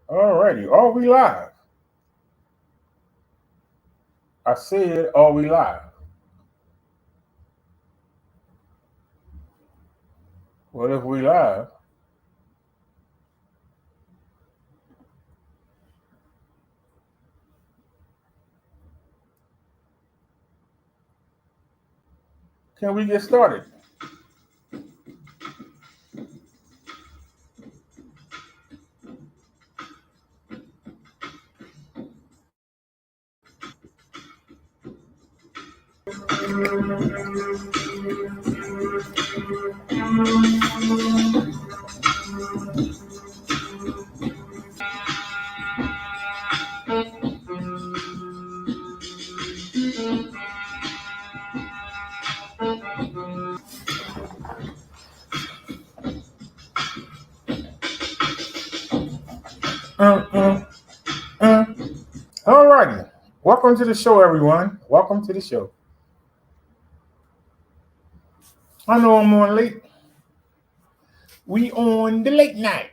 Alrighty, are we live? I said, are we live? Well, if we live, can we get started? Uh, uh, uh. Alrighty, welcome to the show, everyone. Welcome to the show. I know I'm on late. We on the late night.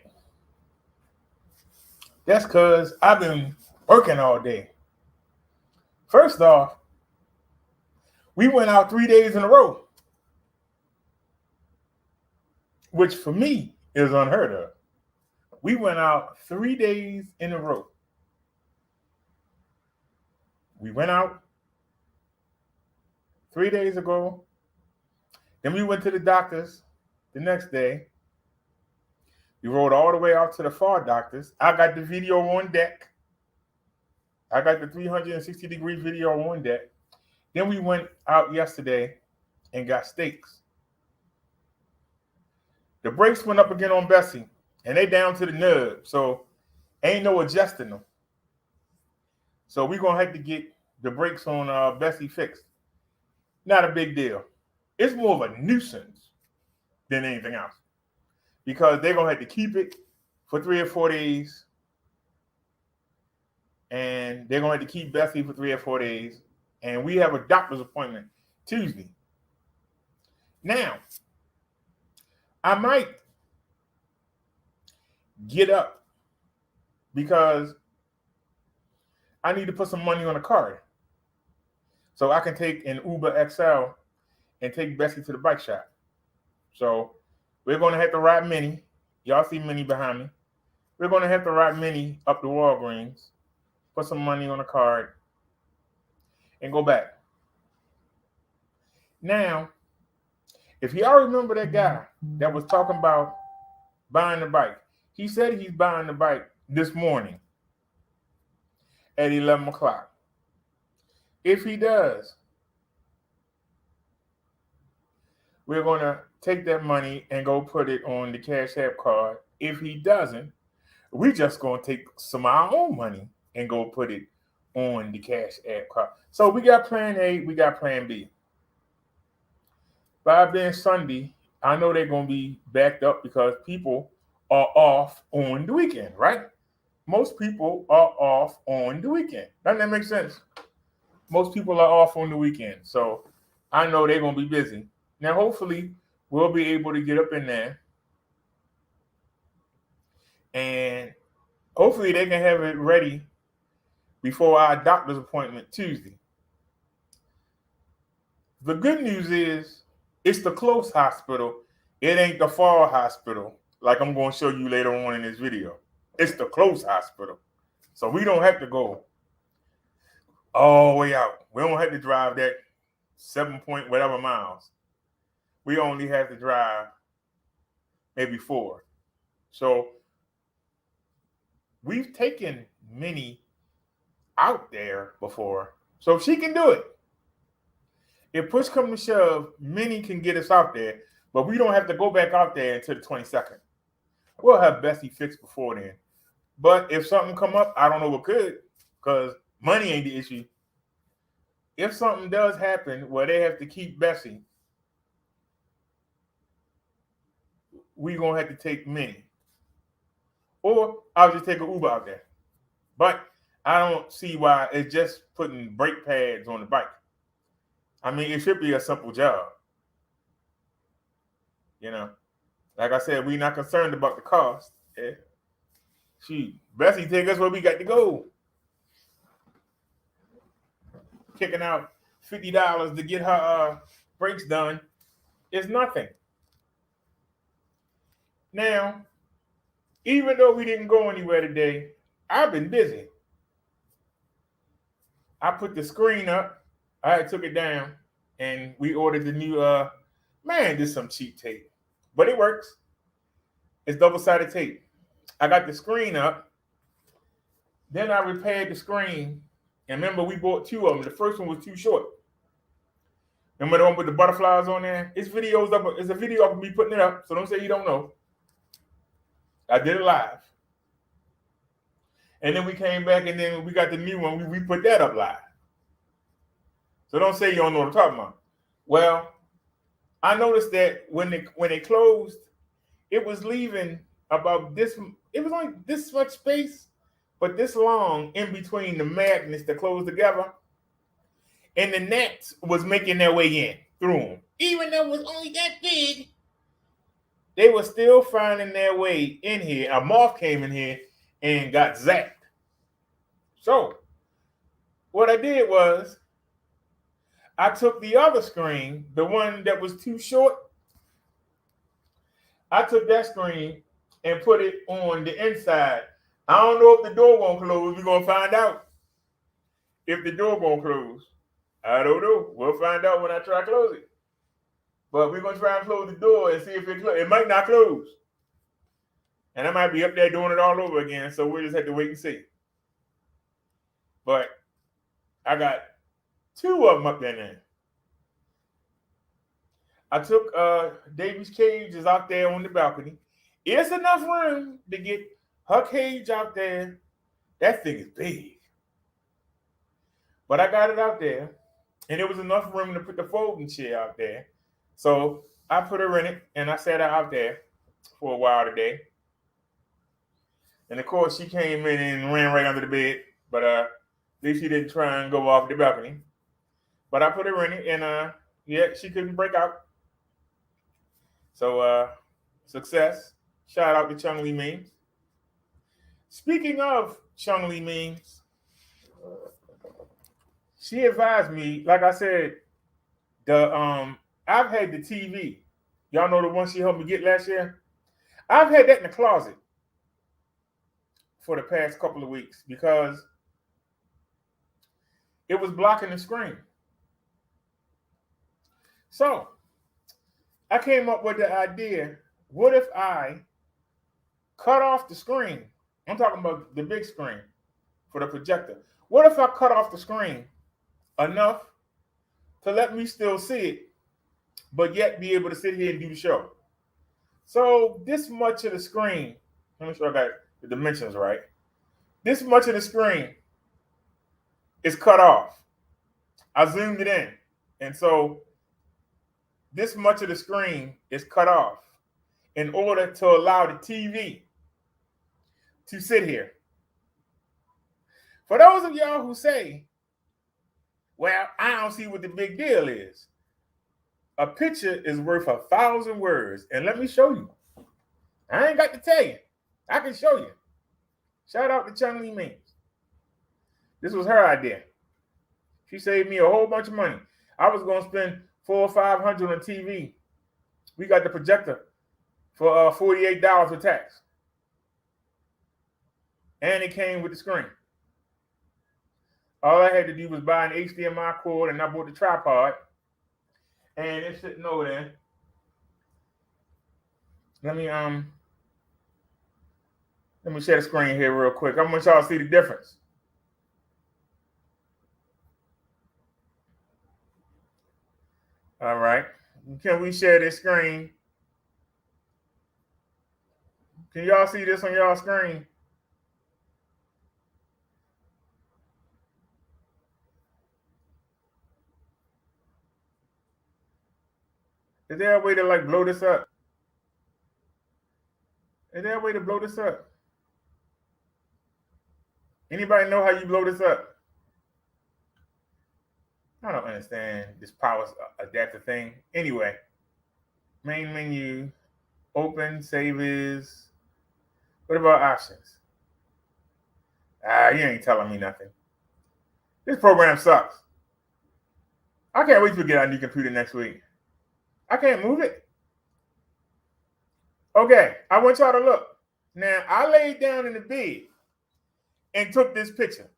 That's because I've been working all day. First off, we went out 3 days in a row, which for me is unheard of. We went out 3 days in a row. We went out 3 days ago. Then we went to the doctor's the next day. We rode all the way out to the far doctors. I got the video on deck. I got the 360-degree video on deck. Then we went out yesterday and got steaks. The brakes went up again on Bessie, and they down to the nub, so ain't no adjusting them. So we're gonna have to get the brakes on Bessie fixed. Not a big deal. It's more of a nuisance than anything else because they're gonna have to keep it for 3 or 4 days, and they're gonna have to keep Bessie for 3 or 4 days, and we have a doctor's appointment Tuesday. Now, I might get up because I need to put some money on a card so I can take an Uber XL and take Bessie to the bike shop. So we're going to have to ride Minnie. Y'all see Minnie behind me. We're going to have to ride Minnie up to Walgreens, put some money on a card, and go back. Now, if y'all remember that guy that was talking about buying the bike, he said he's buying the bike this morning at 11 o'clock. If he does, we're going to take that money and go put it on the Cash App card. If he doesn't, we just going to take some of our own money and go put it on the Cash App card. So we got plan A, we got plan B. By being Sunday, I know they're going to be backed up because people are off on the weekend, right? Most people are off on the weekend. Doesn't that make sense? Most people are off on the weekend. So I know they're going to be busy. Now, hopefully, we'll be able to get up in there and hopefully they can have it ready before our doctor's appointment Tuesday. The good news is it's the close hospital. It ain't the far hospital like I'm going to show you later on in this video. It's the close hospital. So we don't have to go all the way out. We don't have to drive that 7 point whatever miles. We only have to drive maybe 4. So we've taken Minnie out there before. So she can do it. If push comes to shove, Minnie can get us out there, but we don't have to go back out there until the 22nd. We'll have Bessie fixed before then. But if something come up, I don't know what could, because money ain't the issue. If something does happen where they have to keep Bessie, we're going to have to take Minnie. Or I'll just take an Uber out there. But I don't see why it's just putting brake pads on the bike. I mean, it should be a simple job. You know, like I said, we're not concerned about the cost. Yeah. Shoot, Bessie, take us where we got to go. Kicking out $50 to get her brakes done is nothing. Now, even though we didn't go anywhere today, I've been busy. I put the screen up. I took it down, and we ordered the new. Man, this is some cheap tape, but it works. It's double-sided tape. I got the screen up. Then I repaired the screen. And remember, we bought two of them. The first one was too short. Remember the one with the butterflies on there? It's videos up. It's a video of me putting it up. So don't say you don't know. I did it live. And then we came back, and then we got the new one. We put that up live. So don't say you don't know what I'm talking about. Well, I noticed that when it closed, it was leaving about this. It was only this much space, but this long in between the magnets that close together, and the nets was making their way in through them. Even though it was only that big, they were still finding their way in here. A moth came in here and got zapped. So what I did was I took the other screen, the one that was too short. I took that screen and put it on the inside. I don't know if the door won't close. We're going to find out if the door won't close. I don't know. We'll find out when I try to close it. But we're going to try and close the door and see if it closes. It might not close. And I might be up there doing it all over again, so we'll just have to wait and see. But I got two of them up there now. I took Davy's cage is out there on the balcony. It's enough room to get her cage out there. That thing is big. But I got it out there, and there was enough room to put the folding chair out there. So I put her in it, and I sat her out there for a while today. And of course, she came in and ran right under the bed, but at least she didn't try and go off the balcony. But I put her in it, and yeah, she couldn't break out. So success. Shout out to Chung Lee Memes. Speaking of Chung Lee Memes, she advised me, like I said, I've had the TV. Y'all know the one she helped me get last year? I've had that in the closet for the past couple of weeks because it was blocking the screen. So I came up with the idea, what if I cut off the screen? I'm talking about the big screen for the projector. What if I cut off the screen enough to let me still see it, but yet be able to sit here and do the show? So this much of the screen, let me make sure I got the dimensions right. This much of the screen is cut off. I zoomed it in. And so this much of the screen is cut off in order to allow the TV to sit here. For those of y'all who say, well, I don't see what the big deal is. A picture is worth 1,000 words. And let me show you. I ain't got to tell you. I can show you. Shout out to Chung Lee Memes. This was her idea. She saved me a whole bunch of money. I was going to spend $400 or $500 on TV. We got the projector for $48 with tax. And it came with the screen. All I had to do was buy an HDMI cord, and I bought the tripod. And it's sitting over there. Let me share the screen here real quick. I want y'all to see the difference. All right. Can we share this screen? Can y'all see this on y'all screen? Is there a way to like blow this up? Is there a way to blow this up? Anybody know how you blow this up? I don't understand this power adapter thing. Anyway, main menu, open, save as. What about options? You ain't telling me nothing. This program sucks. I can't wait to get our new computer next week. I can't move it. Okay, I want y'all to look. Now, I laid down in the bed and took this picture.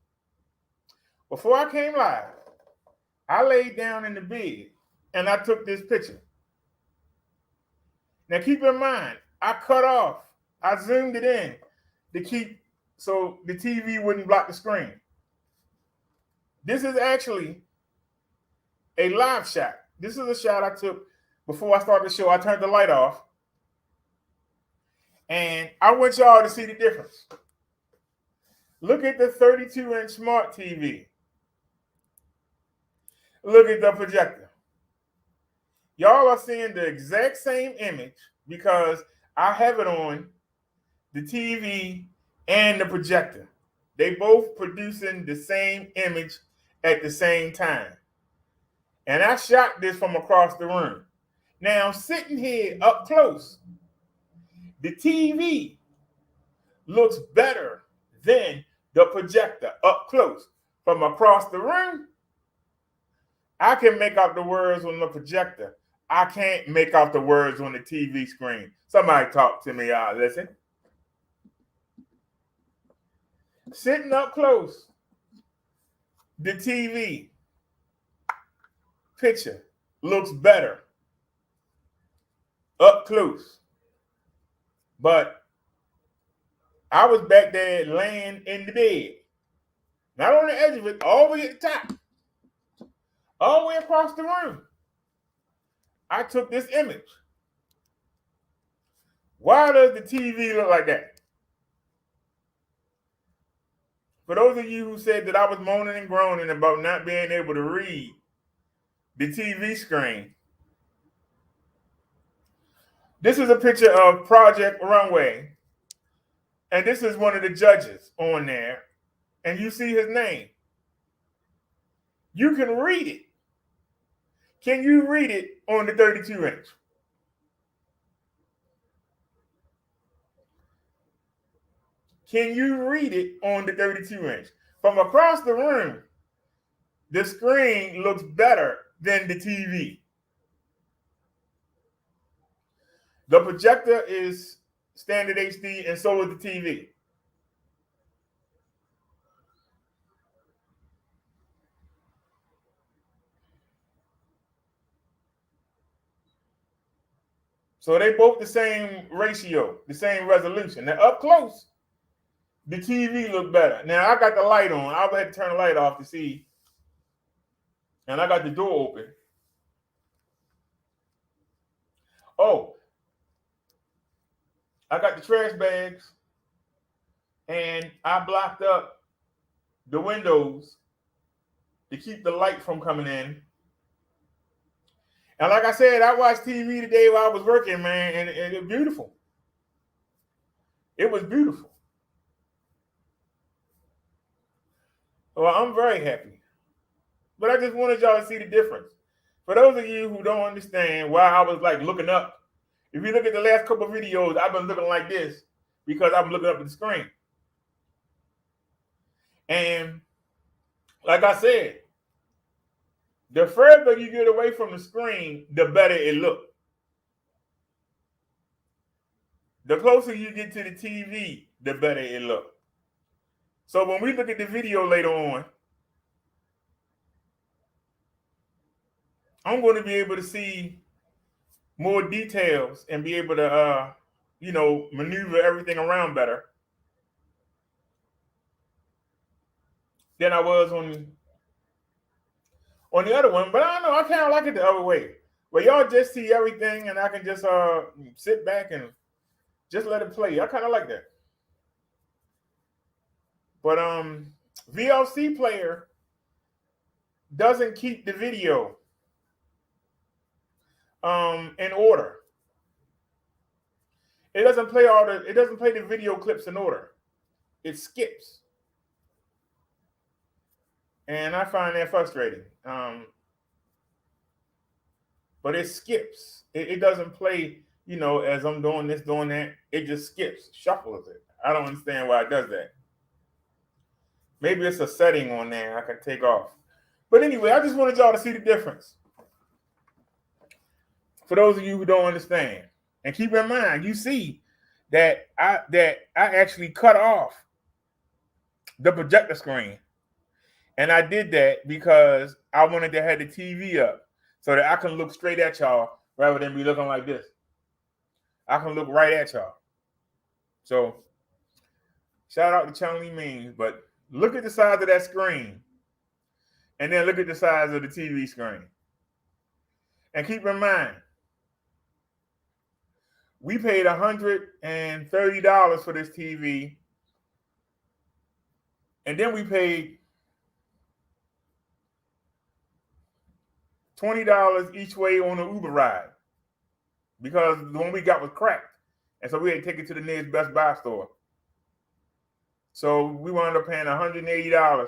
Before I came live, I laid down in the bed and I took this picture. Now, keep in mind, I zoomed it in to keep so the TV wouldn't block the screen. This is actually a live shot. This is a shot I took before I started the show. I turned the light off. And I want y'all to see the difference. Look at the 32-inch smart TV. Look at the projector. Y'all are seeing the exact same image because I have it on the TV and the projector. They both producing the same image at the same time. And I shot this from across the room. Now, sitting here up close, the TV looks better than the projector up close. From across the room, I can make out the words on the projector. I can't make out the words on the TV screen. Somebody talk to me, y'all. Listen. Sitting up close, the TV picture looks better up close. But I was back there laying in the bed. Not on the edge of it, all the way at the top. All the way across the room. I took this image. Why does the TV look like that? For those of you who said that I was moaning and groaning about not being able to read the TV screen, this is a picture of Project Runway. And this is one of the judges on there. And you see his name. You can read it. Can you read it on the 32-inch? Can you read it on the 32-inch? From across the room, the screen looks better than the TV. The projector is standard HD, and so is the TV. So they both the same ratio, the same resolution. Now up close, the TV look better. Now I got the light on. I had to turn the light off to see. And I got the door open. Oh, I got the trash bags. And I blocked up the windows to keep the light from coming in. And like I said, I watched TV today while I was working, man, and it was beautiful. It was beautiful. Well, I'm very happy. But I just wanted y'all to see the difference. For those of you who don't understand why I was like looking up, if you look at the last couple of videos, I've been looking like this because I'm looking up at the screen. And like I said, the further you get away from the screen, the better it looks. The closer you get to the TV, the better it looks. So when we look at the video later on, I'm going to be able to see more details and be able to, maneuver everything around better than I was on the other one. But I don't know, I kind of like it the other way, where y'all just see everything and I can just sit back and just let it play. I kind of like that. But VLC Player doesn't keep the video in order. It doesn't play the video clips in order. It skips. And I find that frustrating. But it skips. It doesn't play, as I'm doing this, doing that. It just skips, shuffles it. I don't understand why it does that. Maybe it's a setting on there I can take off. But anyway, I just wanted y'all to see the difference. For those of you who don't understand. And keep in mind, you see that I actually cut off the projector screen. And I did that because I wanted to have the TV up so that I can look straight at y'all rather than be looking like this. I can look right at y'all. So shout out to Chung Lee Means, but look at the size of that screen and then look at the size of the TV screen. And keep in mind, we paid $130 for this TV, and then we paid $20 each way on the Uber ride because the one we got was cracked. And so we had to take it to the nearest Best Buy store. So we wound up paying $180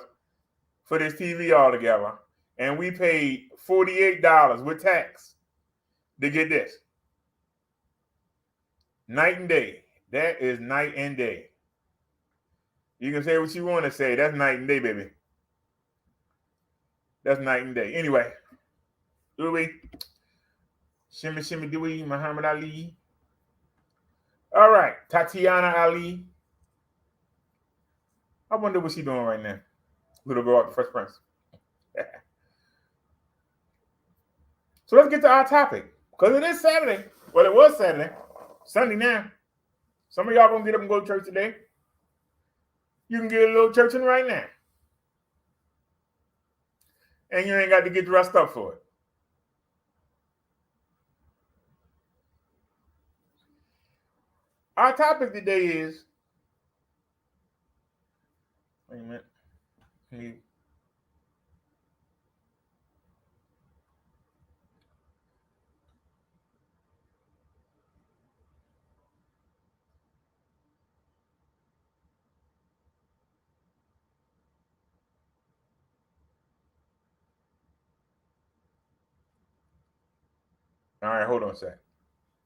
for this TV altogether. And we paid $48 with tax to get this. Night and day. That is night and day. You can say what you want to say. That's night and day, baby. That's night and day. Anyway. Louis. Shimmy, shimmy, Dewey. Muhammad Ali. All right. Tatiana Ali. I wonder what she's doing right now. Little girl at the Fresh Prince. So let's get to our topic. Because it is Saturday. Well, it was Saturday. Sunday now. Some of y'all gonna get up and go to church today. You can get a little churching right now. And you ain't got to get dressed up for it. Our topic today is, wait a minute. All right, hold on a sec.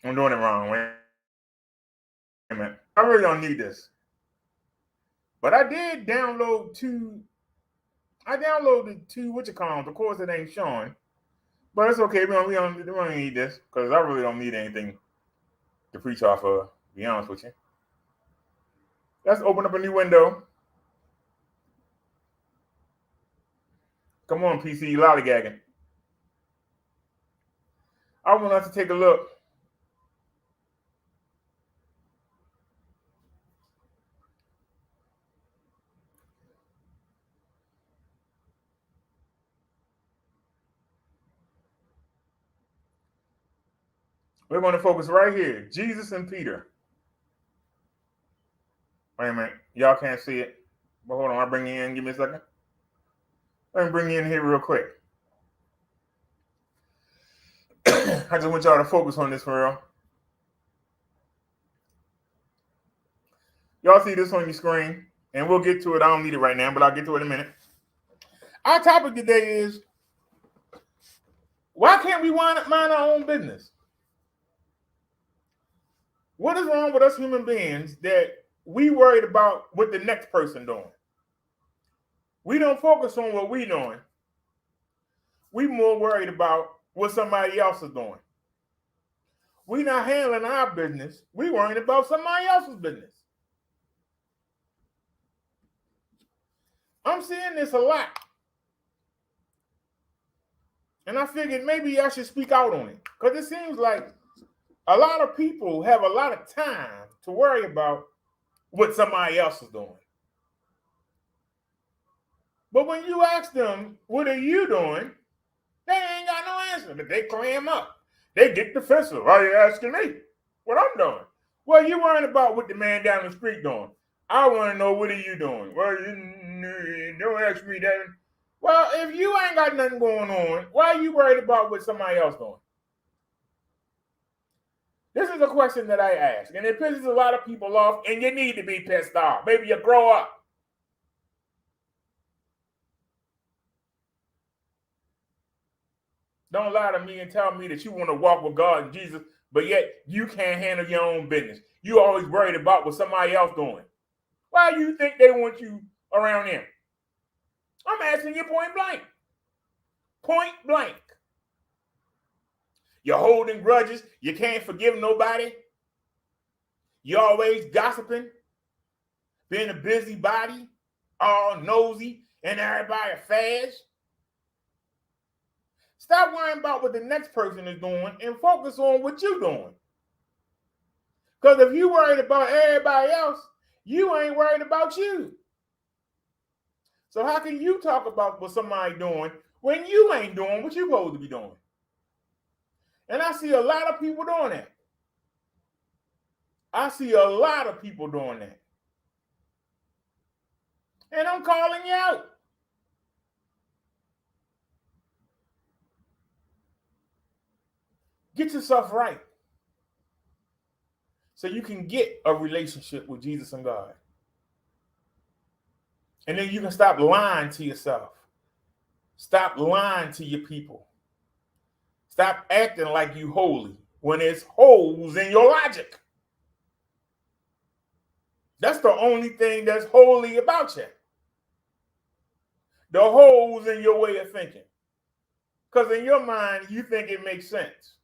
I'm doing it wrong. Wait a minute. I really don't need this. But I did download two. I downloaded two, what you call them. Of course, it ain't showing. But it's okay. We don't need this because I really don't need anything to preach off of, to be honest with you. Let's open up a new window. Come on, PC, lollygagging. I want us to take a look. We're going to focus right here. Jesus and Peter. Wait a minute. Y'all can't see it. But hold on. I'll bring you in. Give me a second. Let me bring you in here real quick. I just want y'all to focus on this for real. Y'all see this on your screen. And we'll get to it. I don't need it right now, but I'll get to it in a minute. Our topic today is, why can't we mind our own business? What is wrong with us human beings that we worried about what the next person doing? We don't focus on what we doing. We more worried about what somebody else is doing. We not handling our business. We worrying about somebody else's business. I'm seeing this a lot. And I figured maybe I should speak out on it. Because it seems like a lot of people have a lot of time to worry about what somebody else is doing. But when you ask them, what are you doing? They ain't got no answer. But they clam up. They get defensive. Why are you asking me what I'm doing? Well, you worrying about what the man down the street doing. I want to know, what are you doing? Well, you don't ask me that. Well, if you ain't got nothing going on, why are you worried about what somebody else doing? This is a question that I ask, and it pisses a lot of people off, and you need to be pissed off. Maybe you grow up. Don't lie to me and tell me that you want to walk with God and Jesus, but yet you can't handle your own business. You always worried about what somebody else doing. Why do you think they want you around them? I'm asking you point blank. Point blank. You're holding grudges. You can't forgive nobody. You're always gossiping, being a busybody, all nosy, and everybody fast. Stop worrying about what the next person is doing and focus on what you're doing. Because if you're worried about everybody else, you ain't worried about you. So how can you talk about what somebody doing when you ain't doing what you're supposed to be doing? And I see a lot of people doing that. I see a lot of people doing that. And I'm calling you out. Get yourself right so you can get a relationship with Jesus and God. And then you can stop lying to yourself. Stop lying to your people. Stop acting like you holy when there's holes in your logic. That's the only thing that's holy about you. The holes in your way of thinking. Because in your mind, you think it makes sense.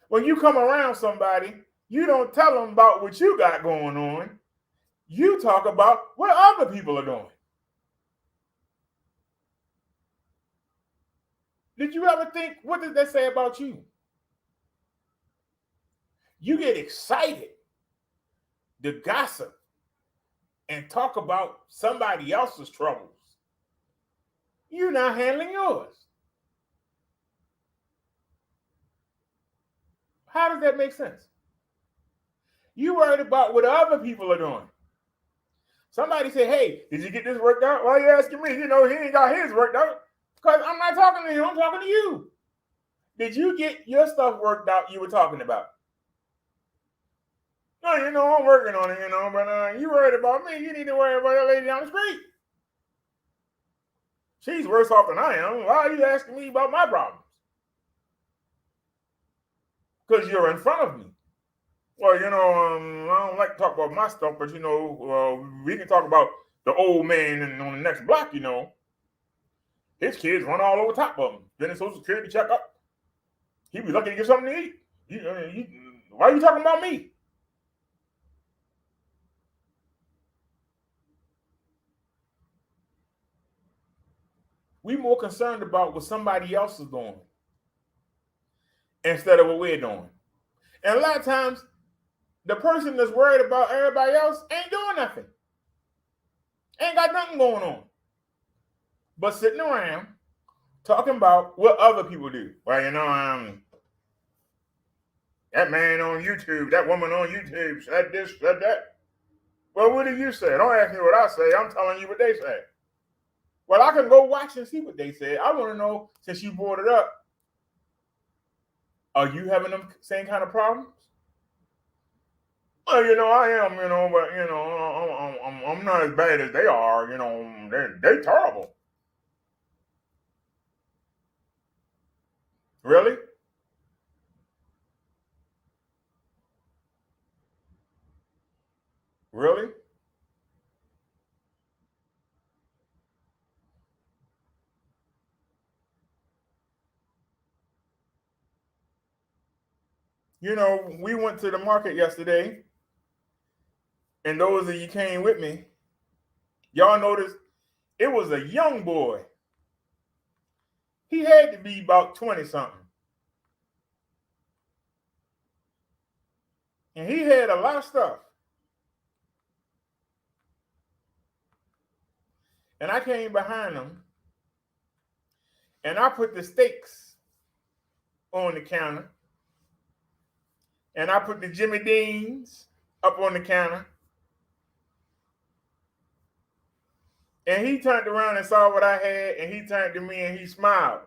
When you come around somebody, you don't tell them about what you got going on. You talk about what other people are doing. Did you ever think, what did that say about you? You get excited to gossip and talk about somebody else's troubles. You're not handling yours. How does that make sense? You worried about what other people are doing. Somebody say, hey, did you get this worked out? Why are you asking me? You know, he ain't got his worked out. Because I'm not talking to him, I'm talking to you. Did you get your stuff worked out you were talking about? No, you know, I'm working on it, you know, but you worried about me. You need to worry about that lady down the street. She's worse off than I am. Why are you asking me about my problems? Because you're in front of me. Well, you know, I don't like to talk about my stuff, but, you know, we can talk about the old man on the next block, you know. His kids run all over top of him. Then his Social Security checkup. He'd be lucky to get something to eat. Why are you talking about me? We more concerned about what somebody else is doing instead of what we're doing. And a lot of times, the person that's worried about everybody else ain't doing nothing. Ain't got nothing going on. But sitting around talking about what other people do. Well, you know, that man on YouTube, that woman on YouTube said this, said that. Well, what do you say? Don't ask me what I say. I'm telling you what they say. Well, I can go watch and see what they say. I want to know, since you brought it up, are you having them same kind of problems? Well, you know, I am, you know, but, you know, I'm not as bad as they are. You know, they're terrible. Really? Really? You know, we went to the market yesterday, and those of you came with me, y'all noticed it was a young boy. He had to be about 20 something. And he had a lot of stuff. And I came behind him, and I put the steaks on the counter, and I put the Jimmy Deans up on the counter. And he turned around and saw what I had, and he turned to me and he smiled.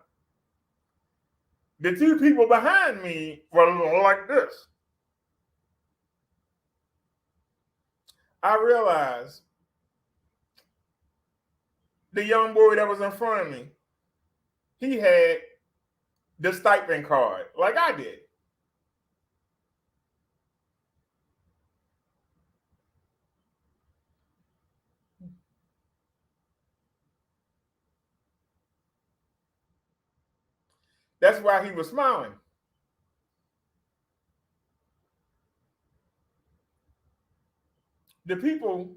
The two people behind me were like this. I realized the young boy that was in front of me, he had the stipend card like I did. That's why he was smiling. The people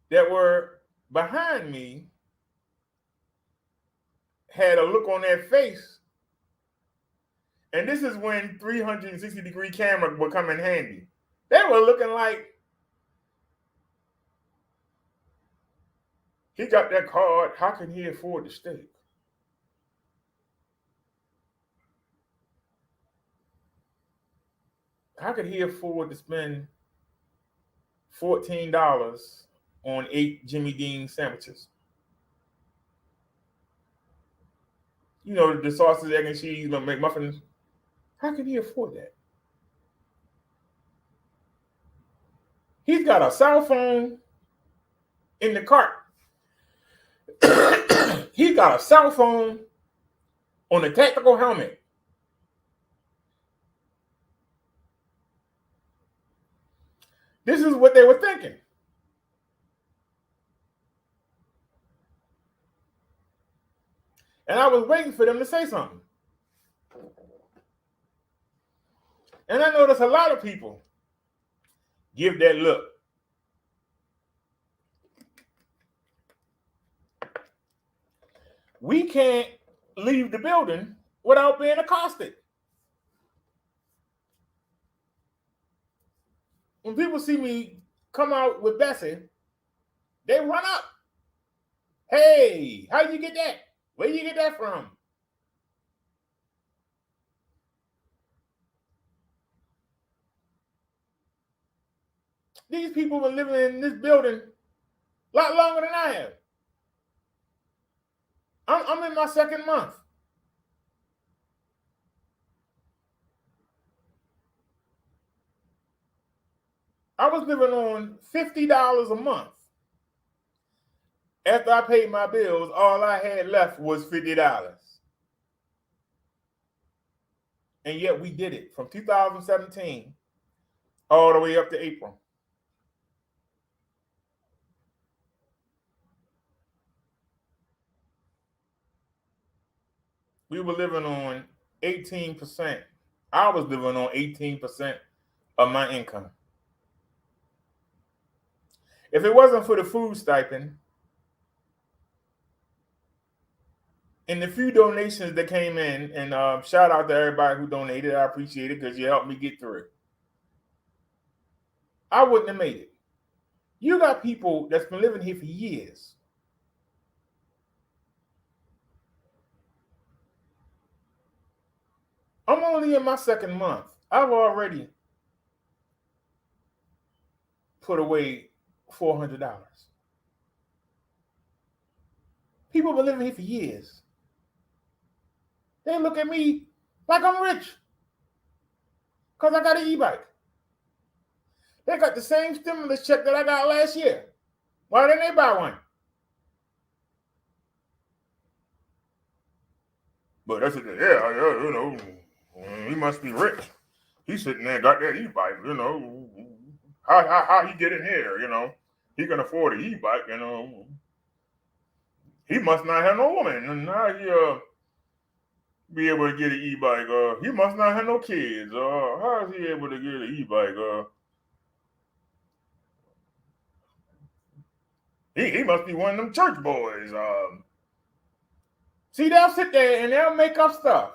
that were behind me had a look on their face. And this is when 360-degree camera would come in handy. They were looking like, he got that card. How can he afford the steak? How could he afford to spend $14 on 8 Jimmy Dean sandwiches? You know, the sausage, egg, and cheese, McMuffins. How can he afford that? He's got a cell phone in the cart. He's got a cell phone on a tactical helmet. This is what they were thinking. And I was waiting for them to say something. And I noticed a lot of people give that look. We can't leave the building without being accosted. When people see me come out with Bessie, they run up. Hey, how you get that? Where you get that from? These people have been living in this building a lot longer than I have. I'm in my second month. I was living on $50 a month. After I paid my bills, all I had left was $50. And yet we did it from 2017 all the way up to April. We were living on 18%. I was living on 18% of my income. If it wasn't for the food stipend and the few donations that came in, and shout out to everybody who donated, I appreciate it because you helped me get through it, I wouldn't have made it. You got people that's been living here for years. I'm only in my second month. I've already put away $400. People have been living here for years. They look at me like I'm rich because I got an e-bike. They got the same stimulus check that I got last year. Why didn't they buy one? But that's it. Yeah, you know, he must be rich. He's sitting there, got that e-bike, you know. How he get in here, you know? He can afford an e-bike, you know. He must not have no woman, and now he be able to get an e-bike. He must not have no kids. How is he able to get an e-bike? He must be one of them church boys. See, they'll sit there and they'll make up stuff.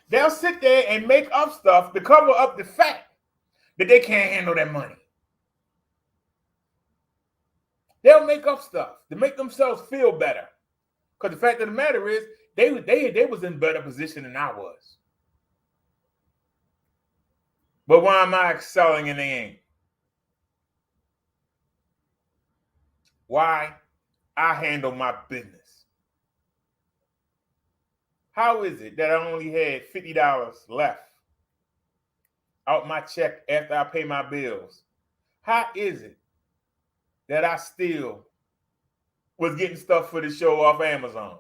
They'll sit there and make up stuff to cover up the fact that they can't handle that money. They'll make up stuff to make themselves feel better. Because the fact of the matter is, they was in better position than I was. But why am I excelling and they ain't? Why? I handle my business. How is it that I only had $50 left out my check after I pay my bills? How is it that I still was getting stuff for the show off Amazon?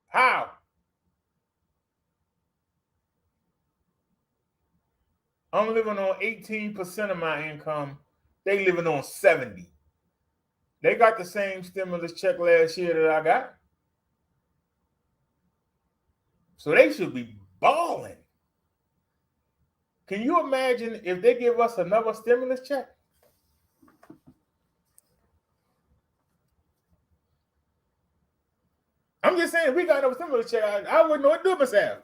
How? I'm living on 18% of my income. They living on 70. They got the same stimulus check last year that I got. So they should be balling. Can you imagine if they give us another stimulus check? I'm just saying, if we got another stimulus check, I wouldn't know what to do myself.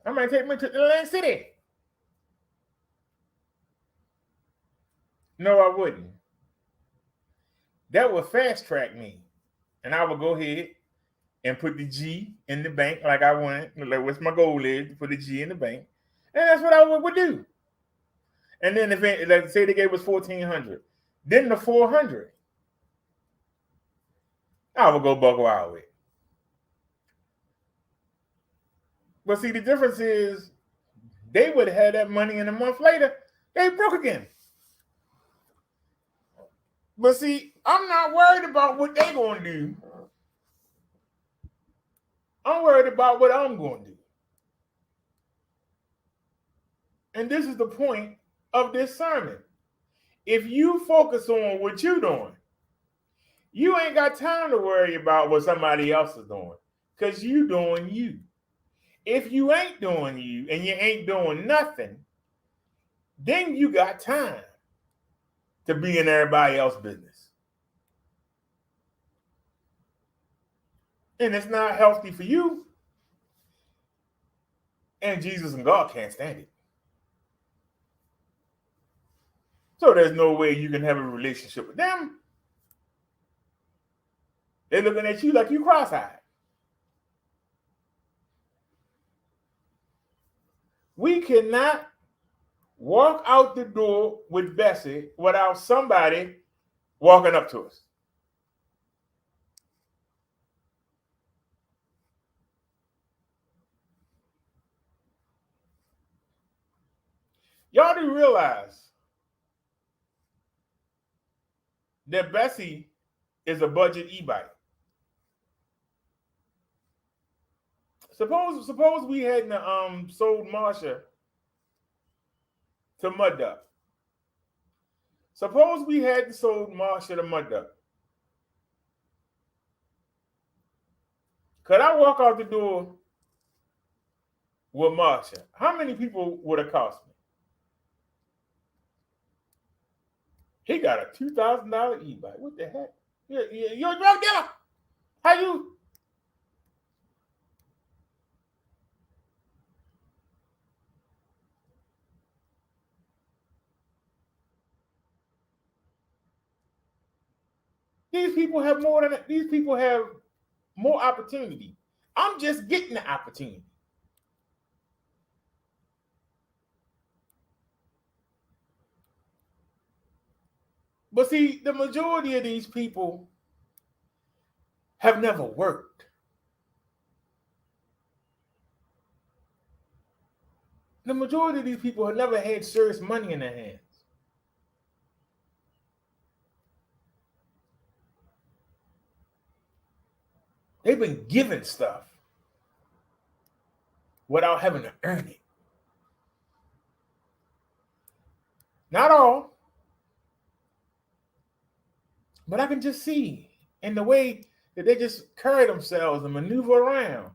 I might take me to Atlantic City. No, I wouldn't. That would fast track me. And I would go ahead and put the G in the bank like I want. Like what's my goal is to put the G in the bank. And that's what I would do. And then if it, like say they gave us 1,400, then the 400, I would go buck wild with. But see, the difference is they would have had that money, and a month later, they broke again. But see, I'm not worried about what they're going to do. I'm worried about what I'm going to do. And this is the point of this sermon. If you focus on what you're doing, you ain't got time to worry about what somebody else is doing because you doing you. If you ain't doing you and you ain't doing nothing, then you got time to be in everybody else's business. And it's not healthy for you. And Jesus and God can't stand it. So there's no way you can have a relationship with them. They're looking at you like you cross-eyed. We cannot walk out the door with Bessie without somebody walking up to us. Y'all do realize that Bessie is a budget e-bike. Suppose we hadn't sold Marsha to Mud Duck. Suppose we hadn't sold Marsha to Mud Duck. Could I walk out the door with Marsha? How many people would it cost me? He got a $2,000 e-bike. What the heck? You're a drug dealer. How you? These people have more than these people have more opportunity. I'm just getting the opportunity. But see, the majority of these people have never worked. The majority of these people have never had serious money in their hands. They've been given stuff without having to earn it. Not all, but I can just see in the way that they just carry themselves and maneuver around.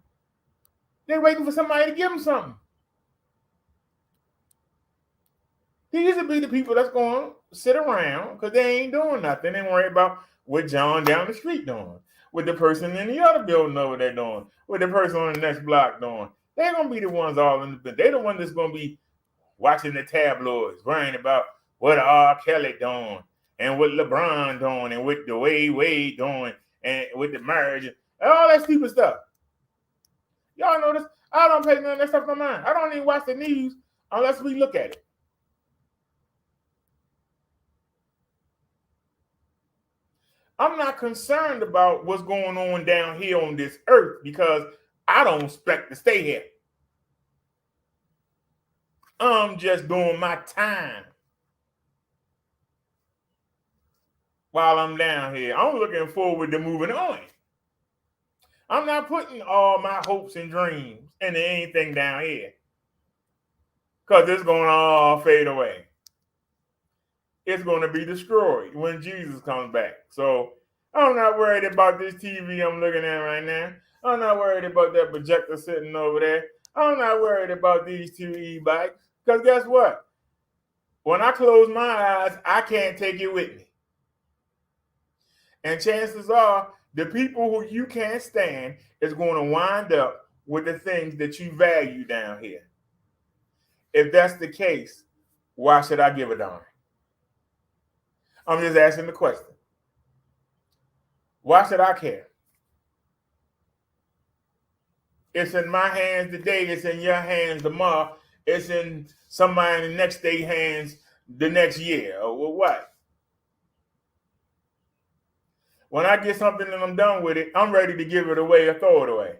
They're waiting for somebody to give them something. These used to be the people that's going to sit around because they ain't doing nothing. They worry about what John down the street doing, what the person in the other building over there doing, what the person on the next block doing. They're going to be the ones all in the bed. They're the ones that's going to be watching the tabloids, worrying about what R. Kelly doing and what LeBron doing and what the Wade doing and with the marriage and all that stupid stuff. Y'all know this. I don't pay none of that stuff no mind. I don't even watch the news unless we look at it. I'm not concerned about what's going on down here on this earth because I don't expect to stay here. I'm just doing my time while I'm down here. I'm looking forward to moving on. I'm not putting all my hopes and dreams into anything down here because it's going to all fade away. It's going to be destroyed when Jesus comes back. So I'm not worried about this TV I'm looking at right now. I'm not worried about that projector sitting over there. I'm not worried about these two e-bikes because guess what? When I close my eyes, I can't take it with me. And chances are, the people who you can't stand is going to wind up with the things that you value down here. If that's the case, why should I give a darn? I'm just asking the question. Why should I care? It's in my hands today. It's in your hands tomorrow. It's in somebody in the next day hands the next year. Or what? When I get something and I'm done with it, I'm ready to give it away or throw it away.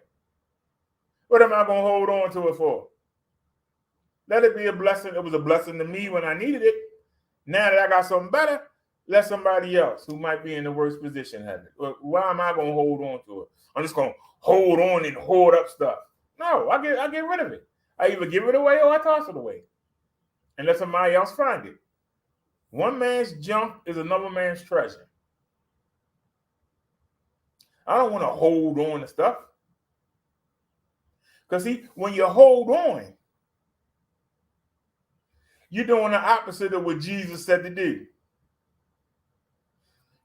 What am I going to hold on to it for? Let it be a blessing. It was a blessing to me when I needed it. Now that I got something better, let somebody else who might be in the worst position have it. Why am I going to hold on to it? I'm just going to hold on and hoard up stuff. No, I get rid of it. I either give it away or I toss it away and let somebody else find it. One man's junk is another man's treasure. I don't want to hold on to stuff. Because see, when you hold on, you're doing the opposite of what Jesus said to do.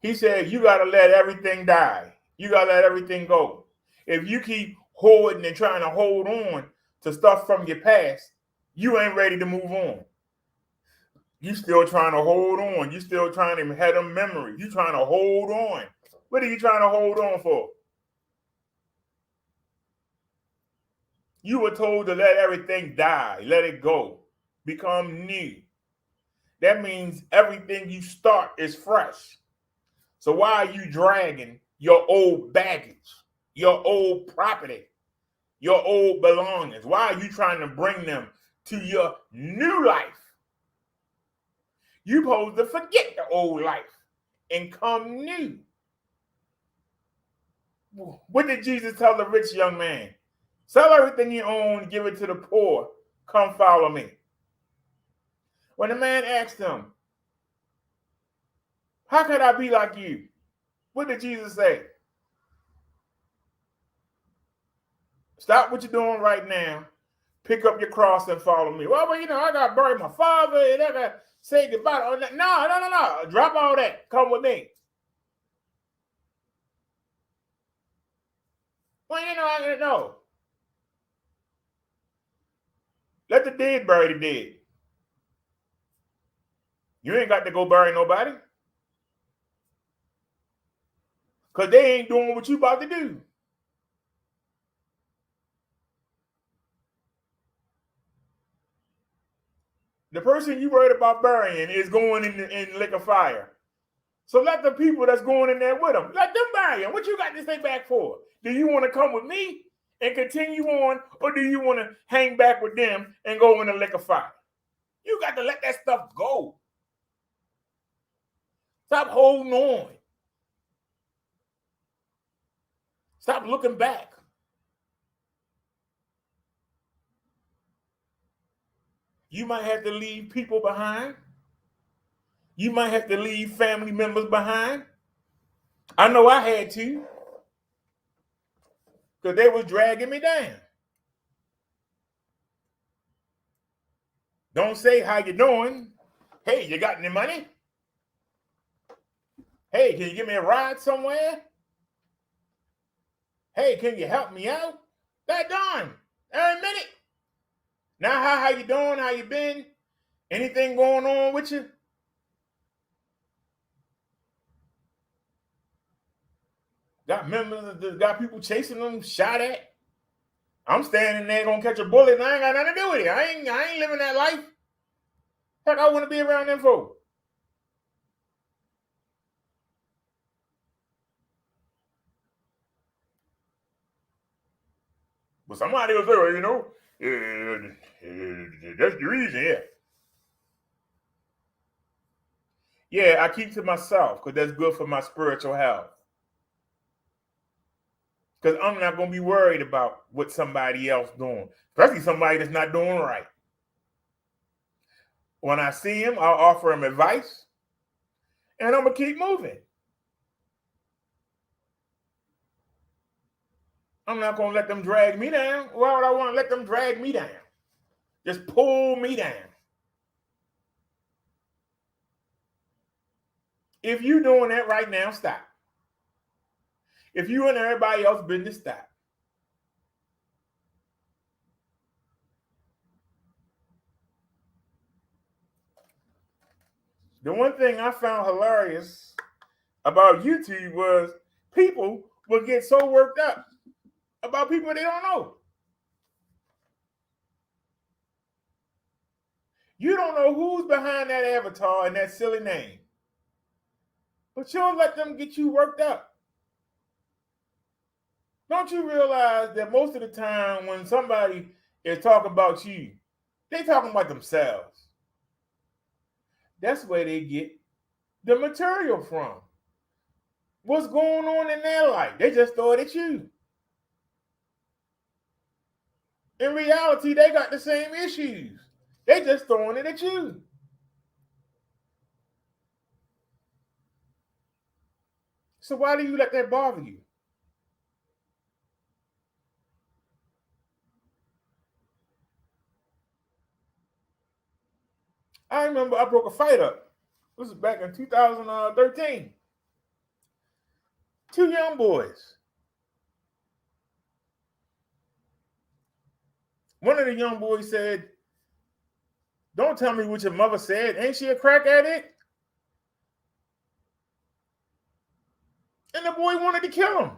He said, you got to let everything die. You got to let everything go. If you keep hoarding and trying to hold on to stuff from your past, you ain't ready to move on. You still trying to hold on. You still trying to have them memories. You trying to hold on. What are you trying to hold on for? You were told to let everything die. Let it go. Become new. That means everything you start is fresh. So why are you dragging your old baggage, your old property, your old belongings? Why are you trying to bring them to your new life? You're supposed to forget the old life and come new. What did Jesus tell the rich young man? Sell everything you own, give it to the poor. Come follow me. When the man asked him, how could I be like you? What did Jesus say? Stop what you're doing right now. Pick up your cross and follow me. Well, I got to bury my father and I got to say goodbye. No. Drop all that. Come with me. Well, I don't know. Let the dead bury the dead. You ain't got to go bury nobody. Because they ain't doing what you about to do. The person you worried about burying is going in lick of fire. So let the people that's going in there with them, let them bury him. What you got to stay back for? Do you want to come with me and continue on, or do you want to hang back with them and go in the lick of fire? You got to let that stuff go. Stop holding on. Stop looking back. You might have to leave people behind. You might have to leave family members behind. I know I had to. Because they was dragging me down. Don't say how you doing. Hey, you got any money? Hey, can you give me a ride somewhere? Hey, can you help me out? That done. Every minute. Now, how you doing? How you been? Anything going on with you? Got members, got people chasing them, shot at. I'm standing there gonna catch a bullet and I ain't got nothing to do with it. I ain't living that life. Heck, I want to be around them folks. But somebody will say, well, that's the reason, yeah. Yeah, I keep to myself because that's good for my spiritual health. Because I'm not going to be worried about what somebody else doing, especially somebody that's not doing right. When I see him, I'll offer him advice, and I'm going to keep moving. I'm not going to let them drag me down. Why would I want to let them drag me down? Just pull me down. If you're doing that right now, stop. If you and everybody else business, stop. The one thing I found hilarious about YouTube was people would get so worked up about people they don't know. You don't know who's behind that avatar and that silly name, but you'll let them get you worked up. Don't you realize that most of the time when somebody is talking about you, they talking about themselves. That's where they get the material from. What's going on in their life? They just throw it at you. In reality, they got the same issues. They just throwing it at you. So why do you let that bother you? I remember I broke a fight up. This was back in 2013. Two young boys. One of the young boys said, "Don't tell me what your mother said. Ain't she a crack addict?" And the boy wanted to kill him.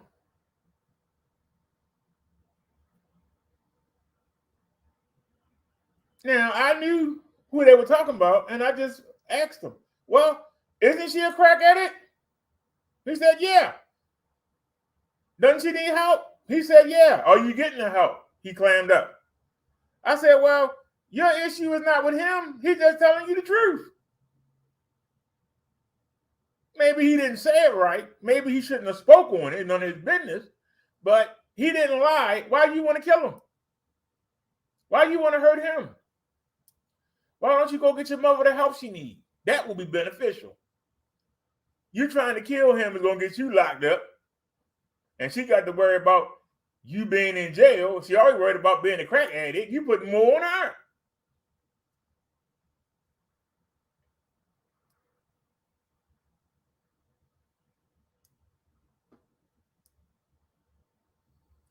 Now, I knew who they were talking about, and I just asked him, "Well, isn't she a crack addict?" He said, "Yeah." "Doesn't she need help?" He said, "Yeah." "Are you getting the help?" He clammed up. I said, "Well, your issue is not with him. He's just telling you the truth." Maybe he didn't say it right. Maybe he shouldn't have spoke on it, none of his business. But he didn't lie. Why do you want to kill him? Why do you want to hurt him? Why don't you go get your mother the help she needs? That will be beneficial. You trying to kill him is going to get you locked up. And she got to worry about you being in jail. She already worried about being a crack addict. You put more on her.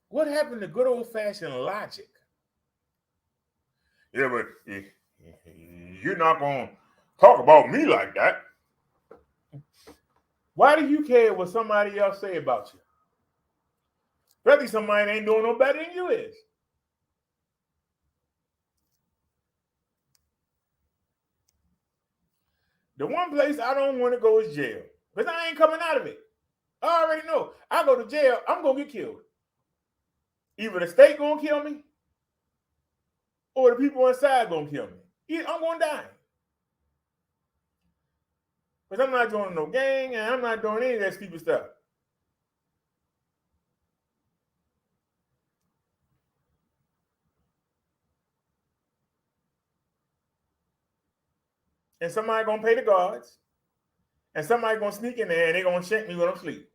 What happened to good old-fashioned logic? Yeah, but you're not going to talk about me like that. Why do you care what somebody else say about you? Especially somebody ain't doing no better than you is. The one place I don't want to go is jail. Because I ain't coming out of it. I already know. I go to jail, I'm going to get killed. Either the state going to kill me, or the people inside going to kill me. I'm going to die. Because I'm not doing no gang, and I'm not doing any of that stupid stuff. And somebody going to pay the guards, and somebody going to sneak in there, and they going to shank me when I'm asleep.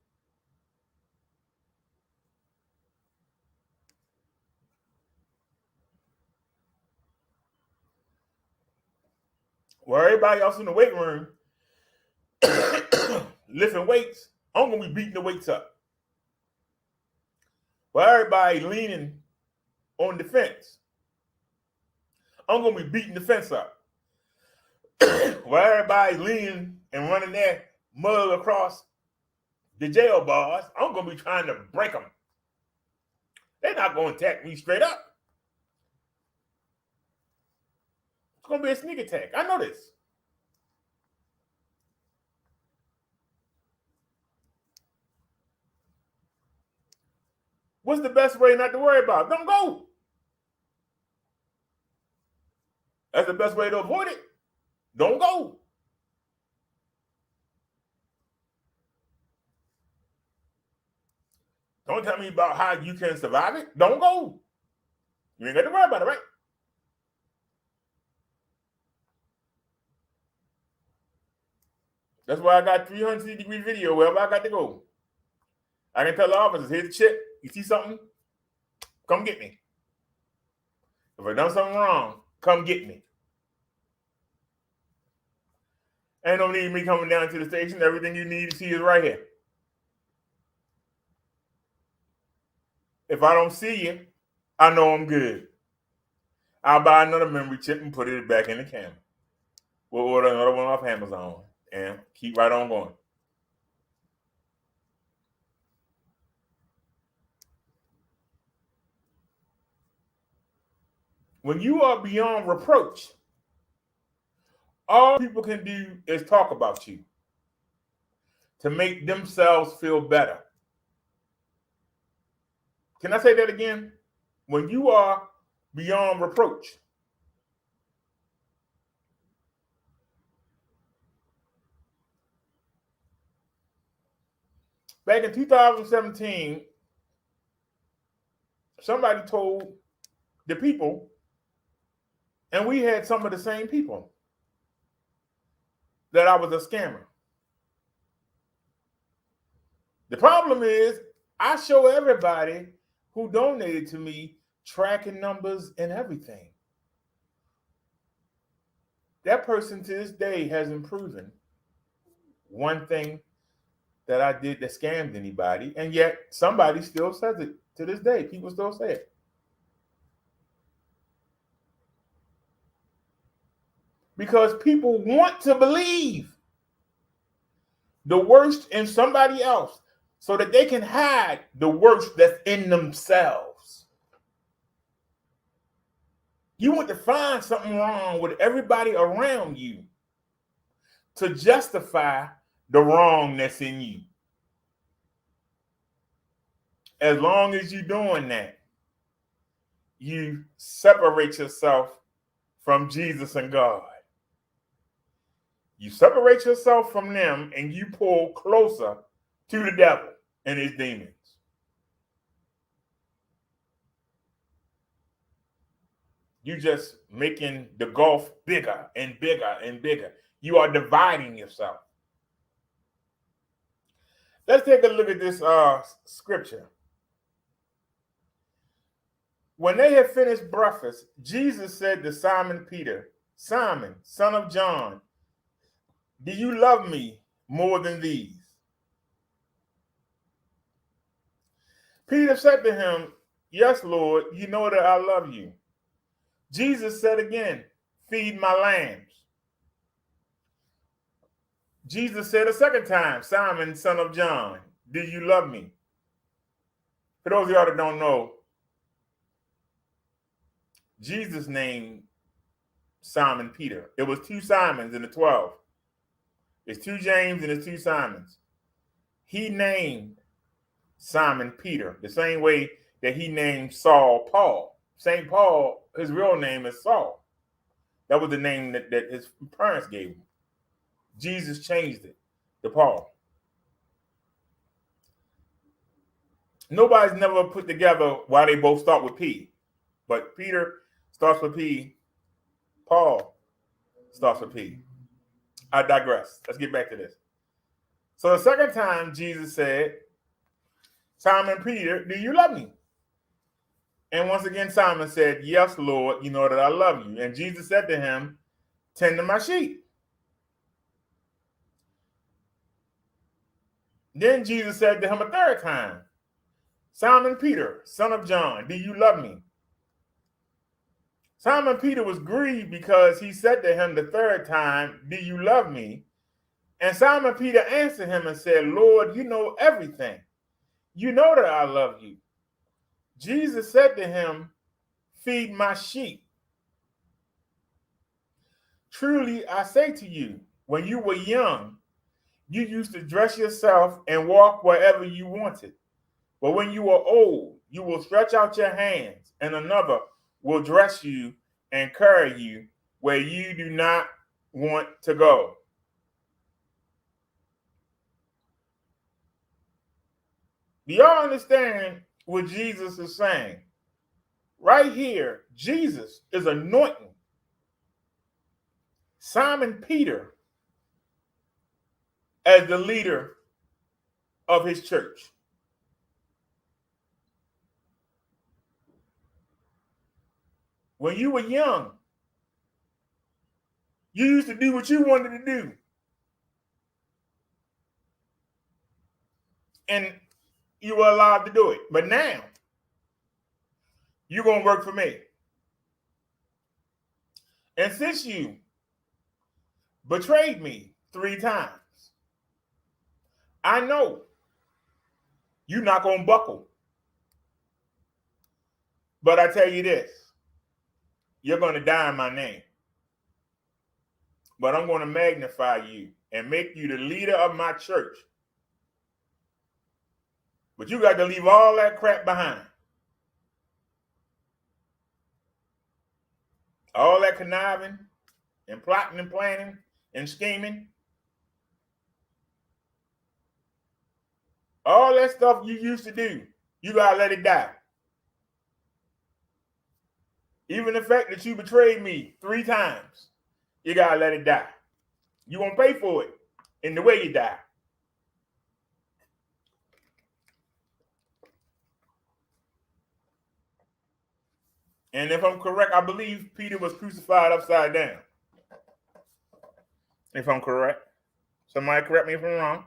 While everybody else in the weight room lifting weights, I'm going to be beating the weights up. While everybody leaning on the fence, I'm going to be beating the fence up. While everybody leaning and running their mug across the jail bars, I'm going to be trying to break them. They're not going to attack me straight up. It's going to be a sneak attack. I know this. What's the best way not to worry about? Don't go. That's the best way to avoid it. Don't go. Don't tell me about how you can survive it. Don't go. You ain't got to worry about it, right? That's why I got 360-degree video wherever I got to go. I can tell the officers, here's the chip. You see something? Come get me. If I done something wrong, come get me. Ain't no need me coming down to the station. Everything you need to see is right here. If I don't see you, I know I'm good. I'll buy another memory chip and put it back in the camera. We'll order another one off Amazon and keep right on going. When you are beyond reproach, all people can do is talk about you to make themselves feel better. Can I say that again? When you are beyond reproach, back in 2017, somebody told the people, and we had some of the same people, that I was a scammer. The problem is, I show everybody who donated to me tracking numbers and everything. That person to this day hasn't proven one thing that I did that scammed anybody, and yet somebody still says it to this day. People still say it. Because people want to believe the worst in somebody else so that they can hide the worst that's in themselves. You want to find something wrong with everybody around you to justify the wrong that's in you. As long as you're doing that, you separate yourself from Jesus and God. You separate yourself from them and you pull closer to the devil and his demons. You're just making the gulf bigger and bigger and bigger. You are dividing yourself. Let's take a look at this scripture. When they had finished breakfast, Jesus said to Simon Peter, Simon, son of John, do you love me more than these? Peter said to him, yes, Lord, you know that I love you. Jesus said again, feed my lambs. Jesus said a second time, Simon, son of John, do you love me? For those of y'all that don't know, Jesus named Simon Peter. It was 2 Simons in the 12. It's 2 James and it's 2 Simons. He named Simon Peter the same way that he named Saul Paul. St. Paul, his real name is Saul. That was the name that his parents gave him. Jesus changed it to Paul. Nobody's never put together why they both start with P. But Peter starts with P. Paul starts with P. I digress. Let's get back to this. So the second time Jesus said, Simon Peter, do you love me? And once again, Simon said, yes, Lord, you know that I love you. And Jesus said to him, tend to my sheep. Then Jesus said to him a third time, Simon Peter, son of John, do you love me? Simon Peter was grieved because he said to him the third time, do you love me? And Simon Peter answered him and said, Lord, you know everything. You know that I love you. Jesus said to him, feed my sheep. Truly, I say to you, when you were young, you used to dress yourself and walk wherever you wanted. But when you are old, you will stretch out your hands, and another will dress you and carry you where you do not want to go. Do y'all understand what Jesus is saying? Right here, Jesus is anointing Simon Peter as the leader of his church. When you were young, you used to do what you wanted to do. And you were allowed to do it. But now, you're going to work for me. And since you betrayed me 3 times, I know you're not going to buckle. But I tell you this, you're going to die in my name. But I'm going to magnify you and make you the leader of my church. But you got to leave all that crap behind. All that conniving and plotting and planning and scheming. All that stuff you used to do, you got to let it die. Even the fact that you betrayed me 3 times, you got to let it die. You're going to pay for it in the way you die. And if I'm correct, I believe Peter was crucified upside down. If I'm correct. Somebody correct me if I'm wrong.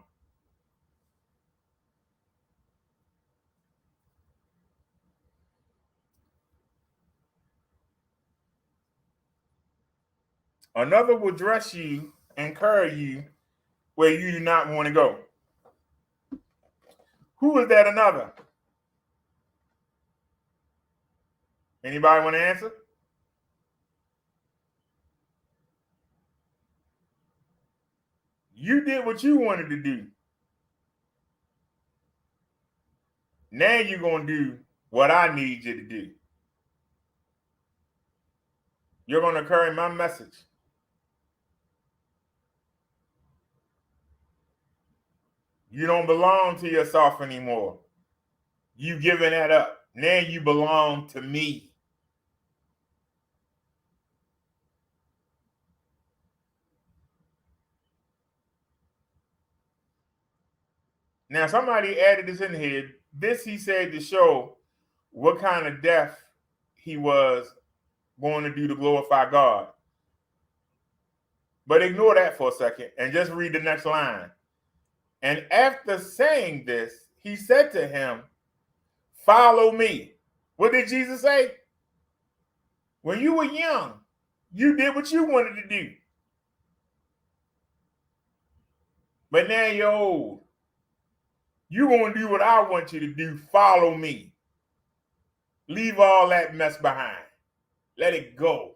Another will dress you and carry you where you do not want to go. Who is that another? Anybody want to answer? You did what you wanted to do. Now you're going to do what I need you to do. You're going to carry my message. You don't belong to yourself anymore. You giving that up. Now you belong to me. Now somebody added this in here. This he said to show what kind of death he was going to do to glorify God. But ignore that for a second and just read the next line. And after saying this, he said to him, "Follow me." What did Jesus say? When you were young, you did what you wanted to do. But now you're old. You're going to do what I want you to do. Follow me. Leave all that mess behind. Let it go.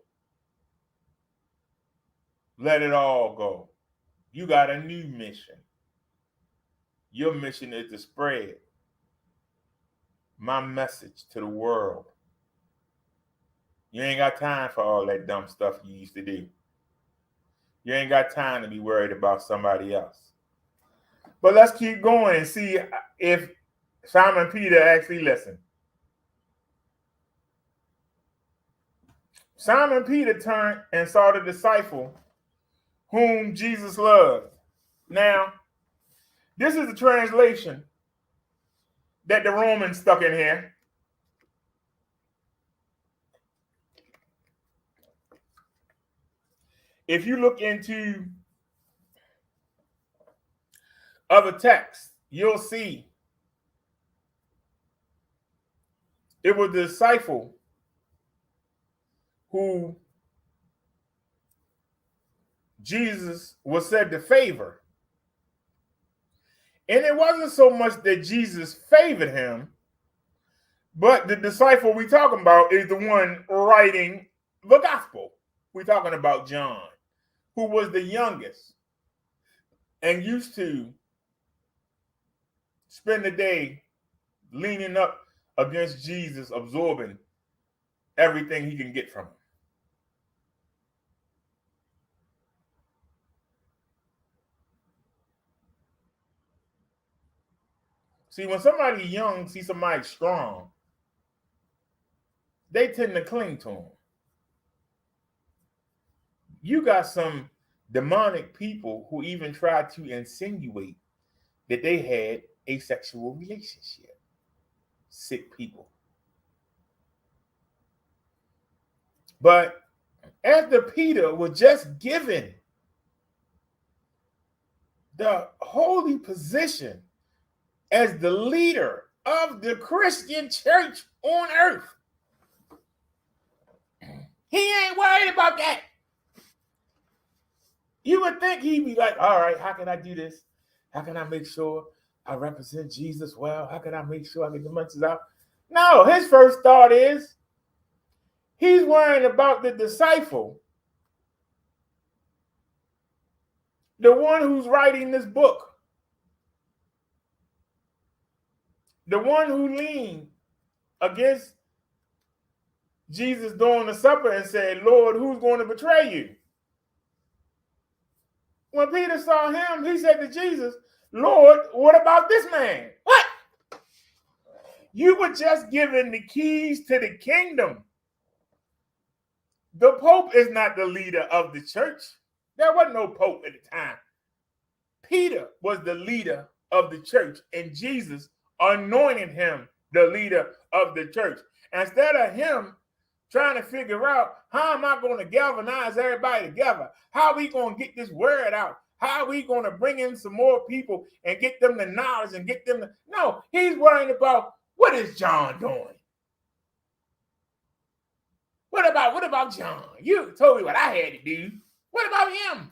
Let it all go. You got a new mission. Your mission is to spread my message to the world. You ain't got time for all that dumb stuff you used to do. You ain't got time to be worried about somebody else. But let's keep going and see if Simon Peter actually listened. Simon Peter turned and saw the disciple whom Jesus loved. Now, this is the translation that the Romans stuck in here. If you look into other texts, you'll see it was the disciple who Jesus was said to favor. And it wasn't so much that Jesus favored him, but the disciple we talking about is the one writing the gospel. We're talking about John, who was the youngest and used to spend the day leaning up against Jesus, absorbing everything he can get from him. See, when somebody young see somebody strong, they tend to cling to them. You got some demonic people who even tried to insinuate that they had a sexual relationship. Sick people. But after Peter was just given the holy position as the leader of the Christian church on earth, he ain't worried about that. You would think he'd be like, all right, how can I do this? How can I make sure I represent Jesus well? How can I make sure I get the message out? No, his first thought is he's worrying about the disciple, the one who's writing this book, the one who leaned against Jesus during the supper and said, Lord, who's going to betray you? When Peter saw him, he said to Jesus, Lord, what about this man? What? You were just given the keys to the kingdom. The Pope is not the leader of the church. There was no Pope at the time. Peter was the leader of the church, and Jesus anointed him the leader of the church. Instead of him trying to figure out, how am I going to galvanize everybody together? How are we going to get this word out? How are we going to bring in some more people and get them the knowledge and get them the... No, he's worrying about, what is John doing? What about John? You told me what I had to do. What about him?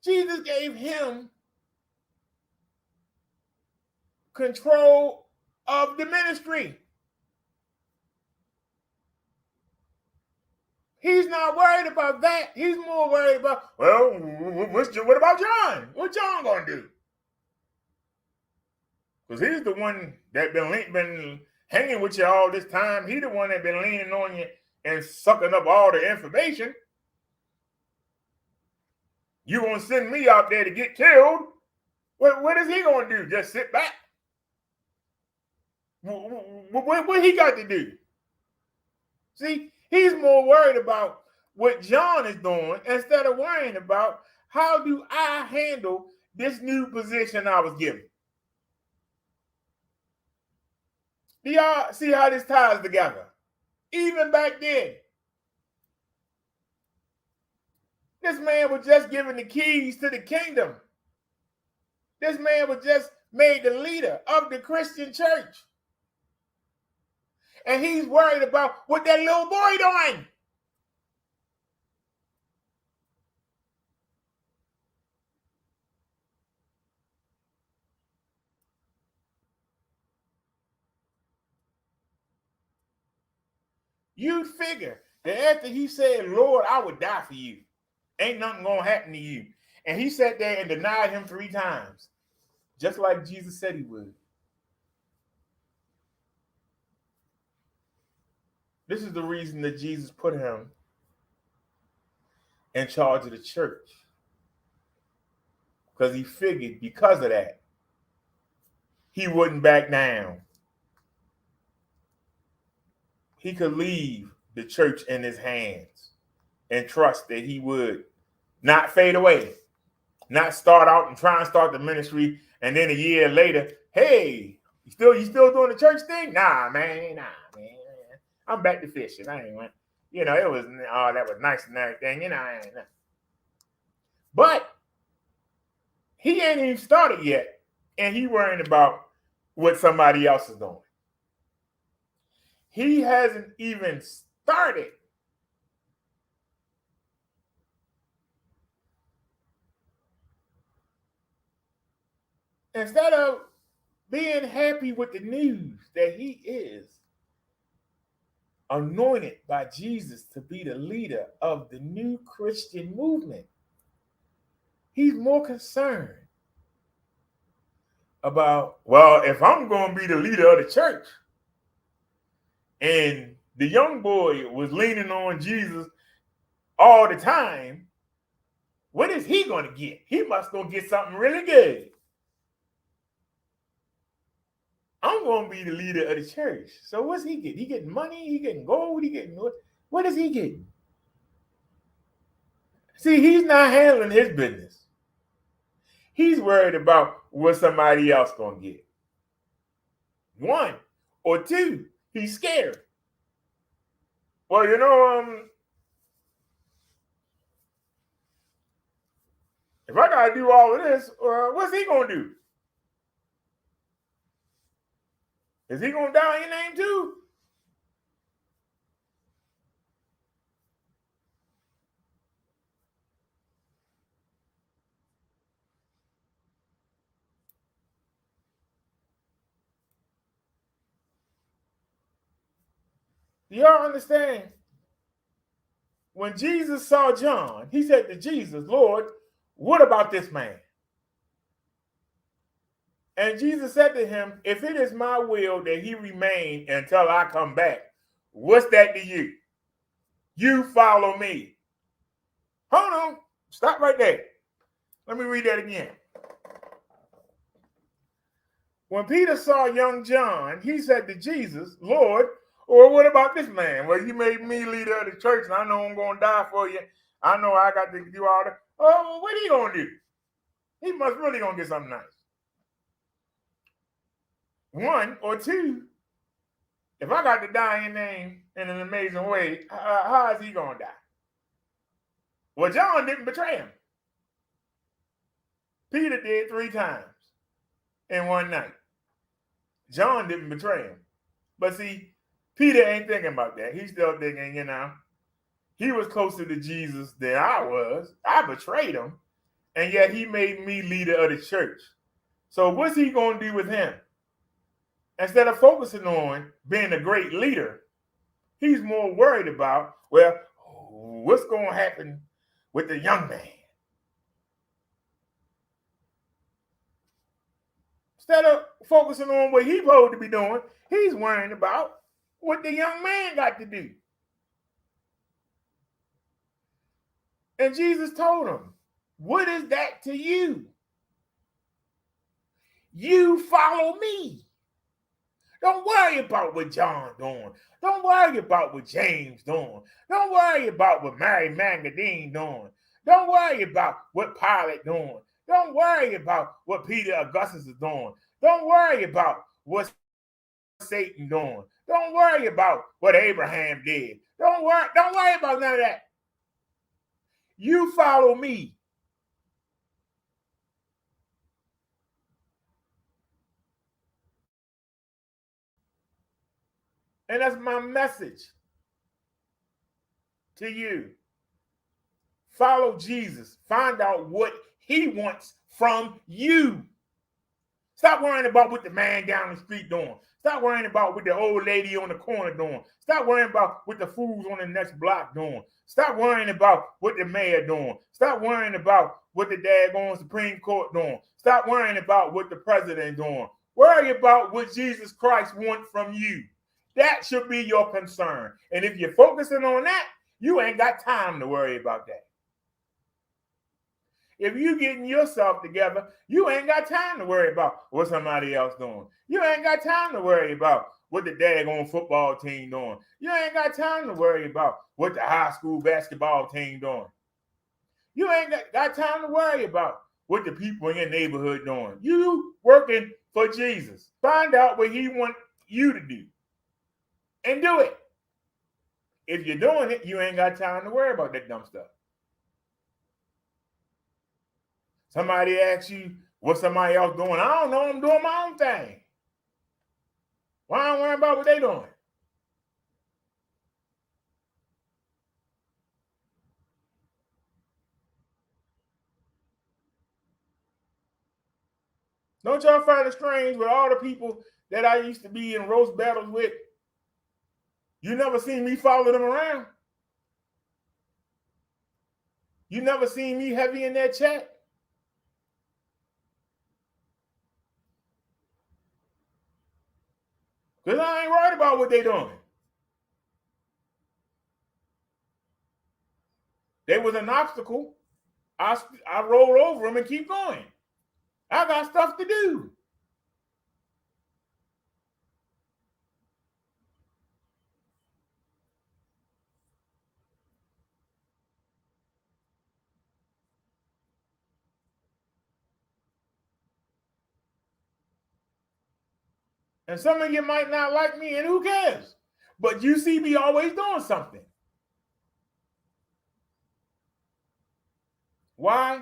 Jesus gave him control of the ministry. He's not worried about that. He's more worried about, well, what about John? What John gonna do? Because he's the one that been hanging with you all this time. He's the one that been leaning on you and sucking up all the information. You gonna send me out there to get killed? What is he gonna do? Just sit back? What he got to do? See, he's more worried about what John is doing instead of worrying about, how do I handle this new position I was given? Do y'all see how this ties together? Even back then, this man was just given the keys to the kingdom. This man was just made the leader of the Christian church. And he's worried about what that little boy doing. You'd figure that after he said, Lord, I would die for you, ain't nothing gonna happen to you. And he sat there and denied him 3 times, just like Jesus said he would. This is the reason that Jesus put him in charge of the church. Because he figured because of that, he wouldn't back down. He could leave the church in his hands and trust that he would not fade away, not start out and try and start the ministry, and then a year later, hey, you still doing the church thing? Nah, man. I'm back to fishing. I ain't went. It was that was nice and everything. I ain't. But he ain't even started yet, and he worrying about what somebody else is doing. He hasn't even started. Instead of being happy with the news that he is anointed by Jesus to be the leader of the new Christian movement, he's more concerned about, well, if I'm going to be the leader of the church, and the young boy was leaning on Jesus all the time, What is he going to get? He must going to get something really good. I'm going to be the leader of the church. So what's he getting? He getting money? He getting gold? He getting what? What is he getting? See, he's not handling his business. He's worried about what somebody else going to get. One or two, he's scared. Well, if I got to do all of this, what's he going to do? Is he going to die in your name too? Do y'all understand? When Jesus saw John, he said to Jesus, Lord, what about this man? And Jesus said to him, if it is my will that he remain until I come back, what's that to you? You follow me. Hold on. Stop right there. Let me read that again. When Peter saw young John, he said to Jesus, Lord, or what about this man? Well, you made me leader of the church, and I know I'm going to die for you. I know I got to do all that. Oh, what he going to do? He must really going to get something nice. One or two, if I got to die in your name in an amazing way, how is he going to die? Well, John didn't betray him. Peter did 3 times in one night. John didn't betray him. But see, Peter ain't thinking about that. He's still thinking, he was closer to Jesus than I was. I betrayed him, and yet he made me leader of the church. So what's he going to do with him? Instead of focusing on being a great leader, he's more worried about, well, what's going to happen with the young man? Instead of focusing on what he's supposed to be doing, he's worrying about what the young man got to do. And Jesus told him, what is that to you? You follow me. Don't worry about what John's doing. Don't worry about what James doing. Don't worry about what Mary Magdalene doing. Don't worry about what Pilate doing. Don't worry about what Peter Augustus is doing. Don't worry about what Satan doing. Don't worry about what Abraham did. Don't worry about none of that. You follow me. And that's my message to you. Follow Jesus. Find out what he wants from you. Stop worrying about what the man down the street doing. Stop worrying about what the old lady on the corner doing. Stop worrying about what the fools on the next block doing. Stop worrying about what the mayor doing. Stop worrying about what the daggone Supreme Court doing. Stop worrying about what the president doing. Worry about what Jesus Christ wants from you. That should be your concern. And if you're focusing on that, you ain't got time to worry about that. If you getting yourself together, you ain't got time to worry about what somebody else doing. You ain't got time to worry about what the daggone football team doing. You ain't got time to worry about what the high school basketball team doing. You ain't got time to worry about what the people in your neighborhood doing. You working for Jesus. Find out what he wants you to do and do it. If you're doing it, you ain't got time to worry about that dumb stuff. Somebody asks you what somebody else doing. I don't know. I'm doing my own thing. Why am I worrying about what they doing? Don't y'all find it strange with all the people that I used to be in roast battles with? You never seen me follow them around. You never seen me heavy in that chat. Because I ain't worried about what they doing. They was an obstacle. I roll over them and keep going. I got stuff to do. And some of you might not like me, and who cares? But you see me always doing something. Why?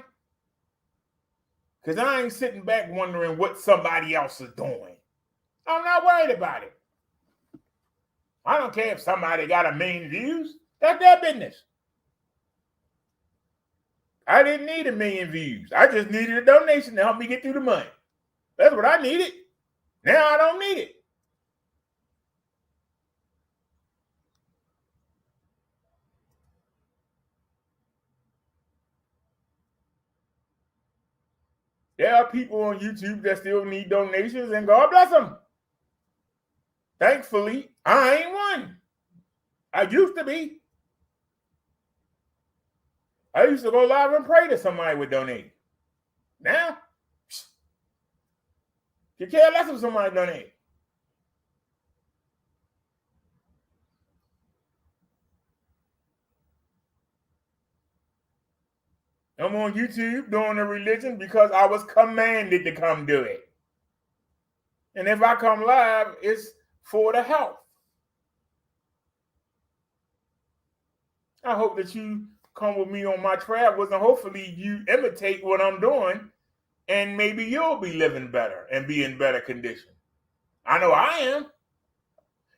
Because I ain't sitting back wondering what somebody else is doing. I'm not worried about it. I don't care if somebody got 1 million views. That's their business. I didn't need 1 million views. I just needed a donation to help me get through the month. That's what I needed. Now I don't need it. There are people on YouTube that still need donations, and God bless them. Thankfully, I ain't one. I used to be. I used to go live and pray that somebody would donate. Now, you care less if somebody donate. I'm on YouTube doing a religion because I was commanded to come do it. And if I come live, it's for the health. I hope that you come with me on my travels, and hopefully you imitate what I'm doing, and maybe you'll be living better and be in better condition. I know I am.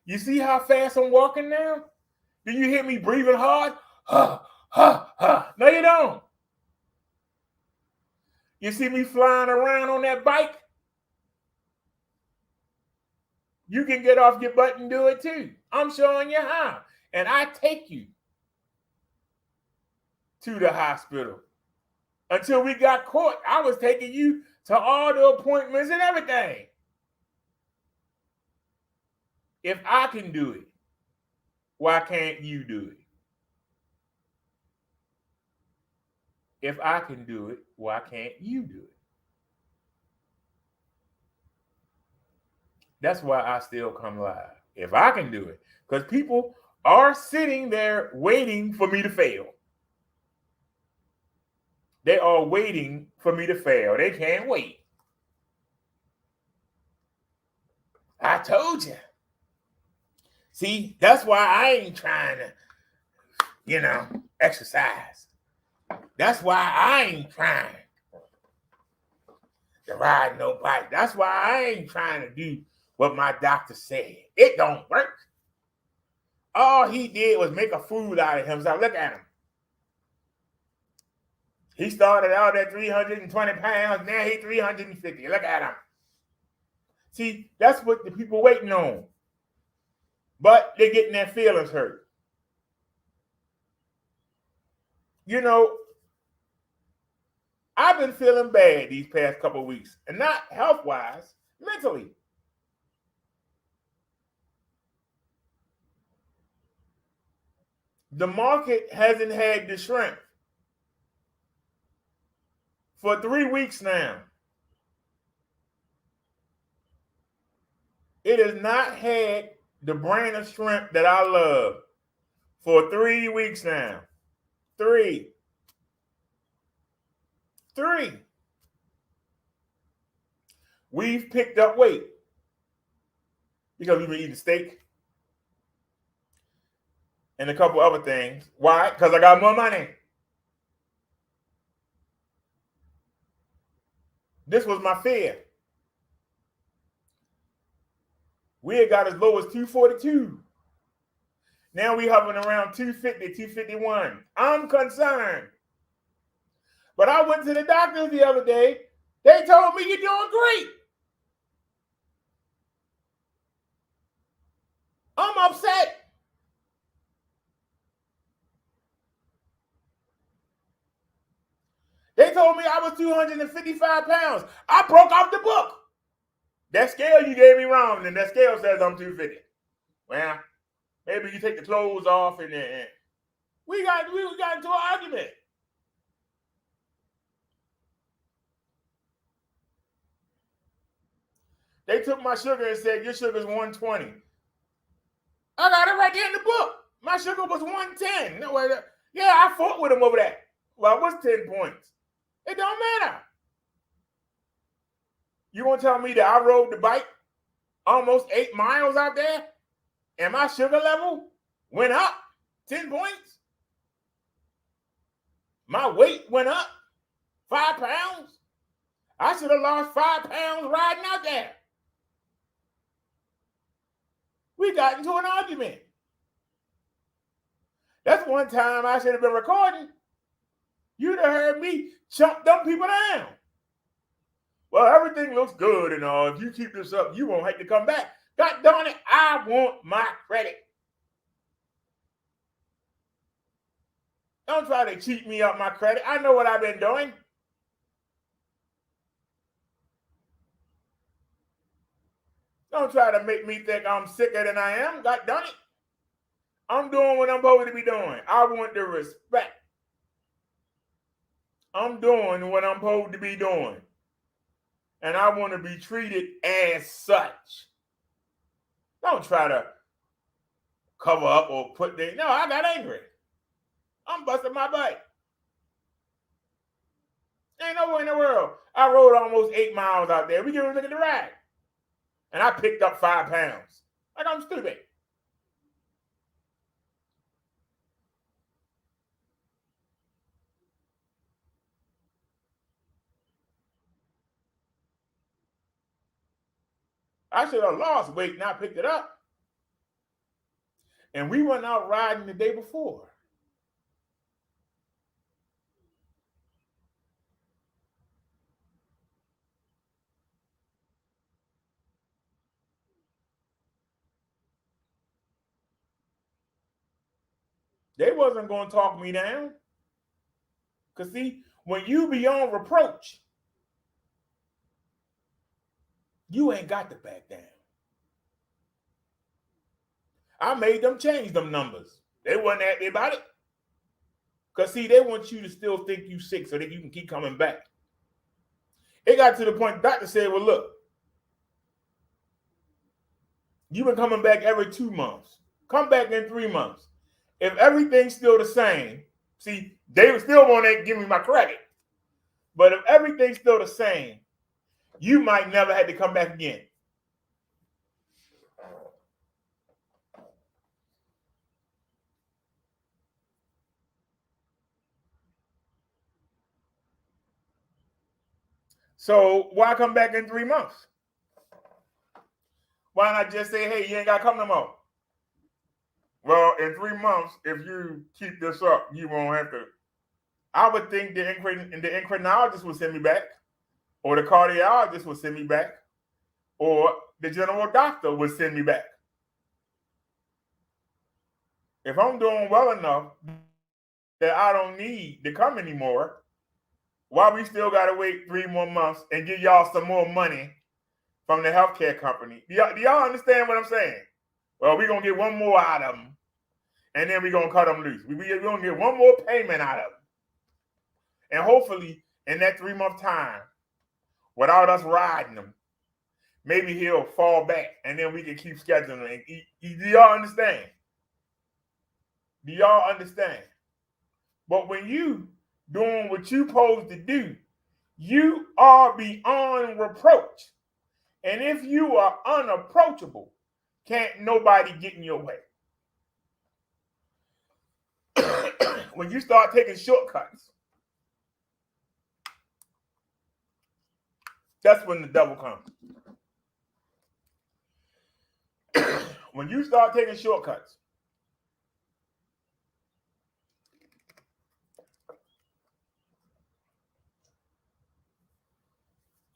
You see how fast I'm walking now? Do you hear me breathing hard? Ha, ha, ha. No, you don't. You see me flying around on that bike? You can get off your butt and do it too. I'm showing you how. And I take you to the hospital. Until we got caught, I was taking you to all the appointments and everything. If I can do it, why can't you do it? If I can do it, why can't you do it? That's why I still come live. If I can do it. Because people are sitting there waiting for me to fail. They are waiting for me to fail. They can't wait. I told you. See, that's why I ain't trying to, exercise. That's why I ain't trying to ride no bike. That's why I ain't trying to do what my doctor said. It don't work. All he did was make a fool out of himself. Look at him. He started out at 320 pounds. Now he's 350. Look at him. See, that's what the people waiting on. But they're getting their feelings hurt. I've been feeling bad these past couple of weeks. And not health-wise, mentally. The market hasn't had the strength for 3 weeks now. It has not had the brand of strength that I love for 3 weeks now. 3. We've picked up weight because we've been eating steak and a couple other things. Why? Because I got more money. This was my fear. We had got as low as 242. Now we hovering around 250, 251. I'm concerned. But I went to the doctors the other day. They told me you're doing great. I'm upset. They told me I was 255 pounds. I broke off the book. That scale you gave me wrong, and that scale says I'm 250. Well, maybe you take the clothes off, and then we got into an argument. They took my sugar and said, your sugar's 120. I got it right there in the book. My sugar was 110. No way. Yeah, I fought with them over that. Well, what's 10 points? It don't matter. You gonna tell me that I rode the bike almost 8 miles out there and my sugar level went up 10 points? My weight went up 5 pounds? I should have lost 5 pounds riding out there. We got into an argument. That's one time I should have been recording. You'd have heard me chump them people down. Well, everything looks good and all. If you keep this up, you won't have to come back. God darn it, I want my credit. Don't try to cheat me up my credit. I know what I've been doing. Don't try to make me think I'm sicker than I am. God darn it. I'm doing what I'm supposed to be doing. I want the respect. I'm doing what I'm supposed to be doing. And I want to be treated as such. Don't try to cover up or put things. No, I got angry. I'm busting my butt. Ain't nowhere in the world. I rode almost 8 miles out there. We didn't look at the ride. And I picked up 5 pounds. Like I'm stupid. I should have lost weight and I picked it up. And we went out riding the day before. They wasn't going to talk me down. Because see, when you be on reproach, you ain't got to back down. I made them change them numbers. They wasn't happy about it. Because see, they want you to still think you sick so that you can keep coming back. It got to the point the doctor said, well, look, you've been coming back every 2 months. Come back in 3 months. If everything's still the same, see, they still want to give me my credit. But if everything's still the same, you might never have to come back again. So why come back in 3 months? Why not just say, hey, you ain't got to come no more? Well, in 3 months, if you keep this up, you won't have to. I would think the endocrinologist would send me back, or the cardiologist would send me back, or the general doctor would send me back. If I'm doing well enough that I don't need to come anymore, why we still got to wait 3 more months and give y'all some more money from the healthcare company? Do y'all understand what I'm saying? Well, we're going to get one more out of them, and then we're going to cut them loose. We're going to get one more payment out of them. And hopefully, in that 3 month time, without us riding him, maybe he'll fall back, and then we can keep scheduling. Do y'all understand? Do y'all understand? But when you doing what you supposed to do, you are beyond reproach. And if you are unapproachable, can't nobody get in your way. When you start taking shortcuts, that's when the devil comes. When you start taking shortcuts,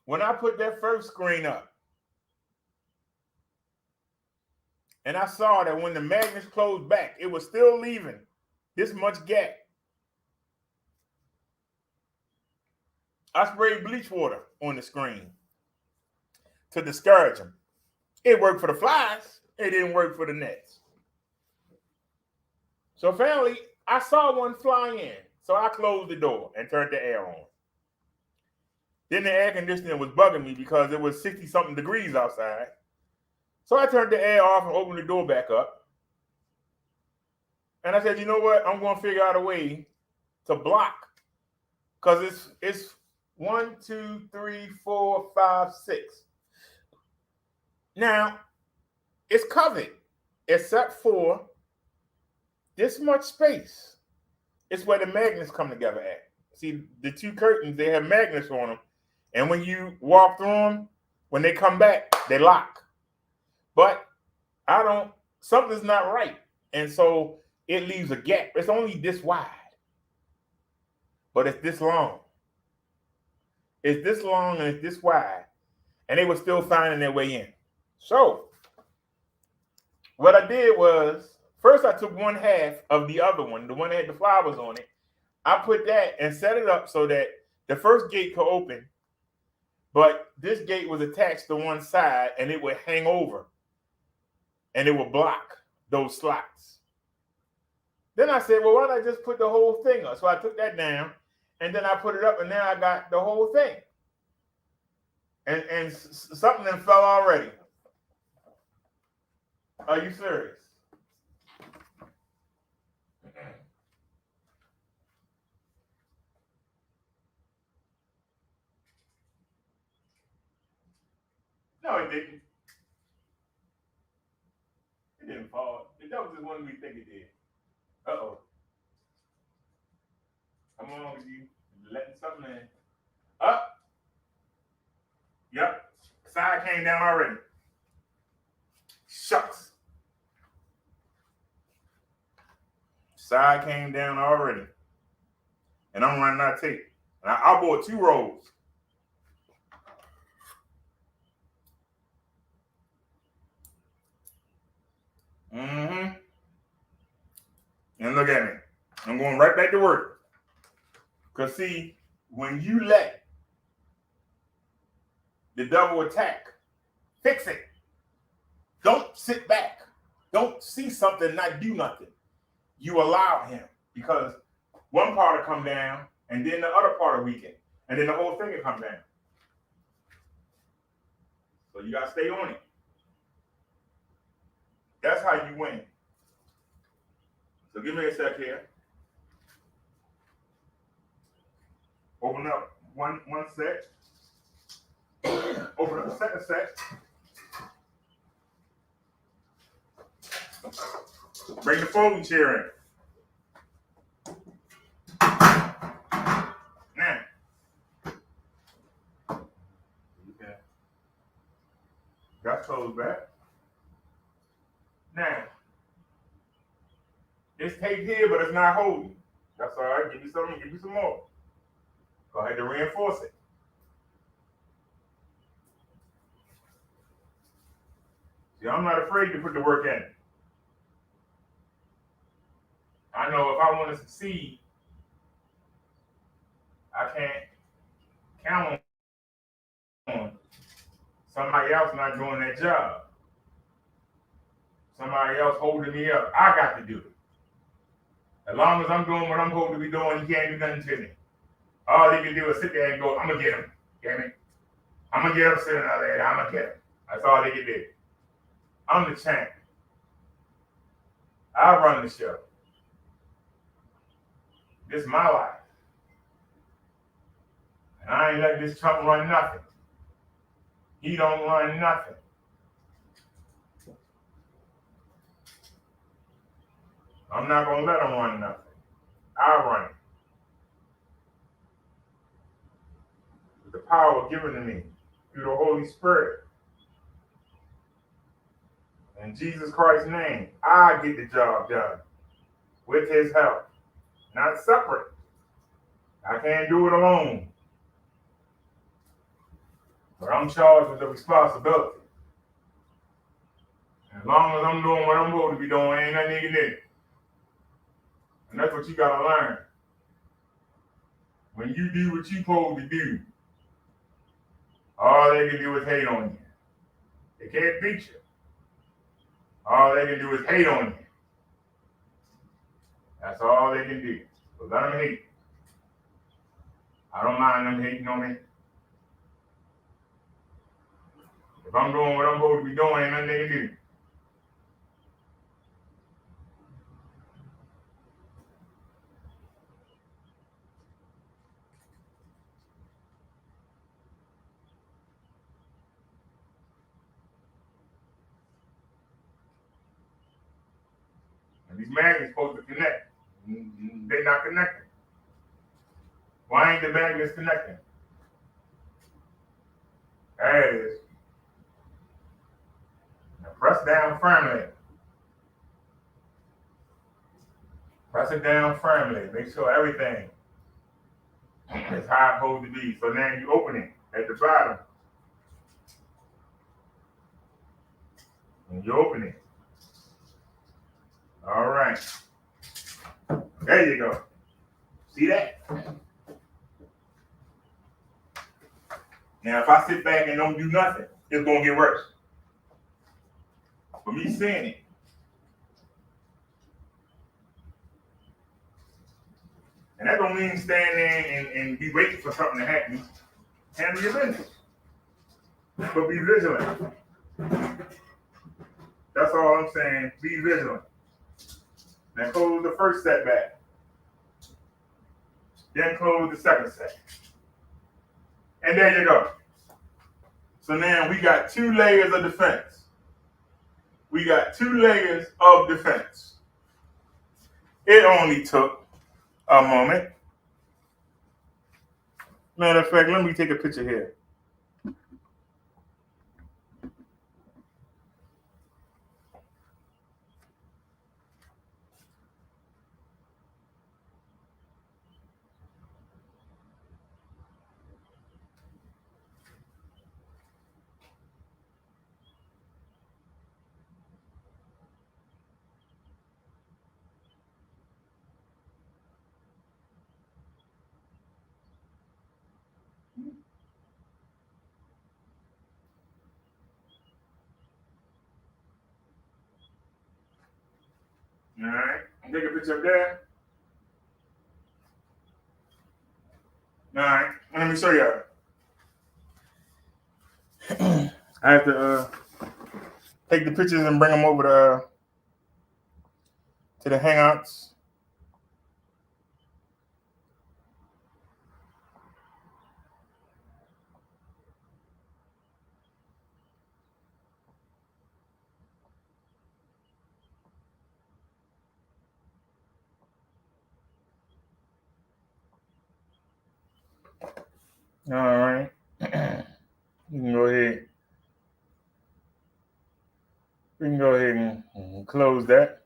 when I put that first screen up, and I saw that when the magnets closed back, it was still leaving this much gap. I sprayed bleach water on the screen to discourage them. It worked for the flies. It didn't work for the nets. So finally, I saw one fly in. So I closed the door and turned the air on. Then the air conditioning was bugging me because it was 60-something degrees outside. So I turned the air off and opened the door back up. And I said, you know what? I'm going to figure out a way to block. Because it's 1, 2, 3, 4, 5, 6. Now, it's covered except for this much space. It's where the magnets come together at. See, the two curtains, they have magnets on them. And when you walk through them, when they come back, they lock. But something's not right. And so it leaves a gap. It's only this wide. But it's this long. It's this long and it's this wide. And they were still finding their way in. So what I did was, first I took one half of the other one, the one that had the flowers on it. I put that and set it up so that the first gate could open, but this gate was attached to one side and it would hang over and it would block those slots. Then I said, well, why don't I just put the whole thing up? So I took that down and then I put it up and now I got the whole thing. And something then fell already. Are you serious? No, it didn't. It didn't fall. That was just one we think it did. Uh-oh. Come on with you. Letting something in. Up. Yep. Side came down already. Shucks. Side came down already. And I'm running out of tape. And I bought 2 rolls. Mm-hmm. And look at me. I'm going right back to work. Because see, when you let the devil attack, fix it. Don't sit back. Don't see something and not do nothing. You allow him. Because one part will come down, and then the other part will weaken. And then the whole thing will come down. So you got to stay on it. That's how you win. So give me a sec here. Open up one set. Open up the second set. Bring the folding chair in. Now. Okay. Got closed back. Now. It's taped here, but it's not holding. That's all right. Give me some more. Go ahead and reinforce it. See, I'm not afraid to put the work in. I know if I want to succeed, I can't count on somebody else not doing their job. Somebody else holding me up. I got to do it. As long as I'm doing what I'm supposed to be doing, you can't do nothing to me. All they can do is sit there and go, I'm going to get him. Damn it. I'm going to get him sitting out there. I'm going to get him. That's all they can do. I'm the champ. I run the show. This is my life. And I ain't letting this Trump run nothing. He don't run nothing. I'm not going to let him run nothing. I'll run it. With the power given to me through the Holy Spirit. In Jesus Christ's name, I get the job done with his help. Not separate. I can't do it alone. But I'm charged with the responsibility. As long as I'm doing what I'm supposed to be doing, ain't nothing you can do. And that's what you gotta learn. When you do what you're supposed to do, all they can do is hate on you. They can't beat you. All they can do is hate on you. That's all they can do. So let them hate. I don't mind them hating on me. If I'm doing what I'm supposed to be doing, ain't nothing they can do. And these magnets supposed to connect. They're not connecting. Why ain't the magnets connecting? There it is. Now press down firmly. Press it down firmly. Make sure everything is how it's supposed to be. So now you open it at the bottom. And you open it. All right. There you go. See that? Now, if I sit back and don't do nothing, it's going to get worse. For me seeing it. And that don't mean stand there and be waiting for something to happen. Handle your business. But be vigilant. That's all I'm saying. Be vigilant. Now close the first setback. Then close the second set. And there you go. So now we got 2 layers of defense. We got 2 layers of defense. It only took a moment. Matter of fact, let me take a picture here. All right, take a picture up there. All right, let me show y'all. I have to take the pictures and bring them over to the Hangouts. All right. You can go ahead. We can go ahead and close that.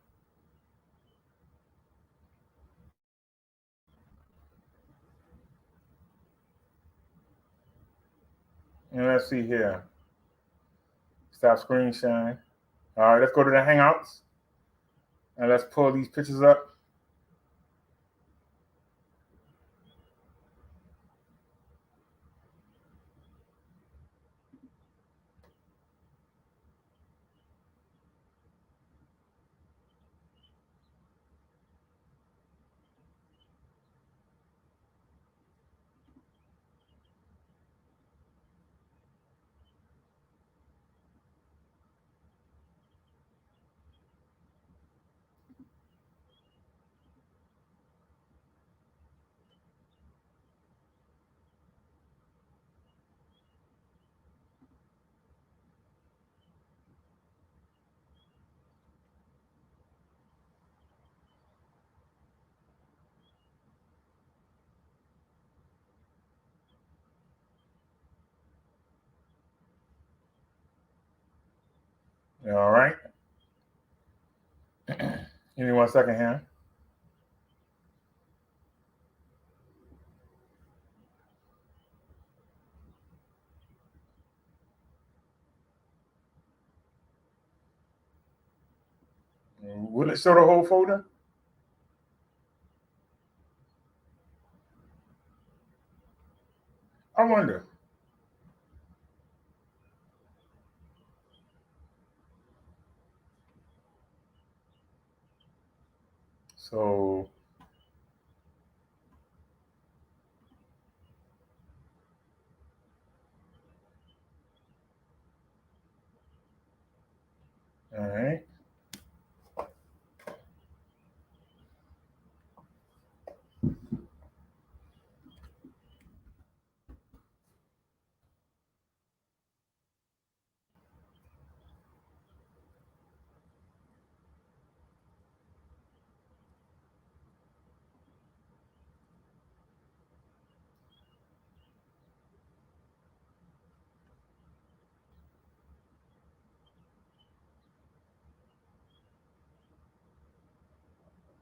And let's see here. Stop screen sharing. All right, let's go to the Hangouts. And let's pull these pictures up. All right. Give me 1 second here. Will it show the whole folder? I wonder. So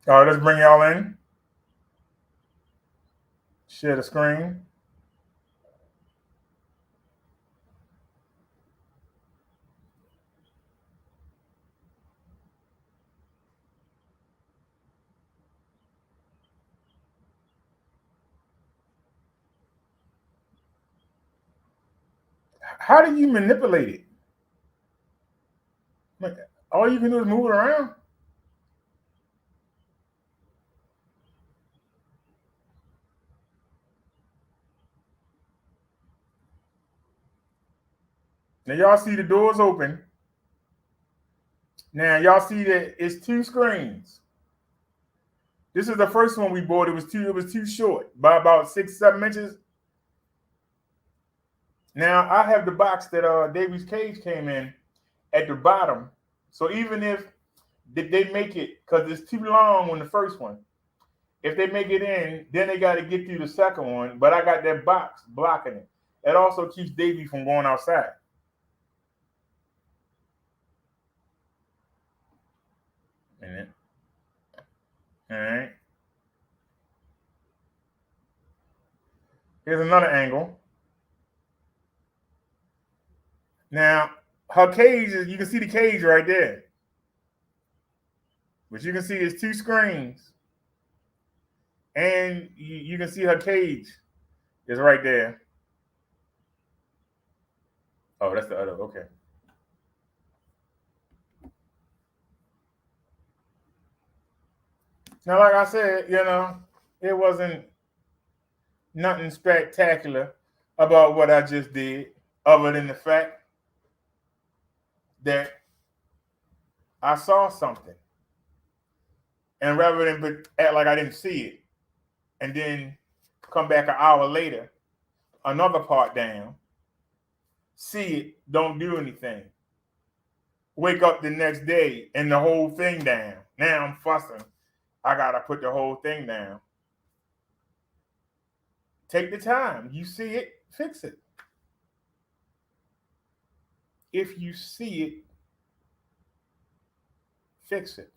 All right, let's bring y'all in. Share the screen. How do you manipulate it? Like, all you can do is move it around. Now y'all see the doors open. Now y'all see that it's two screens. This is the first one we bought. It was too short by about 6-7 inches. Now I have the box that Davies Cage came in at the bottom. So even if they make it, because it's too long on the first one, if they make it in, then they got to get through the second one. But I got that box blocking it. It also keeps Davy from going outside. And all right. Here's another angle. Now, her cage is, you can see the cage right there. But you can see it's two screens. And you can see her cage is right there. Oh, that's the other. Okay. Now, like I said, it wasn't nothing spectacular about what I just did, other than the fact that I saw something. And rather than act like I didn't see it, and then come back an hour later, another part down, see it, don't do anything. Wake up the next day and the whole thing down. Now I'm fussing. I gotta put the whole thing down. Take the time. You see it, fix it. If you see it, fix it.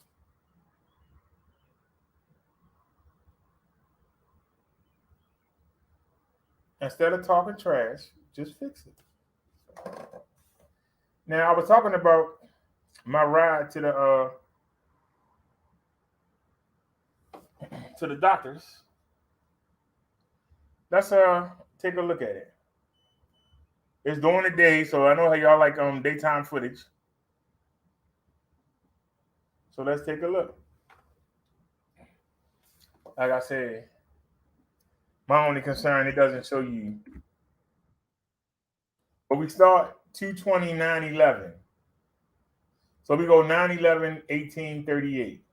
Instead of talking trash, just fix it. Now I was talking about my ride to the doctors. Let's take a look at it. It's during the day, so I know how y'all like daytime footage. So let's take a look. Like I said, my only concern, it doesn't show you. But we start 2/20/9/11. So we go 9/11/1838.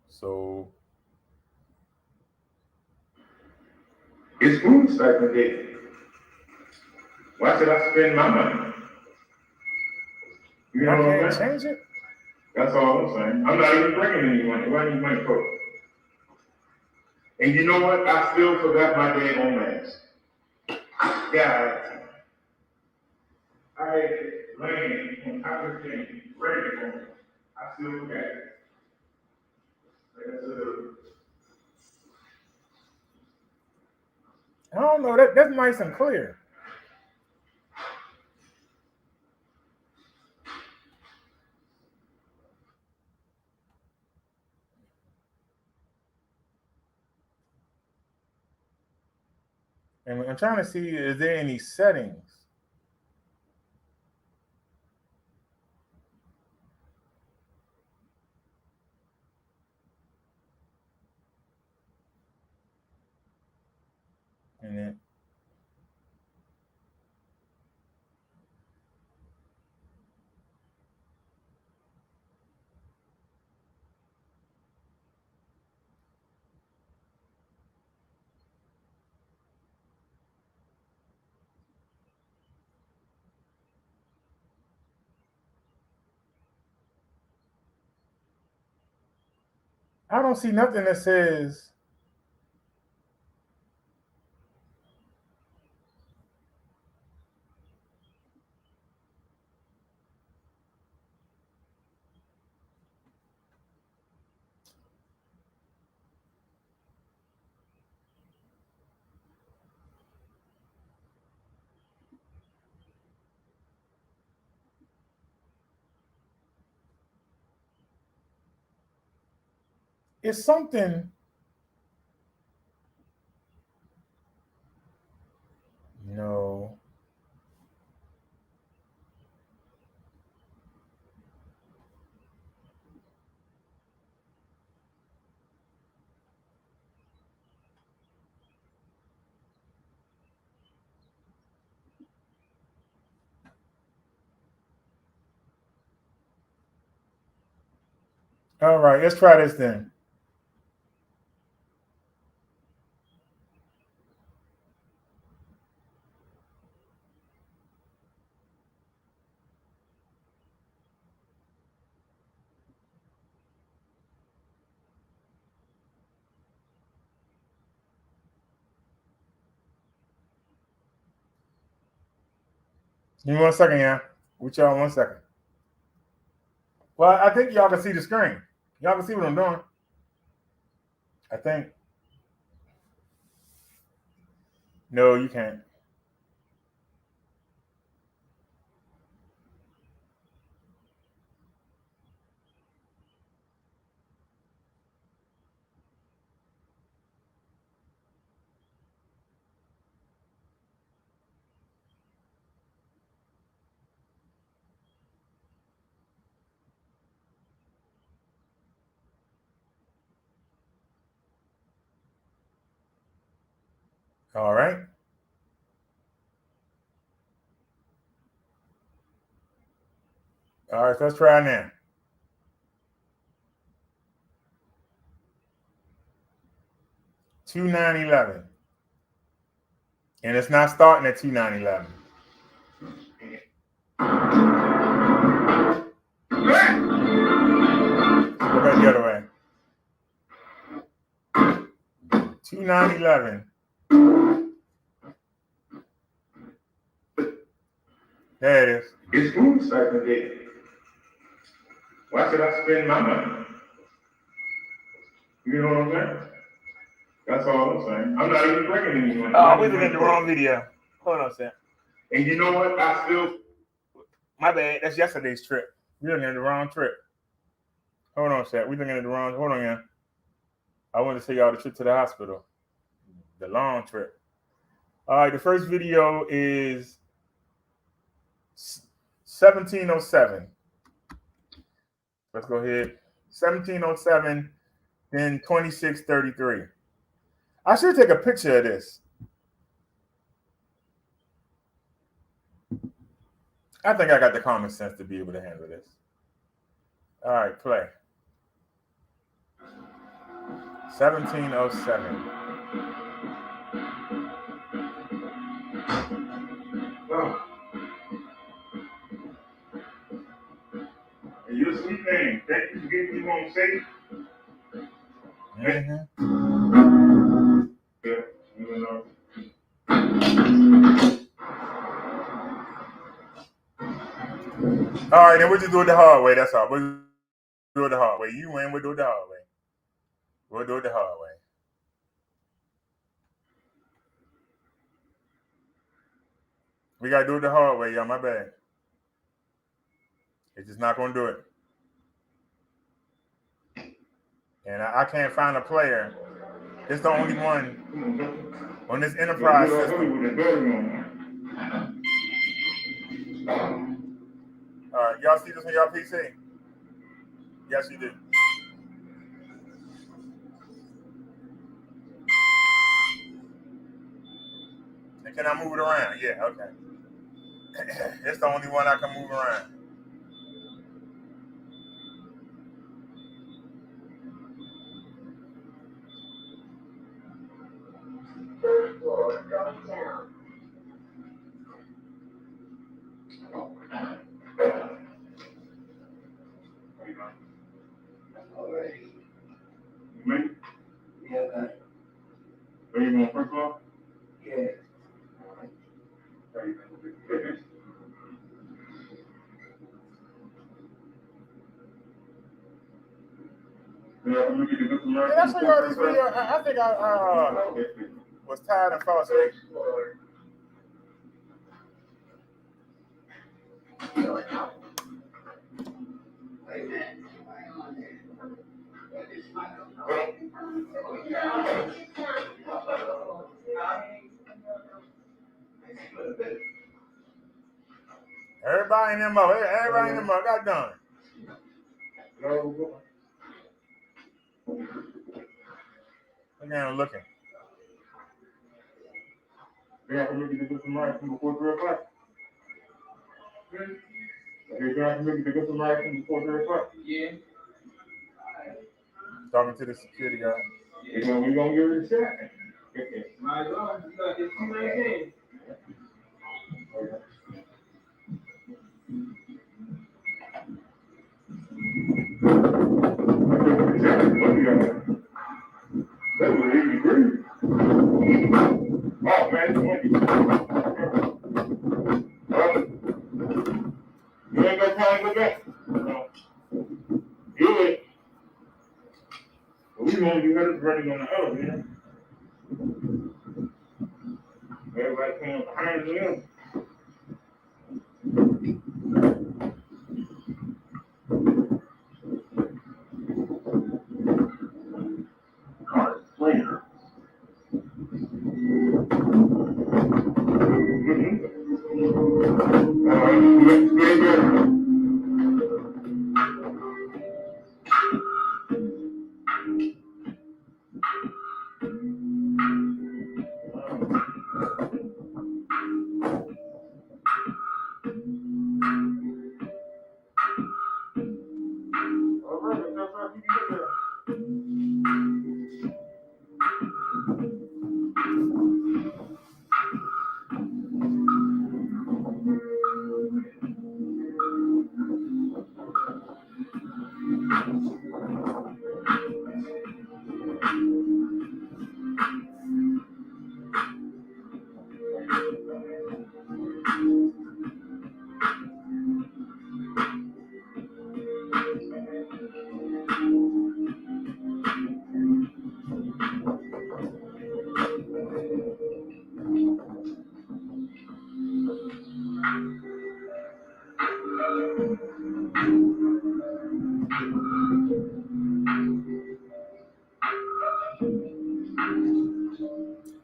So it's food stipend day. Why should I spend my money? You know what I'm saying? Change it. That's all I'm saying. I'm not even bringing any money. What I need money for? And you know what? I still forgot my daggone mask. Yeah. I had it laying on top of the thing, ready for me. I still forgot it. I don't know. That's nice and clear. And I'm trying to see, is there any settings? And then, I don't see nothing that says. It's something. No. All right, let's try this then. Give me 1 second, yeah. With y'all 1 second. Well, I think y'all can see the screen. Y'all can see what I'm doing. I think. No, you can't. All right. All right, so let's try now. 2911. And it's not starting at 2911. Go back the other way. 2911. There it is. It's food stipend day. Why should I spend my money? You know what I'm saying? That's all I'm saying. I'm not even bringing any money. Oh, we're looking at the wrong video. Hold on a second. And you know what? I still. My bad. That's yesterday's trip. We're looking at the wrong trip. Hold on a second. We're looking at the wrong. Hold on, yeah. I want to tell y'all the trip to the hospital. The long trip. All right, the first video is 1707. Let's go ahead. 1707, then 2633. I should take a picture of this. I think I got the common sense to be able to handle this. All right, play. 1707. Oh. You're a sweet thing. Thank you for getting me home safe. Mm-hmm. Yeah. All right, then we'll just do it the hard way. That's all. We'll do it the hard way. You win, we'll do it the hard way. We'll do it the hard way. We gotta do it the hard way, y'all. My bad. It's just not gonna do it. And I can't find a player. It's the only one on this enterprise system. All right, y'all see this on y'all PC? Yes, you do. And can I move it around? Yeah, okay. It's the only one I can move around. Third floor, going down. Alrighty. Maybe? Yeah. Are you going first off? Yeah. Did I show y'all this video? I think I was tired and fell asleep. Everybody in them up. Everybody in them up. Got done. Look at him looking. Yeah, I'm looking to get some rice before 3 o'clock. You're looking to get some rice before 3 o'clock? Yeah. Talking to the security guard. Yeah, we're going to give it a shot. Might as well. You got to get 219. That was 80 degrees. Oh, man, you ain't got time to go back. No. Do it. But we want to do it running on the other, man. Everybody coming behind them. Later.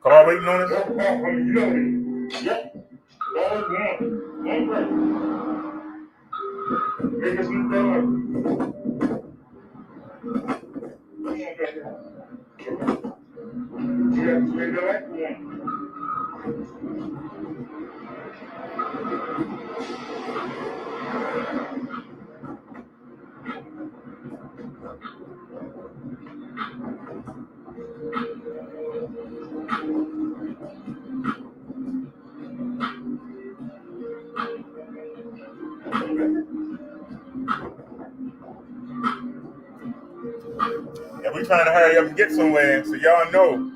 Come on, waiting on us? Yep. One person. Make us look that yeah, make that like one. Yeah, we trying to hurry up and get somewhere, so y'all know.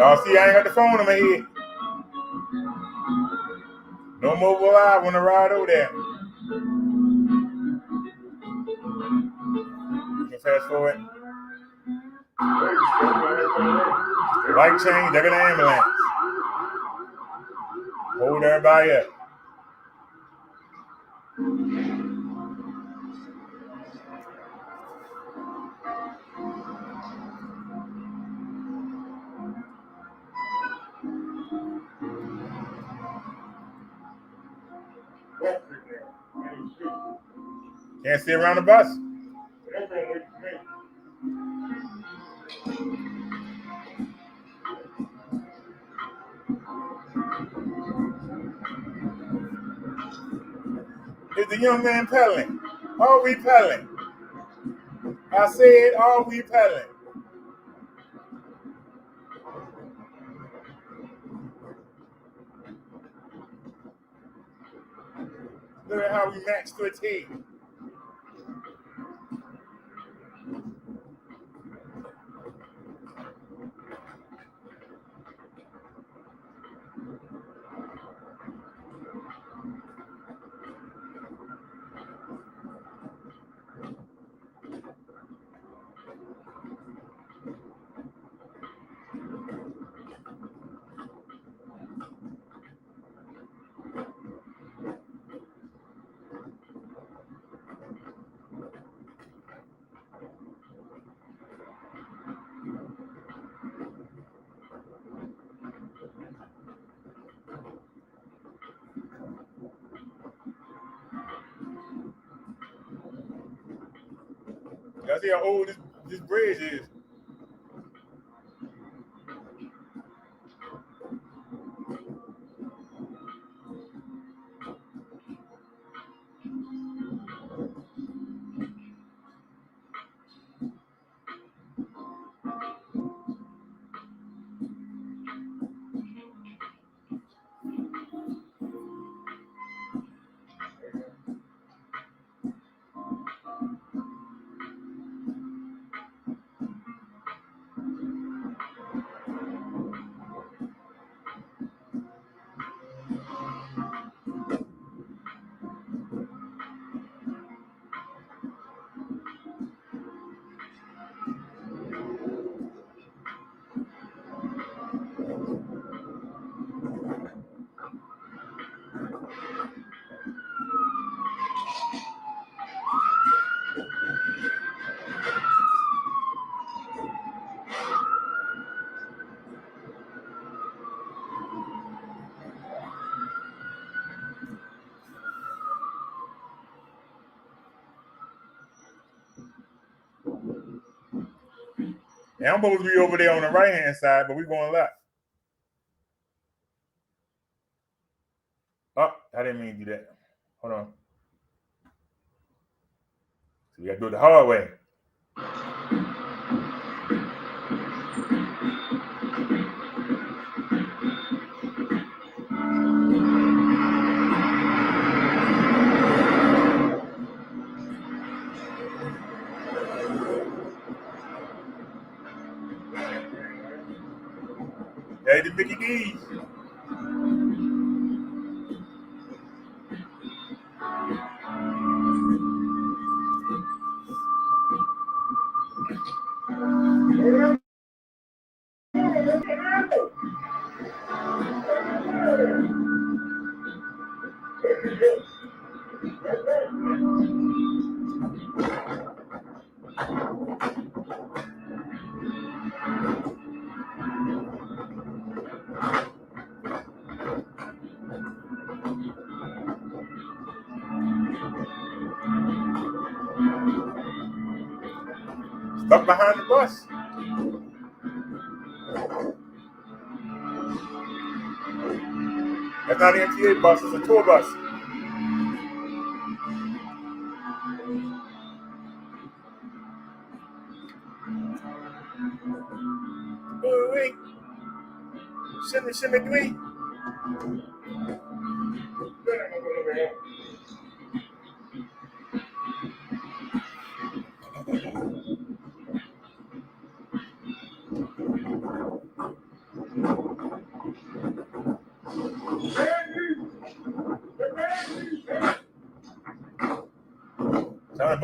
Y'all see, I ain't got the phone in my head. No mobile live on the ride over there. You can fast forward. Light change, there go the ambulance. Hold everybody up. Can't see around the bus. Is the young man pedaling? Are we pedaling? I said, are we pedaling? Look at how we match to a T. Y'all see how old this bridge is. Now I'm supposed to be over there on the right hand side, but we're going left. Oh, I didn't mean to do that. Hold on. So we got to do it the hard way. Hey, the Mickey D's. Stuck behind the bus. That's not an MTA bus, it's a tour bus. Oh, wait. Shimmy, shimmy, dwee.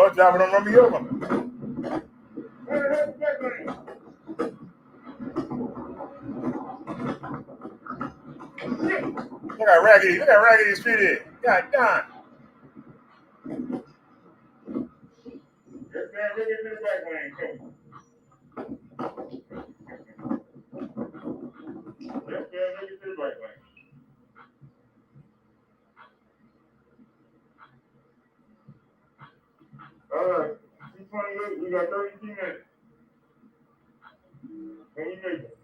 bus driver don't run me over. Look how raggedy the street is. God damn. Yes, man, look at this back lane, too. Yes, man, look at this back lane. All right, 228, we got 32 minutes. When we make it.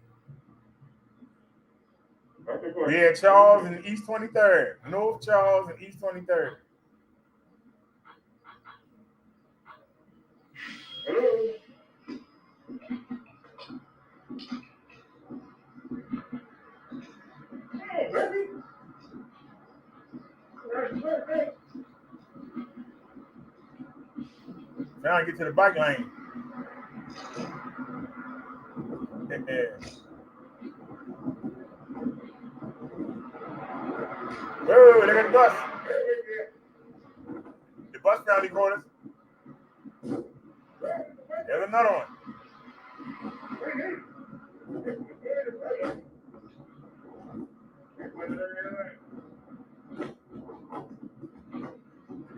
We had Charles and East 23rd. North Charles and East 23rd. Hello? Hey, baby. Now I get to the bike lane. Whoa, look at the bus. The bus found these quarters. There's another one.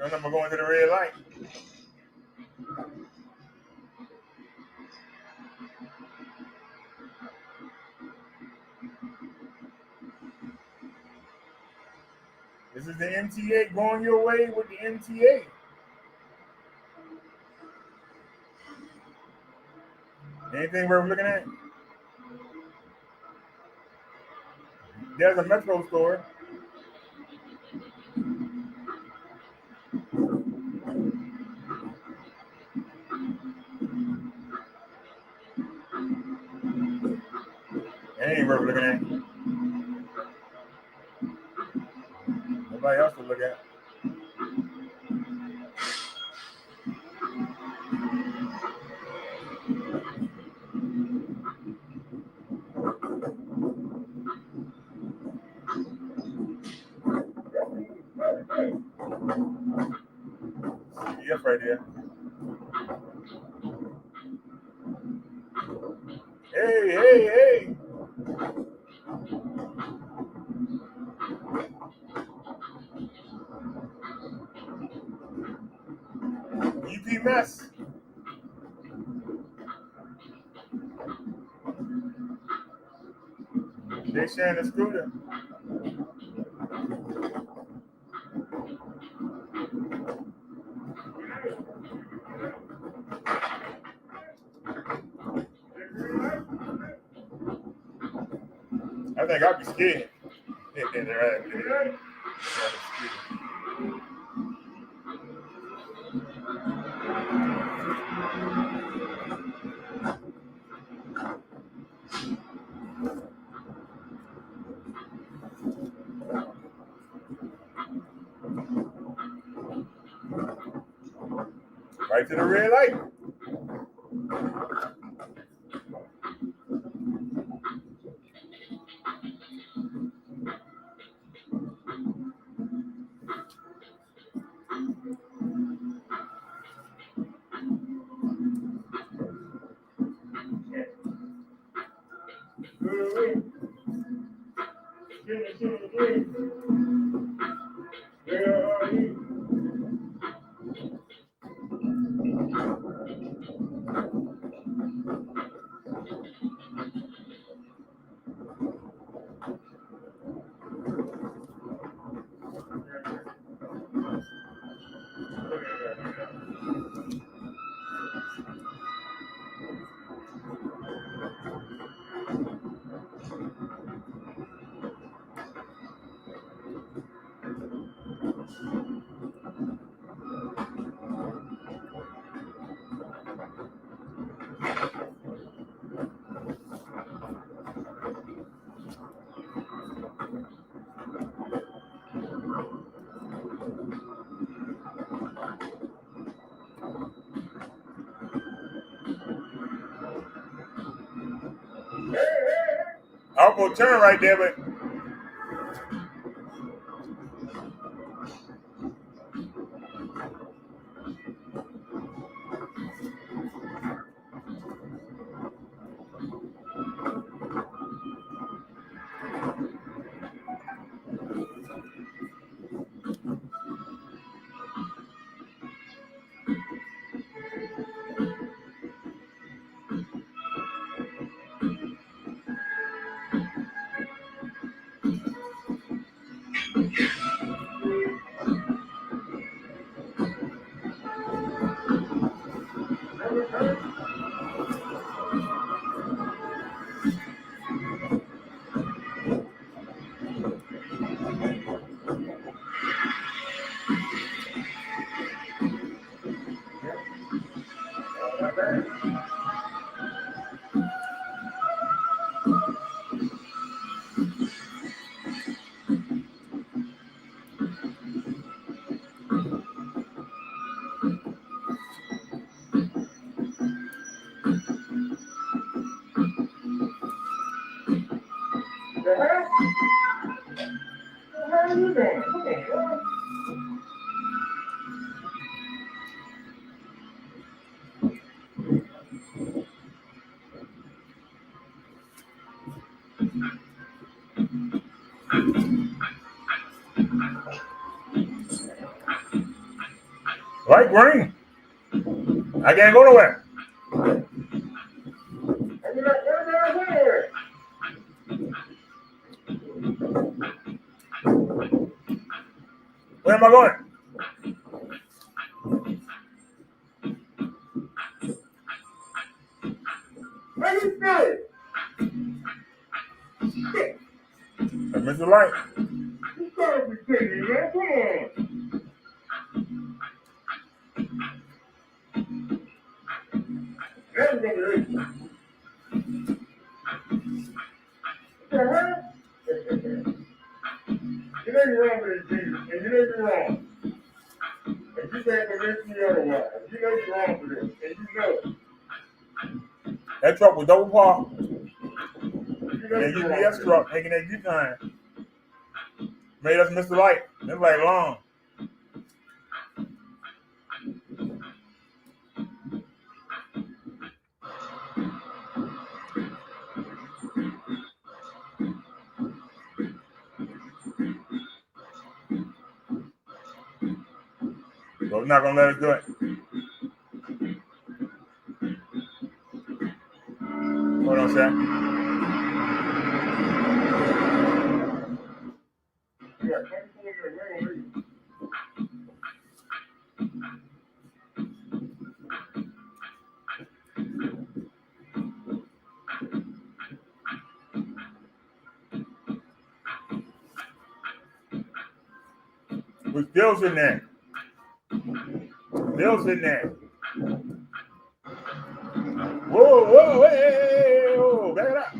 I'm going to the red light. This is the MTA going your way with the MTA. Anything worth looking at? There's a Metro store. That ain't worth looking at. Nobody else to look at. CVS right there. Hey. UP Mess. They sharing the scooter. I think I'd be scared. Right to the red light. I'll go turn right there, but Light green. I can't go nowhere. Where am I going? I missed the light. You know you're wrong with this, Jesus, and you know you're wrong. And you can't convince me otherwise. You know you're wrong for this, and you know it. That truck was double parked. That UPS truck taking that U-turn made us miss the light. That light long. So we're not gonna let us do it. Hold on, Sam. We're still sitting there. Still sitting there. Whoa, whoa, hey, whoa, back it up.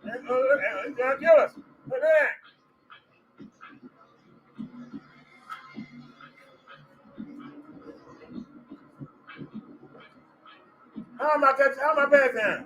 It's gonna kill us. Look at that. How am I passing down?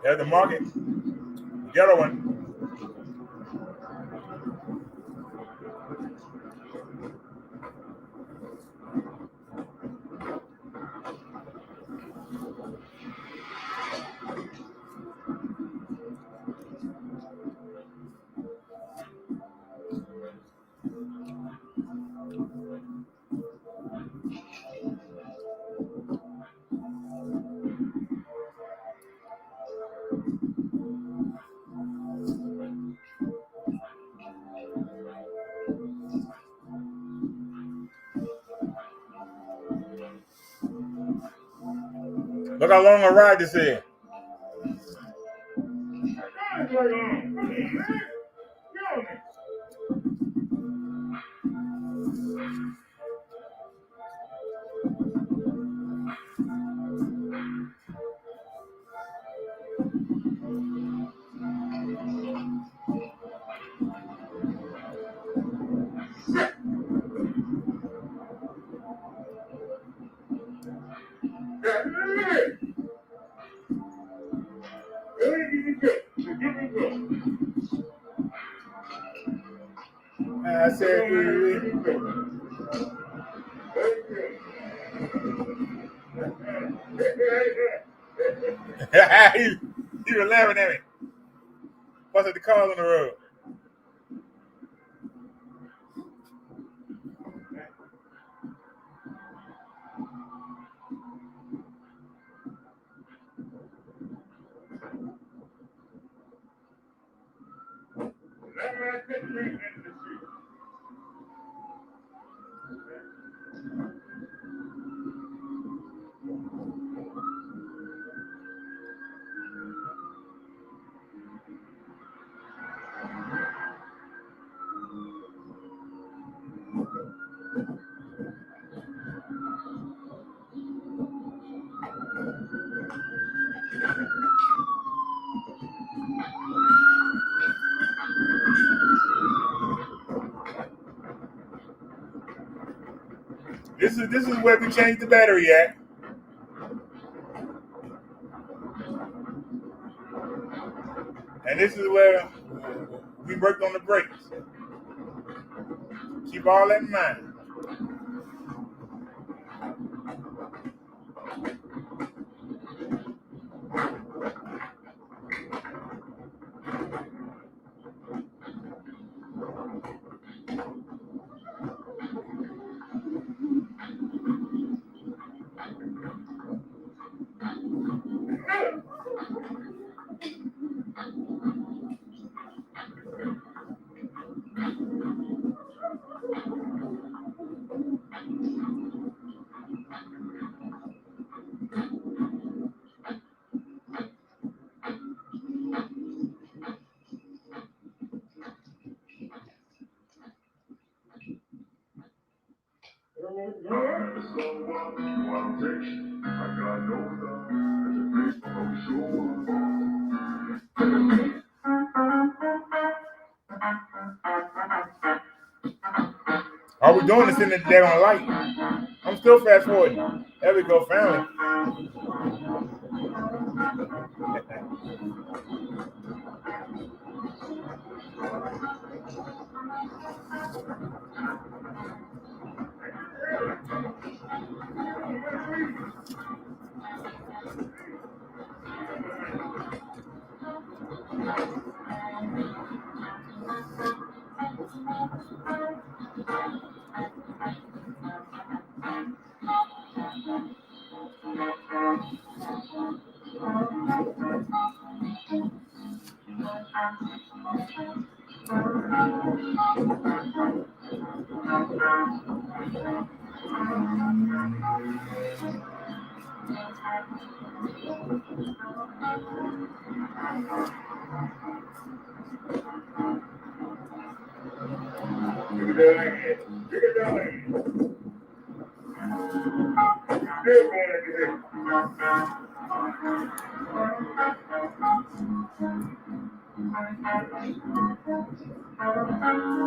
There's the market. Yellow one. Look how long a ride this is. I said, he was laughing at me. What's at the cars on the road? This is where we changed the battery at. And this is where we worked on the brakes. Keep all that in mind. All we're doing is sitting there daggone light. I'm still fast forwarding. There we go, family.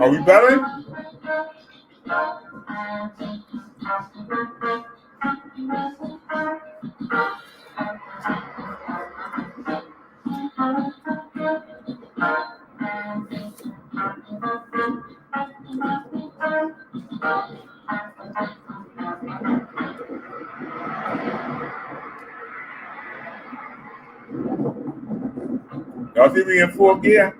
Are we better? Y'all see me in fourth gear?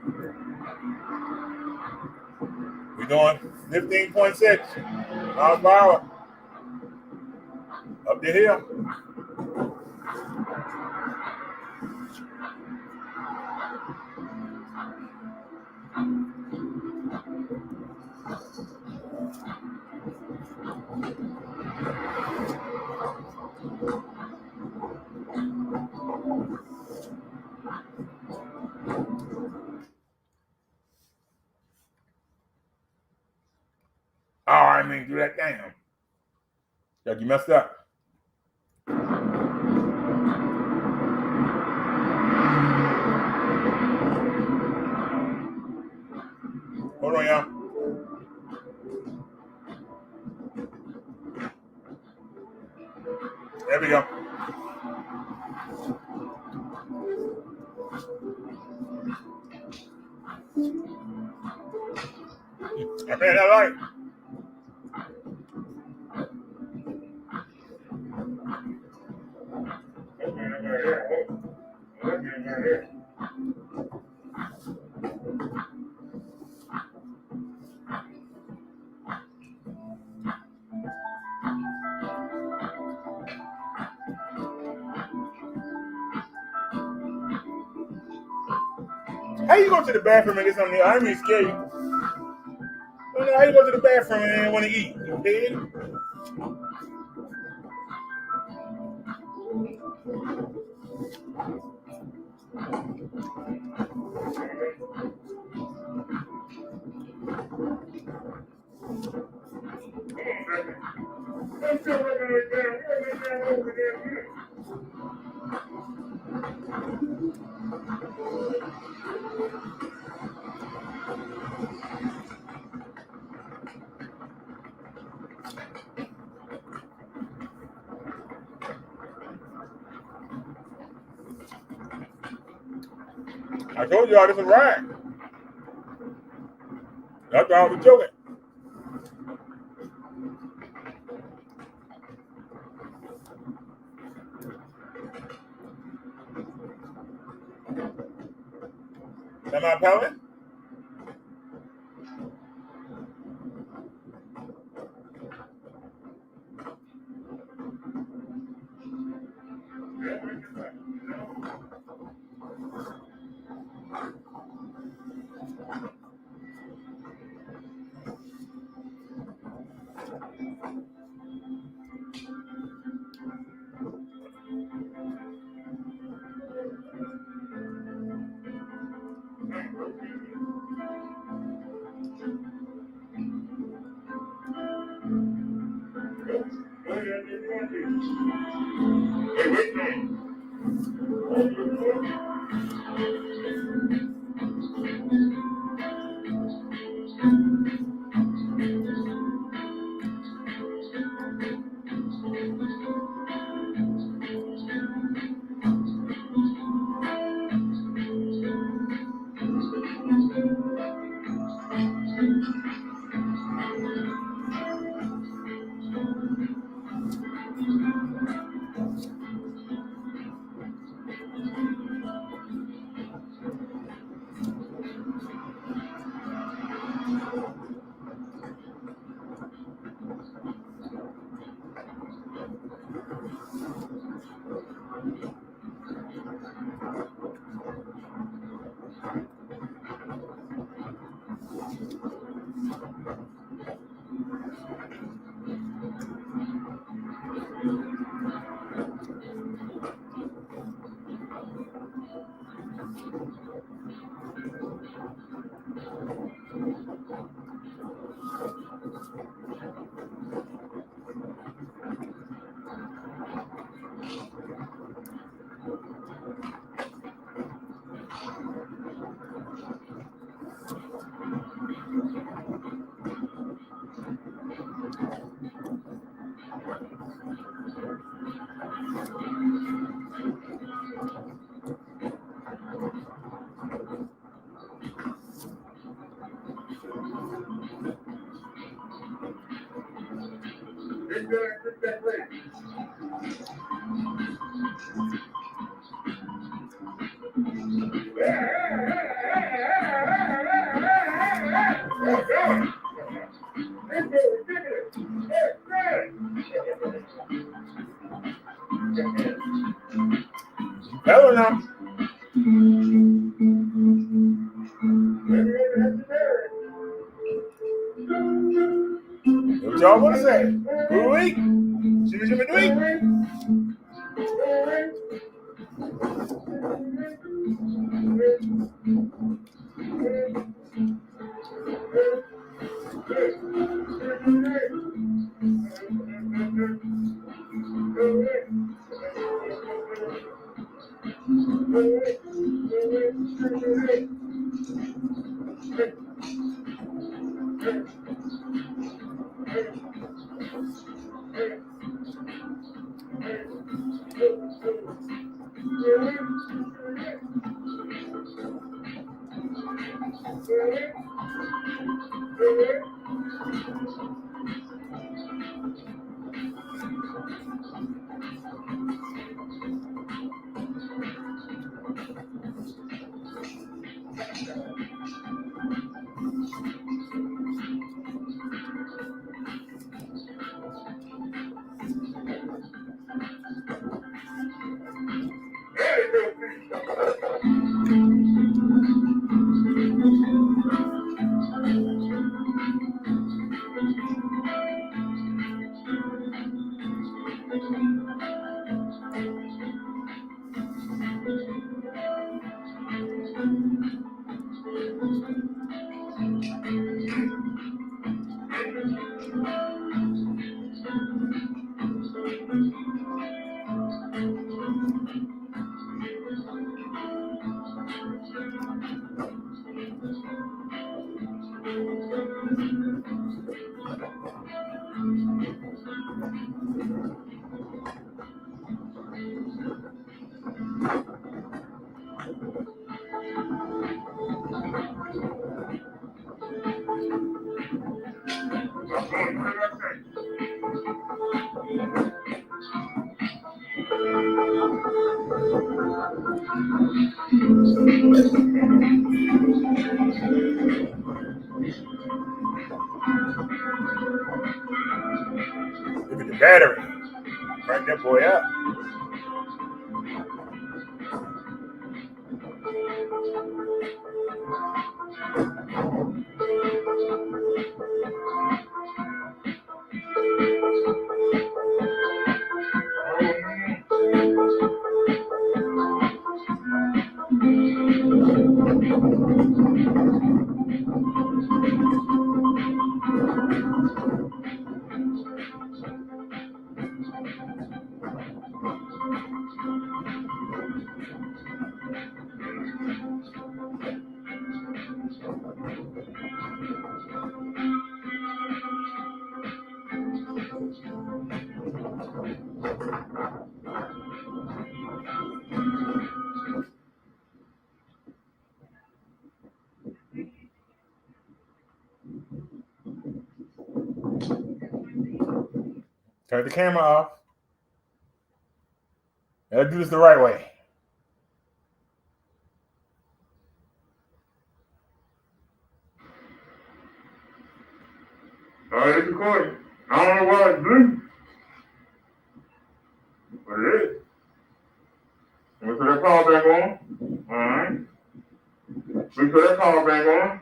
We're doing 15.6 miles per hour. Up the hill. Like you messed up. Hold on, y'all. There we go. I ran that light. How you go to the bathroom and get something there? I ain't really scared you. How you go to the bathroom and then want to eat? You pig? I told y'all this is a ride. That's why I was joking. Am I pelling? Hello now. What y'all want to say? Week? Shimmy, shimmy, week? Look at the battery. Crank that boy up. Turn the camera off. Let's do this the right way. All right, it's recording. I don't know why it's blue. But it is. We put that call back on. All right. We put that call back on.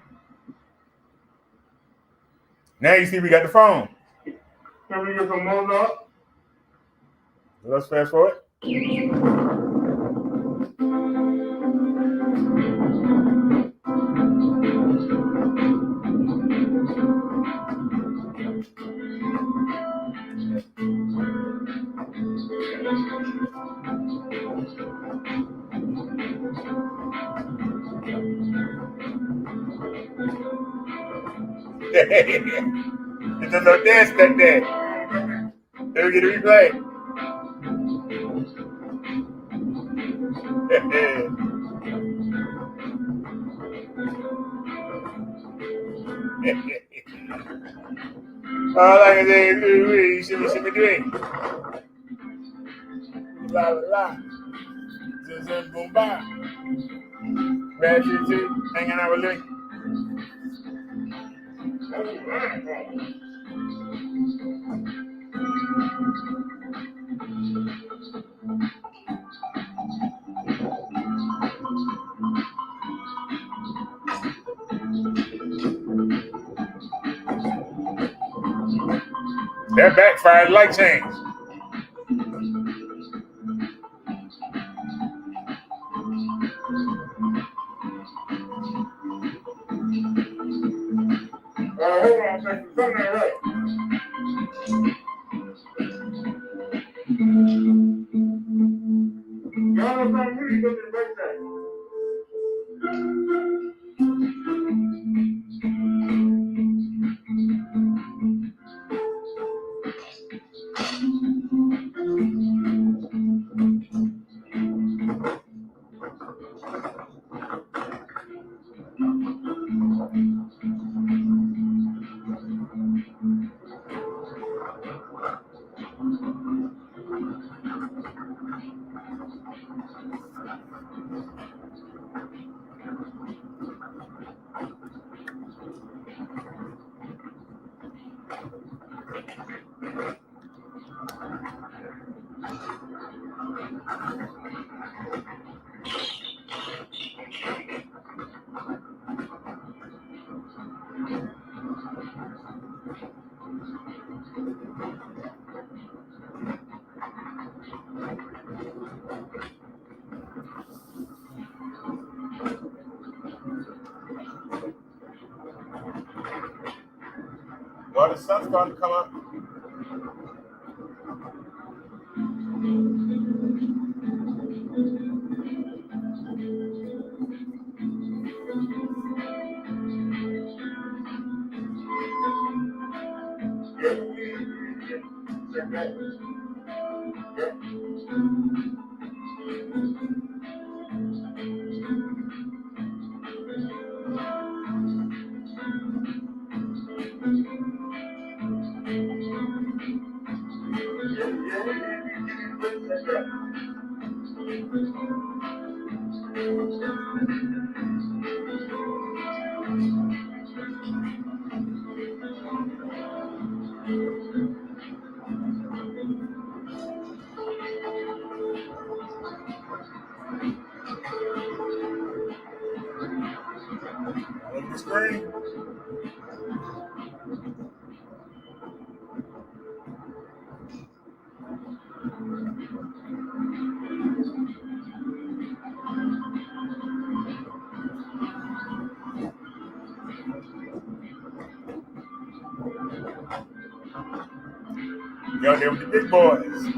Now you see we got the phone. Can we get some more up? Let's fast forward. It's a little dance back there. Let me get a replay. All I can say is shimmy doing. La la la. Zim boom ba. Bad shit too. Hanging out with Louis. That backfired like change. Hold on a second. Something ain't right. Well, the sun's starting to come up. Look at the screen. Yo, there with the big boys.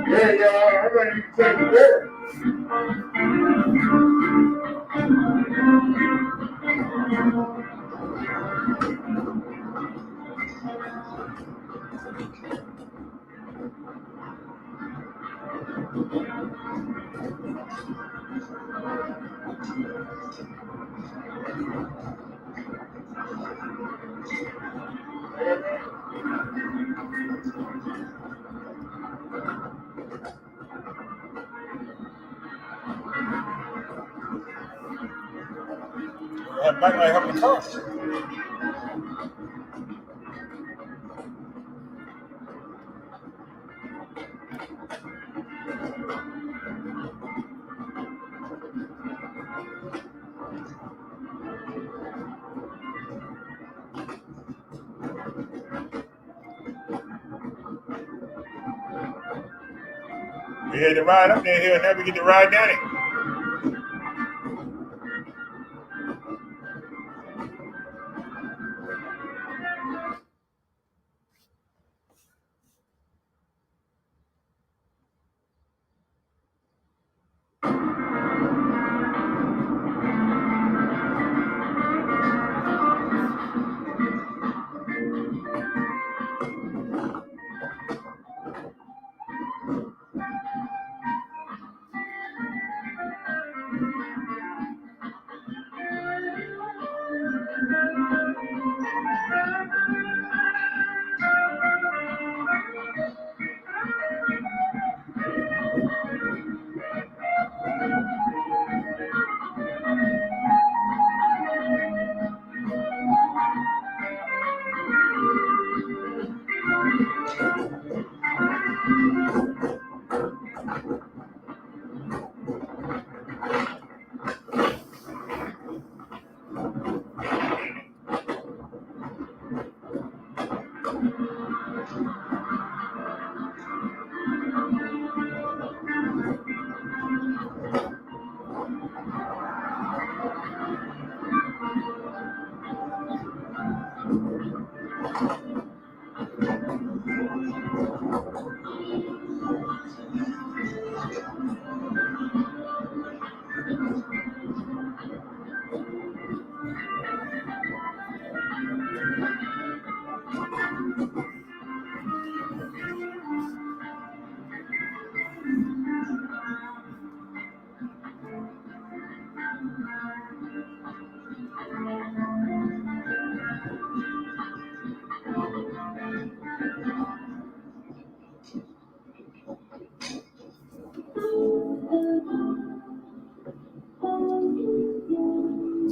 Yeah, y'all, I'm ready to take a break. That might not help the car. We had to ride up there here and never get to ride down it.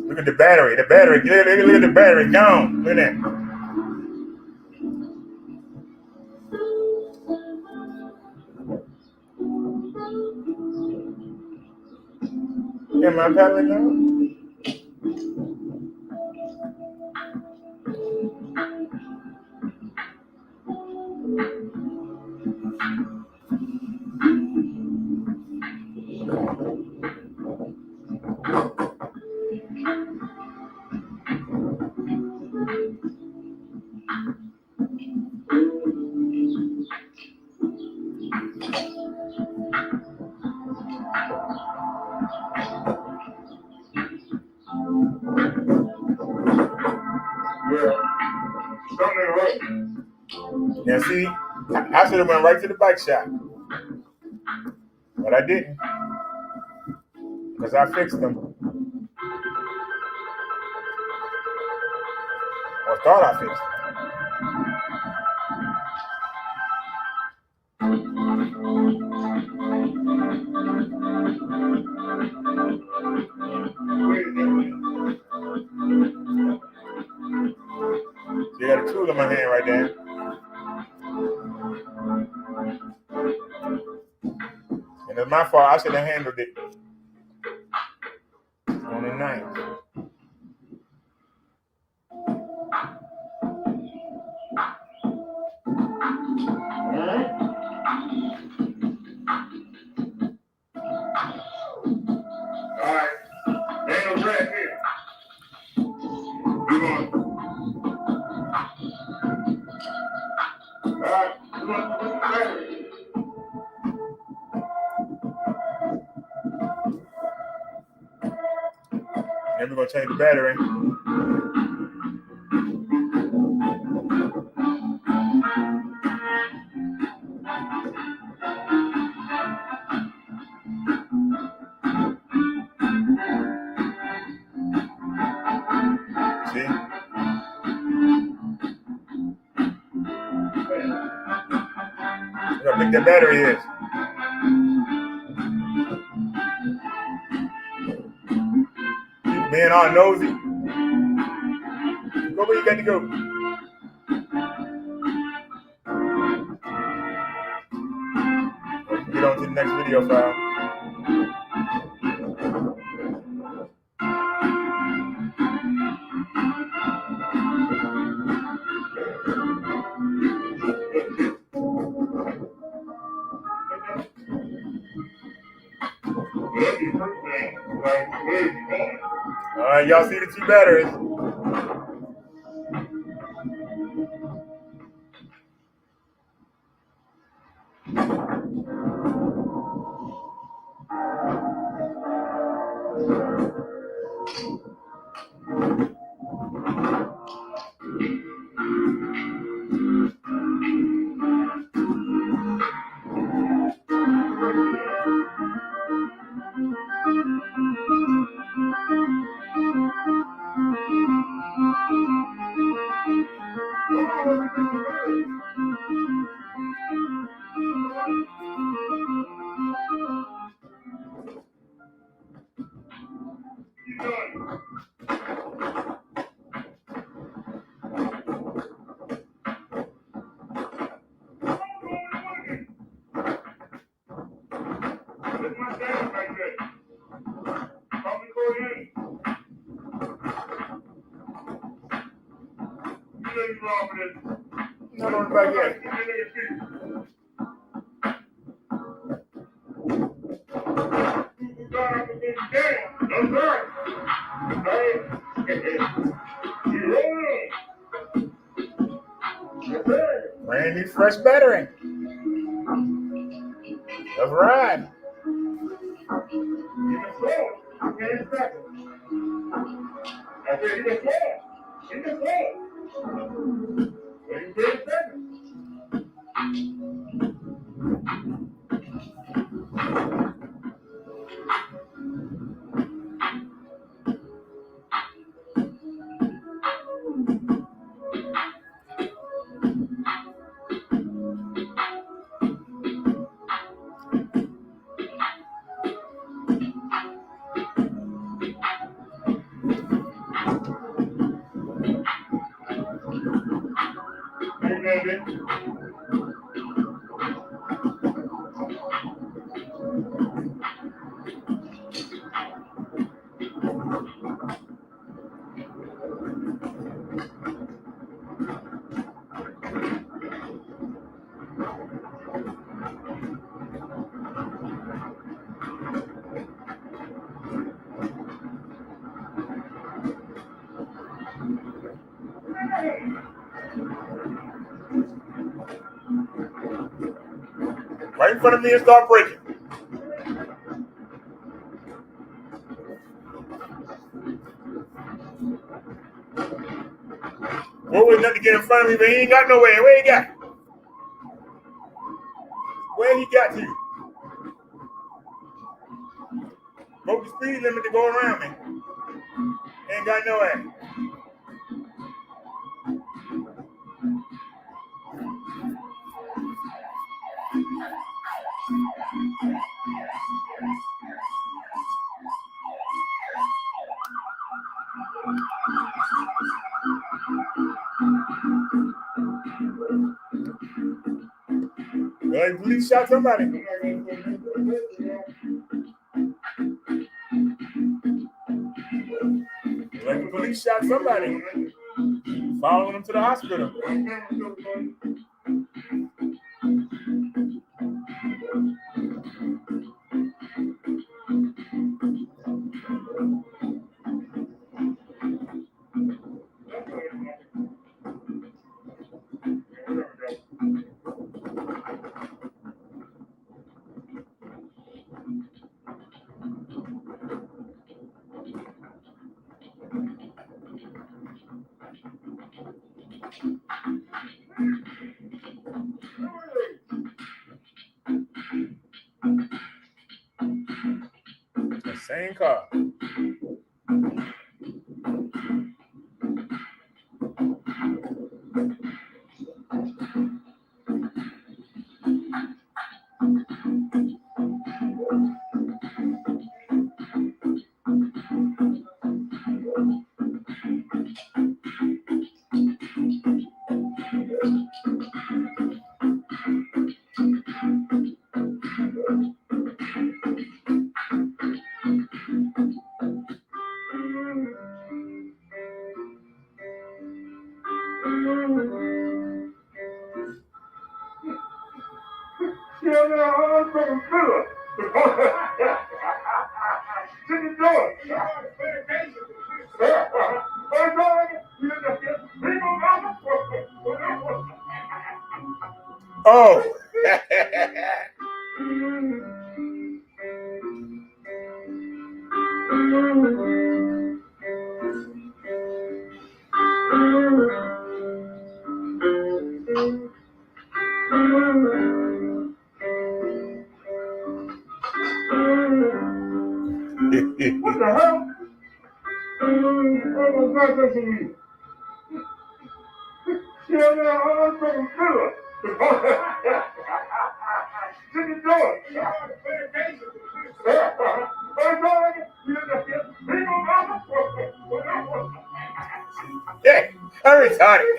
Look at the battery. The battery. Look at the battery. Gone. Look at that. Am I paddling now? Now see, I should have went right to the bike shop, but I didn't, because I fixed them, or thought I fixed them. You got a tool in my hand right there. And it's my fault. I should have handled it on the 9th. Alright. Ain't no track here. You going? Alright. You want to put the battery? Then we're going to change the battery. Look how big that battery is. People being all nosy. Go where you got to go. Get on to the next video file. All right, y'all see the two batteries. Not on the back yet. Brand new fresh battery. Let's ride. Right in front of me and start breaking. What was nothing to get in front of me, but he ain't got nowhere. Where he got? Where he got to? Broke the speed limit to go around me. Ain't got nowhere. Well, the police shot somebody. Like the police shot somebody. Following him to the hospital. The same car. Tell me I'm from Philip. Sit the door. Oh. What the hell? Oh, God, that's me. Tell me I'm from Philip. Sit the door. Yeah, I'm retarded.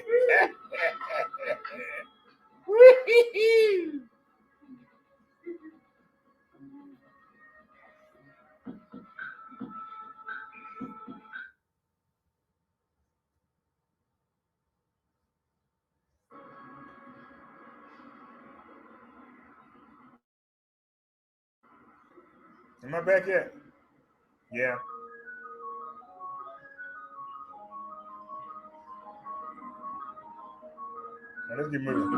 Am I back yet? Yeah. Now let's get moving.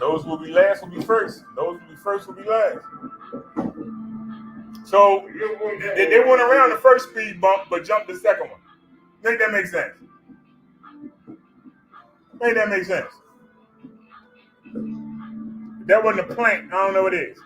Those will be last will be first. Those will be first will be last. So they went around the first speed bump but jumped the second one. Make that make sense? Make that make sense? If that wasn't a plank, I don't know what it is.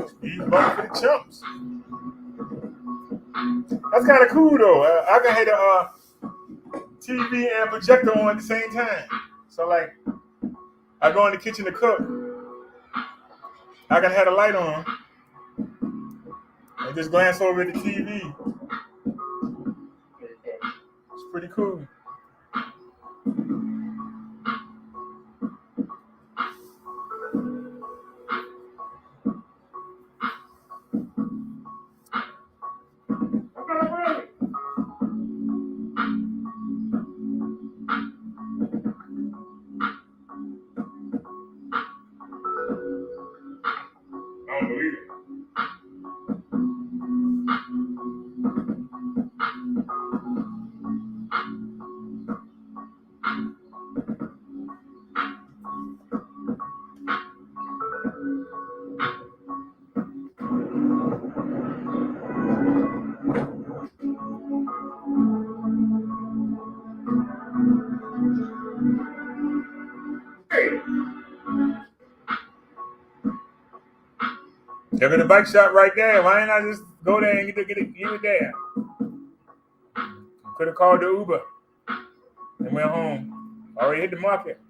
Speed bump for the chumps. That's kind of cool though. I can have the TV and projector on at the same time. So like, I go in the kitchen to cook. I can have the light on and just glance over at the TV. It's pretty cool. Look at the bike shop right there. Why didn't I just go there and leave it there? Could have called the Uber and went home. Already hit the market.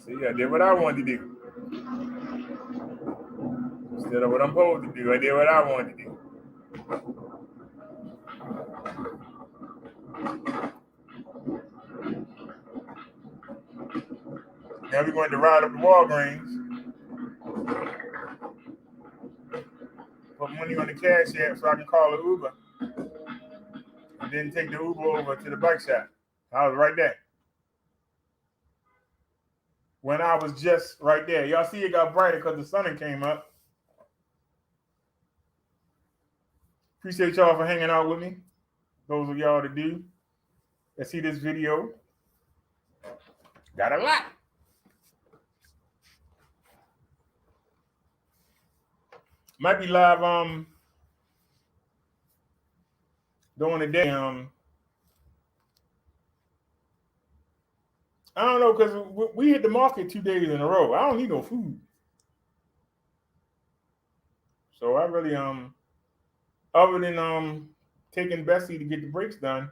See, I did what I wanted to do. Instead of what I'm supposed to do, I did what I wanted to do. Now we're going to ride up to Walgreens, put money on the cash app so I can call an Uber, and then take the Uber over to the bike shop. I was right there. When I was just right there. Y'all see it got brighter because the sun came up. Appreciate y'all for hanging out with me. Those of y'all that do, that see this video. Got a lot. Might be live during the day. I don't know, because we hit the market 2 days in a row. I don't need no food. So I really other than taking Bessie to get the brakes done,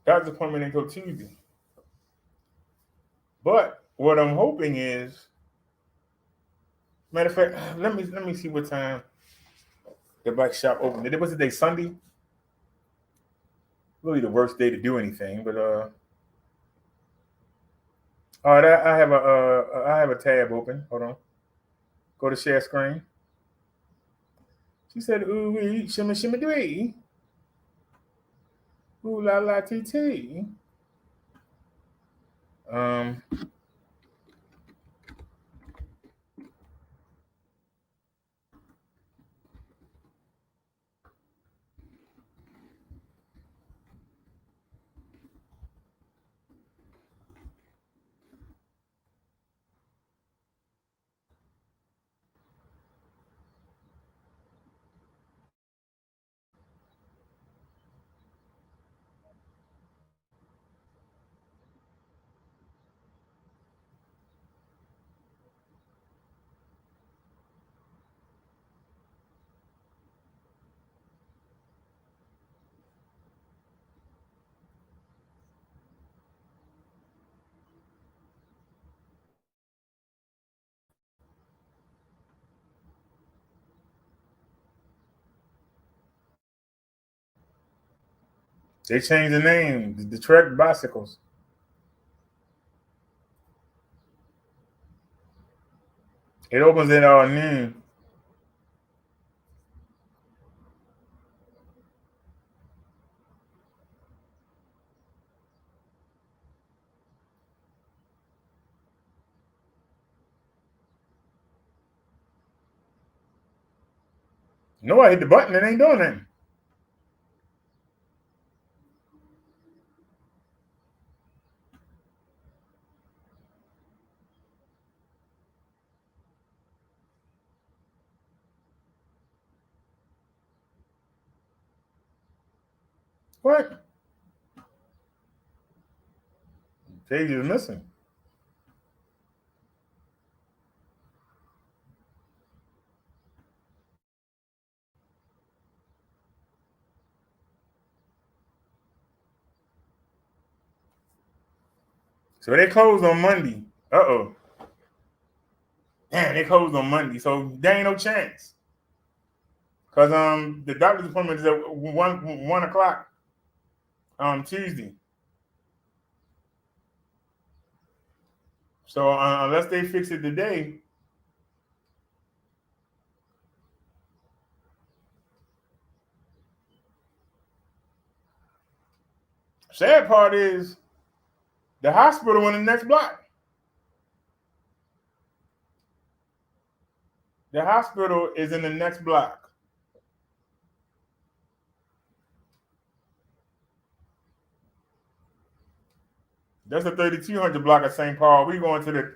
doctor's appointment until Tuesday. But what I'm hoping is, matter of fact, let me see what time the bike shop opened. It was today Sunday. Really the worst day to do anything, but all right, I have a tab open. Hold on. Go to share screen. She said, "Ooh wee, shimmy shimmy dwee, ooh la la tee tee." They changed the name, the Trek Bicycles. It opens at noon. No, I hit the button. It ain't doing nothing. What? Page is missing. So they closed on Monday. Uh-oh. Damn, they closed on Monday. So there ain't no chance. Because the doctor's appointment is at 1 o'clock Tuesday. So unless they fix it today, sad part is the hospital in the next block. The hospital is in the next block. That's the 3200 block of St. Paul. We going to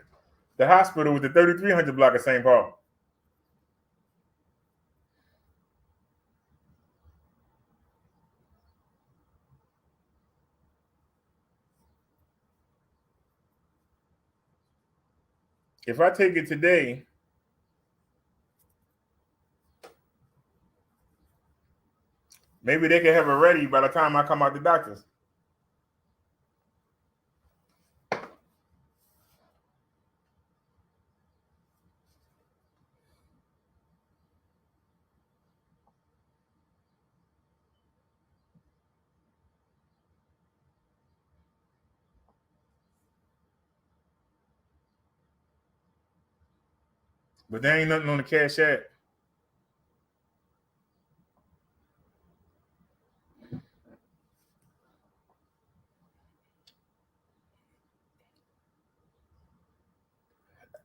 the hospital with the 3300 block of St. Paul. If I take it today, maybe they can have it ready by the time I come out the doctor's. But there ain't nothing on the cash app.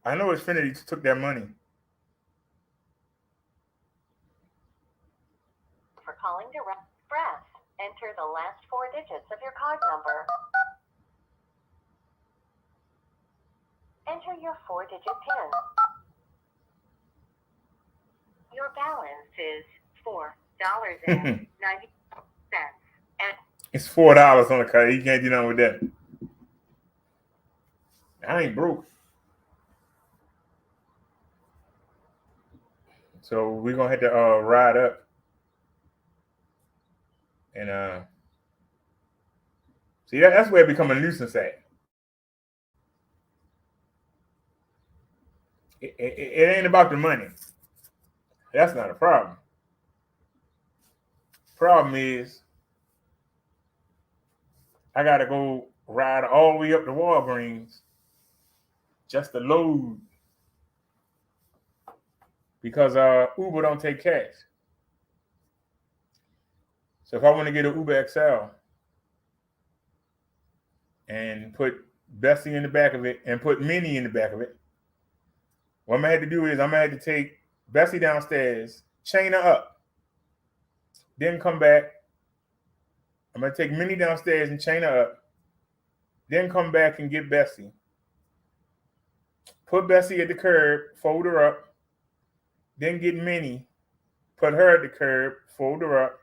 I know Xfinity took that money. For calling direct press, enter the last 4 digits of your card number. Enter your 4-digit PIN. Your balance is $4.90. It's $4 on the card. You can't do nothing with that. I ain't broke. So we're gonna have to ride up and see that's where it becomes a nuisance at. It ain't about the money. That's not a problem. Problem is I gotta go ride all the way up to Walgreens just to load because Uber don't take cash. So if I want to get an Uber XL and put Bessie in the back of it and put Minnie in the back of it, what I'm gonna have to do is I'm gonna have to take Bessie downstairs, chain her up, then come back. I'm gonna take Minnie downstairs and chain her up, then come back and get Bessie. Put Bessie at the curb, fold her up, then get Minnie, put her at the curb, fold her up,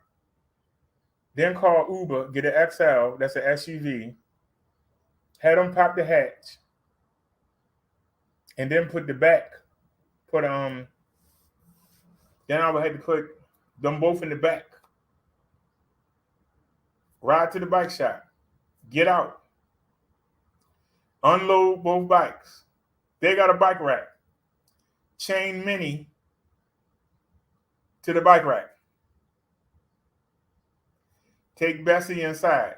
then call Uber, get an XL, that's an SUV, have them pop the hatch, and then put the back, then I would have to put them both in the back. Ride to the bike shop, get out, unload both bikes. They got a bike rack. Chain Minnie to the bike rack. Take Bessie inside.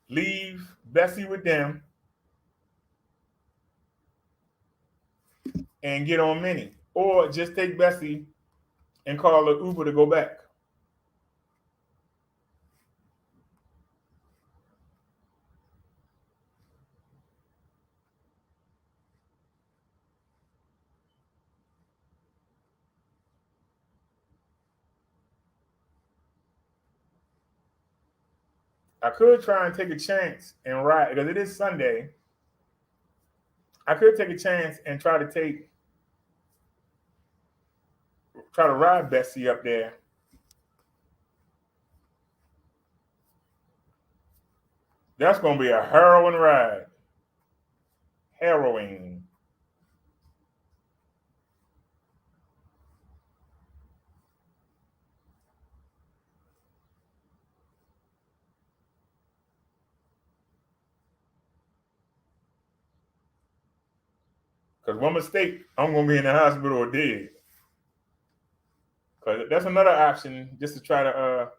Leave Bessie with them and get on Minnie. Or just take Bessie and call an Uber to go back. I could try and take a chance and ride because it is Sunday. I could take a chance and try to ride Bessie up there. That's gonna be a harrowing ride. Harrowing. Because one mistake, I'm gonna be in the hospital or dead. Because that's another option, just to try to.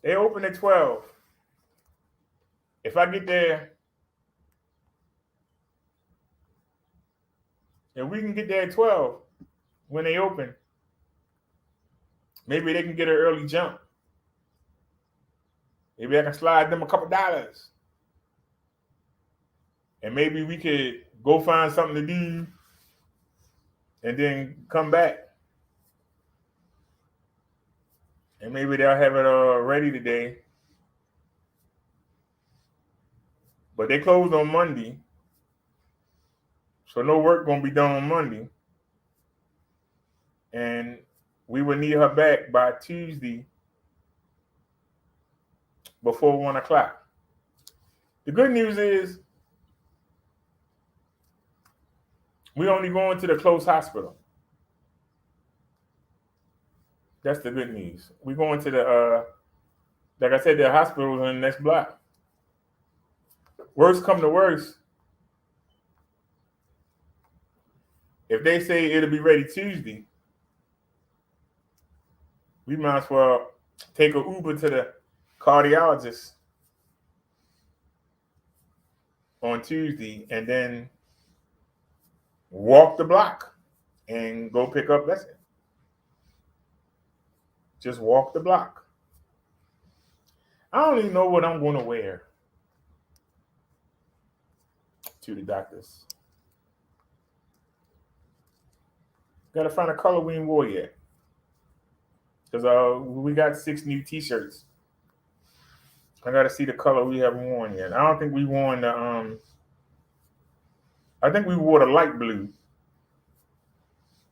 They open at 12. If I get there, if we can get there at 12 when they open, maybe they can get an early jump. Maybe I can slide them a couple dollars. And maybe we could go find something to do and then come back. And maybe they'll have it ready today. But they closed on Monday. So no work gonna be done on Monday. And we would need her back by Tuesday before 1 o'clock. The good news is we only going to the close hospital. That's the good news. We're going to the like I said, the hospital in the next block. Worst come to worst, if they say it'll be ready Tuesday, we might as well take an Uber to the cardiologist on Tuesday and then walk the block and go pick up Bessie. Just walk the block. I don't even know what I'm going to wear to the doctors. Got to find a color we ain't wore yet. Because we got 6 new t-shirts. I got to see the color we haven't worn yet. I don't think we worn the, I think we wore the light blue.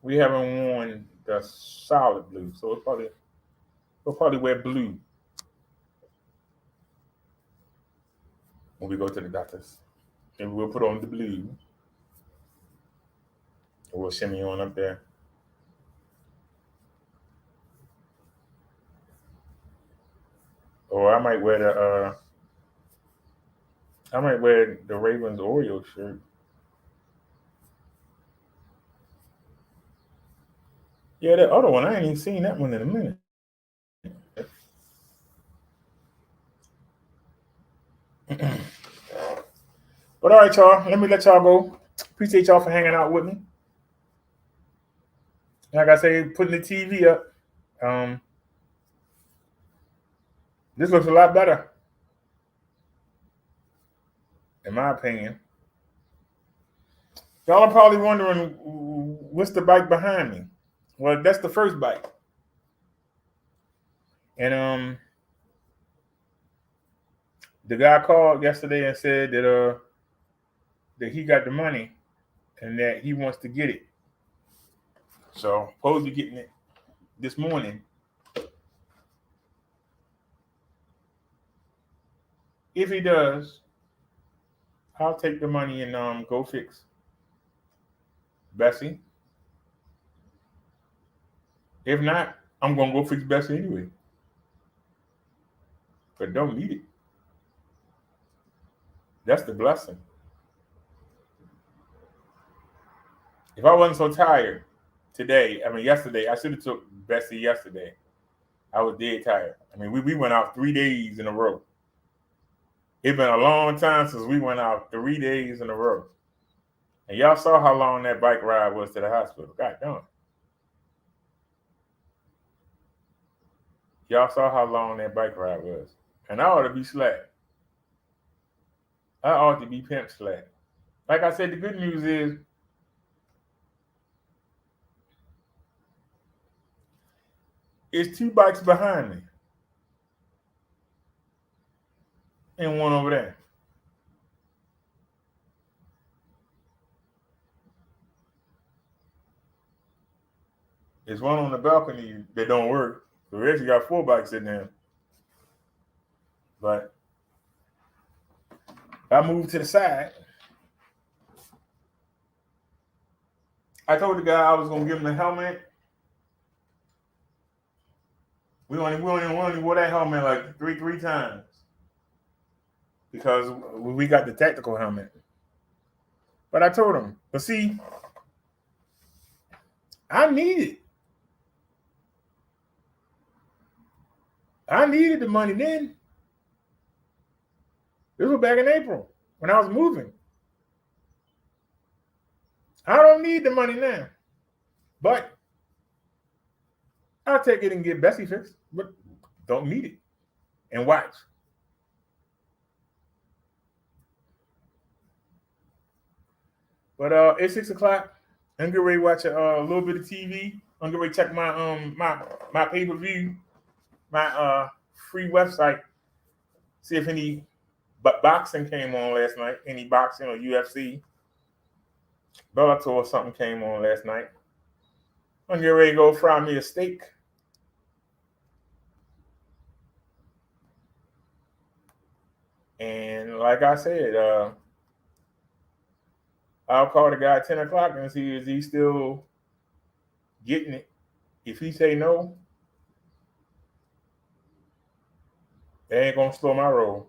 We haven't worn the solid blue. So we'll probably wear blue when we go to the doctors. And we'll put on the blue. We'll shimmy on up there. Or I might wear the Ravens Oreo shirt. Yeah, that other one, I ain't even seen that one in a minute. But all right, y'all, let me let y'all go. Appreciate y'all for hanging out with me. Like I say, putting the TV up. This looks a lot better, in my opinion. Y'all are probably wondering what's the bike behind me. Well, that's the first bike. And the guy called yesterday and said that he got the money and that he wants to get it. So supposed to be getting it this morning. If he does, I'll take the money and go fix Bessie. If not, I'm gonna go fix Bessie anyway. But don't need it. That's the blessing. If I wasn't so tired today, yesterday, I should have took Bessie yesterday. I was dead tired. We went out 3 days in a row. It's been a long time since we went out 3 days in a row. And y'all saw how long that bike ride was to the hospital. God damn. Y'all saw how long that bike ride was. And I ought to be slack. I ought to be pimp slack. Like I said, the good news is it's 2 bikes behind me. And one over there. There's one on the balcony that don't work. The rest, you got 4 bikes in there. But I moved to the side. I told the guy I was gonna give him the helmet. We only wore that helmet like three times because we got the tactical helmet. But I told him, but see, I needed the money then. This was back in April when I was moving. I don't need the money now, but I'll take it and get Bessie fixed, but don't need it. And watch. But it's 6 o'clock. I'm getting ready to watch a little bit of TV. I'm getting ready to check my pay-per-view, my free website. See if any boxing came on last night. Any boxing or UFC. Bellator or something came on last night. I'm getting ready to go fry me a steak. And like I said, I'll call the guy at 10 o'clock and see is he still getting it. If he say no, they ain't gonna slow my roll.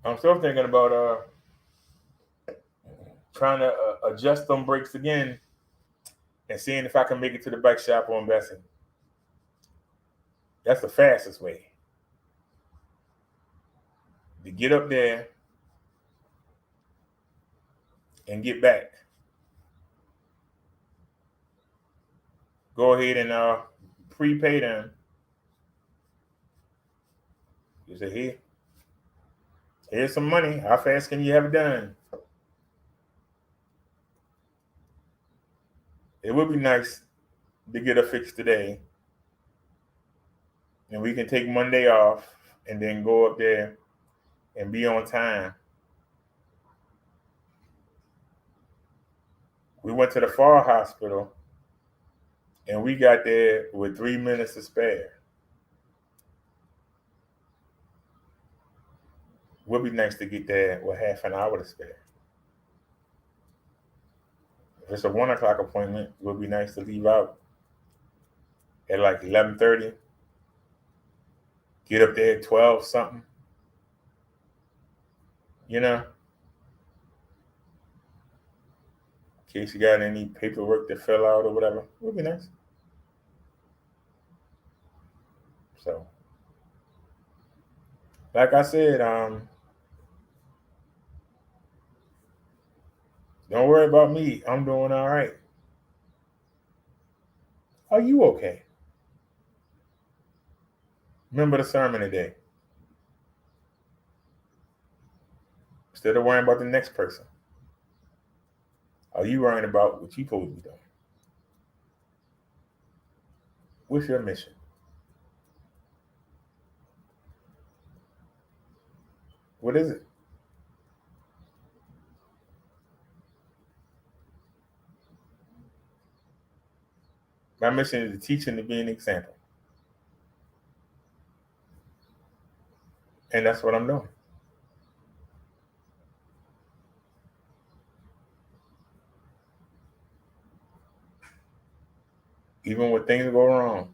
I'm still thinking about trying to adjust them brakes again and seeing if I can make it to the bike shop on Bessie. That's the fastest way to get up there and get back. Go ahead and prepay them. You say, here's some money. How fast can you have it done? It would be nice to get a fix today. And we can take Monday off and then go up there and be on time. We went to the Fall Hospital and we got there with 3 minutes to spare. Would be nice to get there with half an hour to spare. If it's a 1 o'clock appointment, it would be nice to leave out at like 11:30. Get up there at 12 something. You know, in case you got any paperwork to fill out or whatever, it would be nice. So, like I said, don't worry about me. I'm doing all right. Are you okay? Remember the sermon today. Instead of worrying about the next person, are you worrying about what you're supposed to be doing? What's your mission? What is it? My mission is to teach and to be an example. And that's what I'm doing. Even when things go wrong,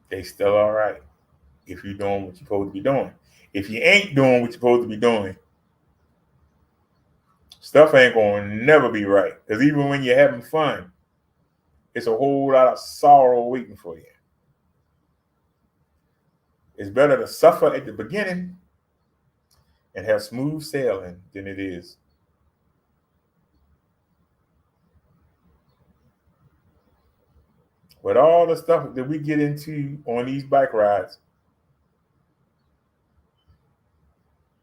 they still all right if you're doing what you're supposed to be doing. If you ain't doing what you're supposed to be doing, stuff ain't going to never be right. Because even when you're having fun, it's a whole lot of sorrow waiting for you. It's better to suffer at the beginning and have smooth sailing than it is with all the stuff that we get into on these bike rides.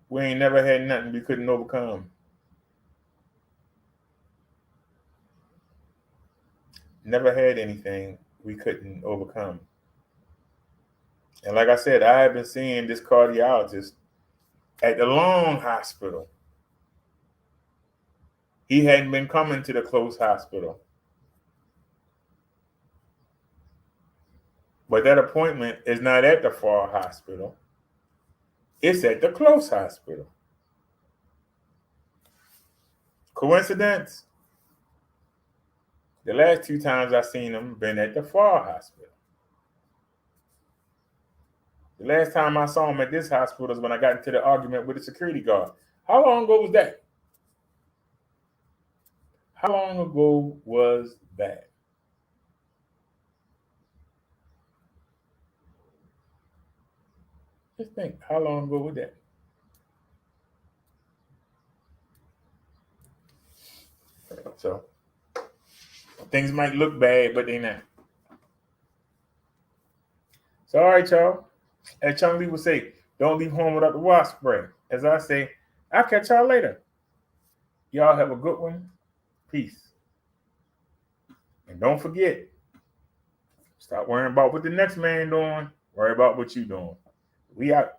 We ain't never had nothing we couldn't overcome. Never had anything we couldn't overcome. And like I said, I have been seeing this cardiologist at the Long Hospital. He hadn't been coming to the Close Hospital. But that appointment is not at the Fall Hospital. It's at the Close Hospital. Coincidence? The last 2 times I've seen him been at the Fall Hospital. The last time I saw him at this hospital is when I got into the argument with the security guard. How long ago was that? How long ago was that? Just think, how long ago was that? So, things might look bad, but they're not. So, all right, y'all. As Chung Lee would say, don't leave home without the wasp spray. As I say, I'll catch y'all later. Y'all have a good one. Peace. And don't forget, stop worrying about what the next man doing. Worry about what you doing. We out.